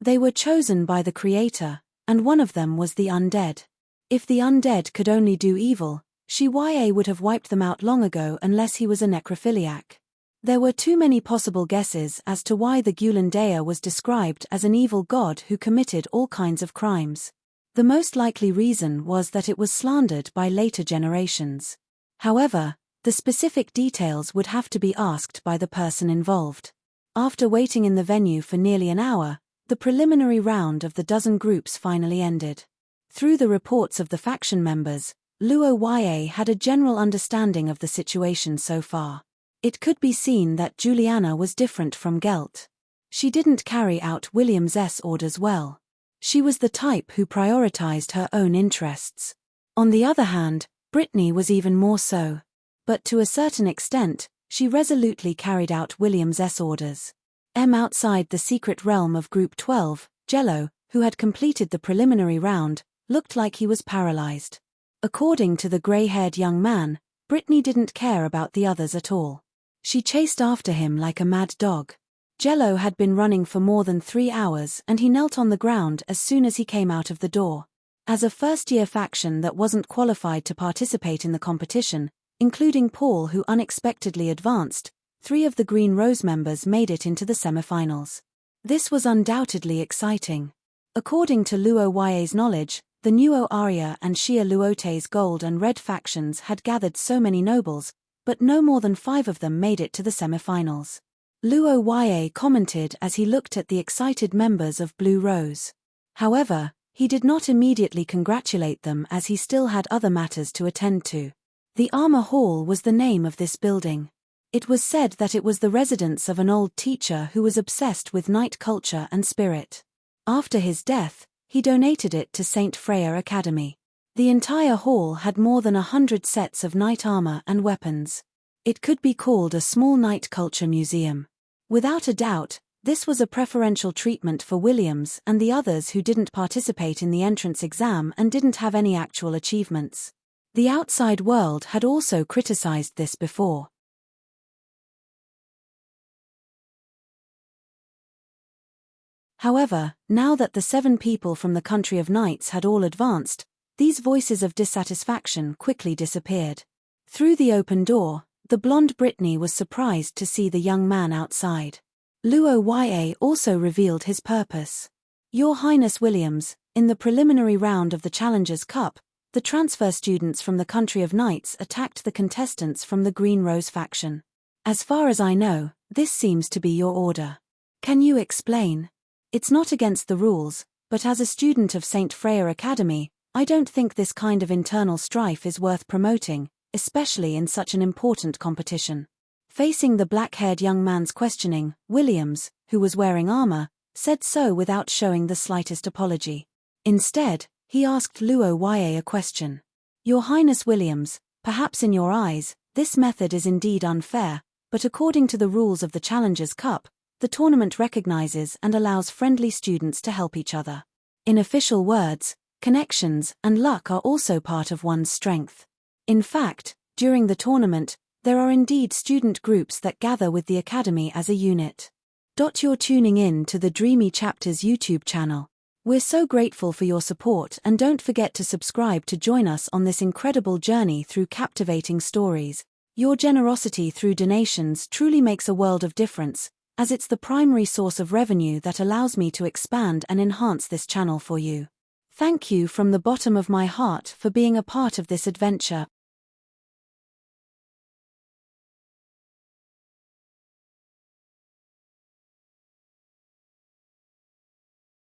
[SPEAKER 1] They were chosen by the Creator, and one of them was the undead. If the undead could only do evil, Shi Ya would have wiped them out long ago unless he was a necrophiliac. There were too many possible guesses as to why the Gulandea was described as an evil god who committed all kinds of crimes. The most likely reason was that it was slandered by later generations. However, the specific details would have to be asked by the person involved. After waiting in the venue for nearly an hour, the preliminary round of the dozen groups finally ended. Through the reports of the faction members, Luo Yue had a general understanding of the situation so far. It could be seen that Juliana was different from Gelt. She didn't carry out William's orders well. She was the type who prioritized her own interests. On the other hand, Brittany was even more so. But to a certain extent, she resolutely carried out William's orders. Outside the secret realm of Group 12, Jello, who had completed the preliminary round, looked like he was paralyzed. According to the grey-haired young man, Brittany didn't care about the others at all. She chased after him like a mad dog. Jello had been running for more than 3 hours and he knelt on the ground as soon as he came out of the door. As a first-year faction that wasn't qualified to participate in the competition, including Paul who unexpectedly advanced, 3 of the Green Rose members made it into the semifinals. This was undoubtedly exciting. According to Luo Yue's knowledge, the Nuo Arya and Xia Luote's gold and red factions had gathered so many nobles, but no more than 5 of them made it to the semifinals. Luo Yue commented as he looked at the excited members of Blue Rose. However, he did not immediately congratulate them as he still had other matters to attend to. The Armor Hall was the name of this building. It was said that it was the residence of an old teacher who was obsessed with night culture and spirit. After his death, he donated it to St. Freya Academy. The entire hall had more than 100 sets of knight armor and weapons. It could be called a small knight culture museum. Without a doubt, this was a preferential treatment for Williams and the others who didn't participate in the entrance exam and didn't have any actual achievements. The outside world had also criticized this before. However, now that the 7 people from the country of knights had all advanced, these voices of dissatisfaction quickly disappeared. Through the open door, the blonde Brittany was surprised to see the young man outside. Luo Ya also revealed his purpose. Your Highness Williams, in the preliminary round of the Challengers' Cup, the transfer students from the country of knights attacked the contestants from the Green Rose faction. As far as I know, this seems to be your order. Can you explain? It's not against the rules, but as a student of St. Freya Academy, I don't think this kind of internal strife is worth promoting, especially in such an important competition. Facing the black-haired young man's questioning, Williams, who was wearing armor, said so without showing the slightest apology. Instead, he asked Luo Ya a question. Your Highness Williams, perhaps in your eyes, this method is indeed unfair, but according to the rules of the Challengers' Cup, the tournament recognizes and allows friendly students to help each other. In official words, connections and luck are also part of one's strength. In fact, during the tournament, there are indeed student groups that gather with the academy as a unit. You're tuning in to the Dreamy Chapters YouTube channel. We're so grateful for your support, and don't forget to subscribe to join us on this incredible journey through captivating stories. Your generosity through donations truly makes a world of difference, as it's the primary source of revenue that allows me to expand and enhance this channel for you. Thank you from the bottom of my heart for being a part of this adventure.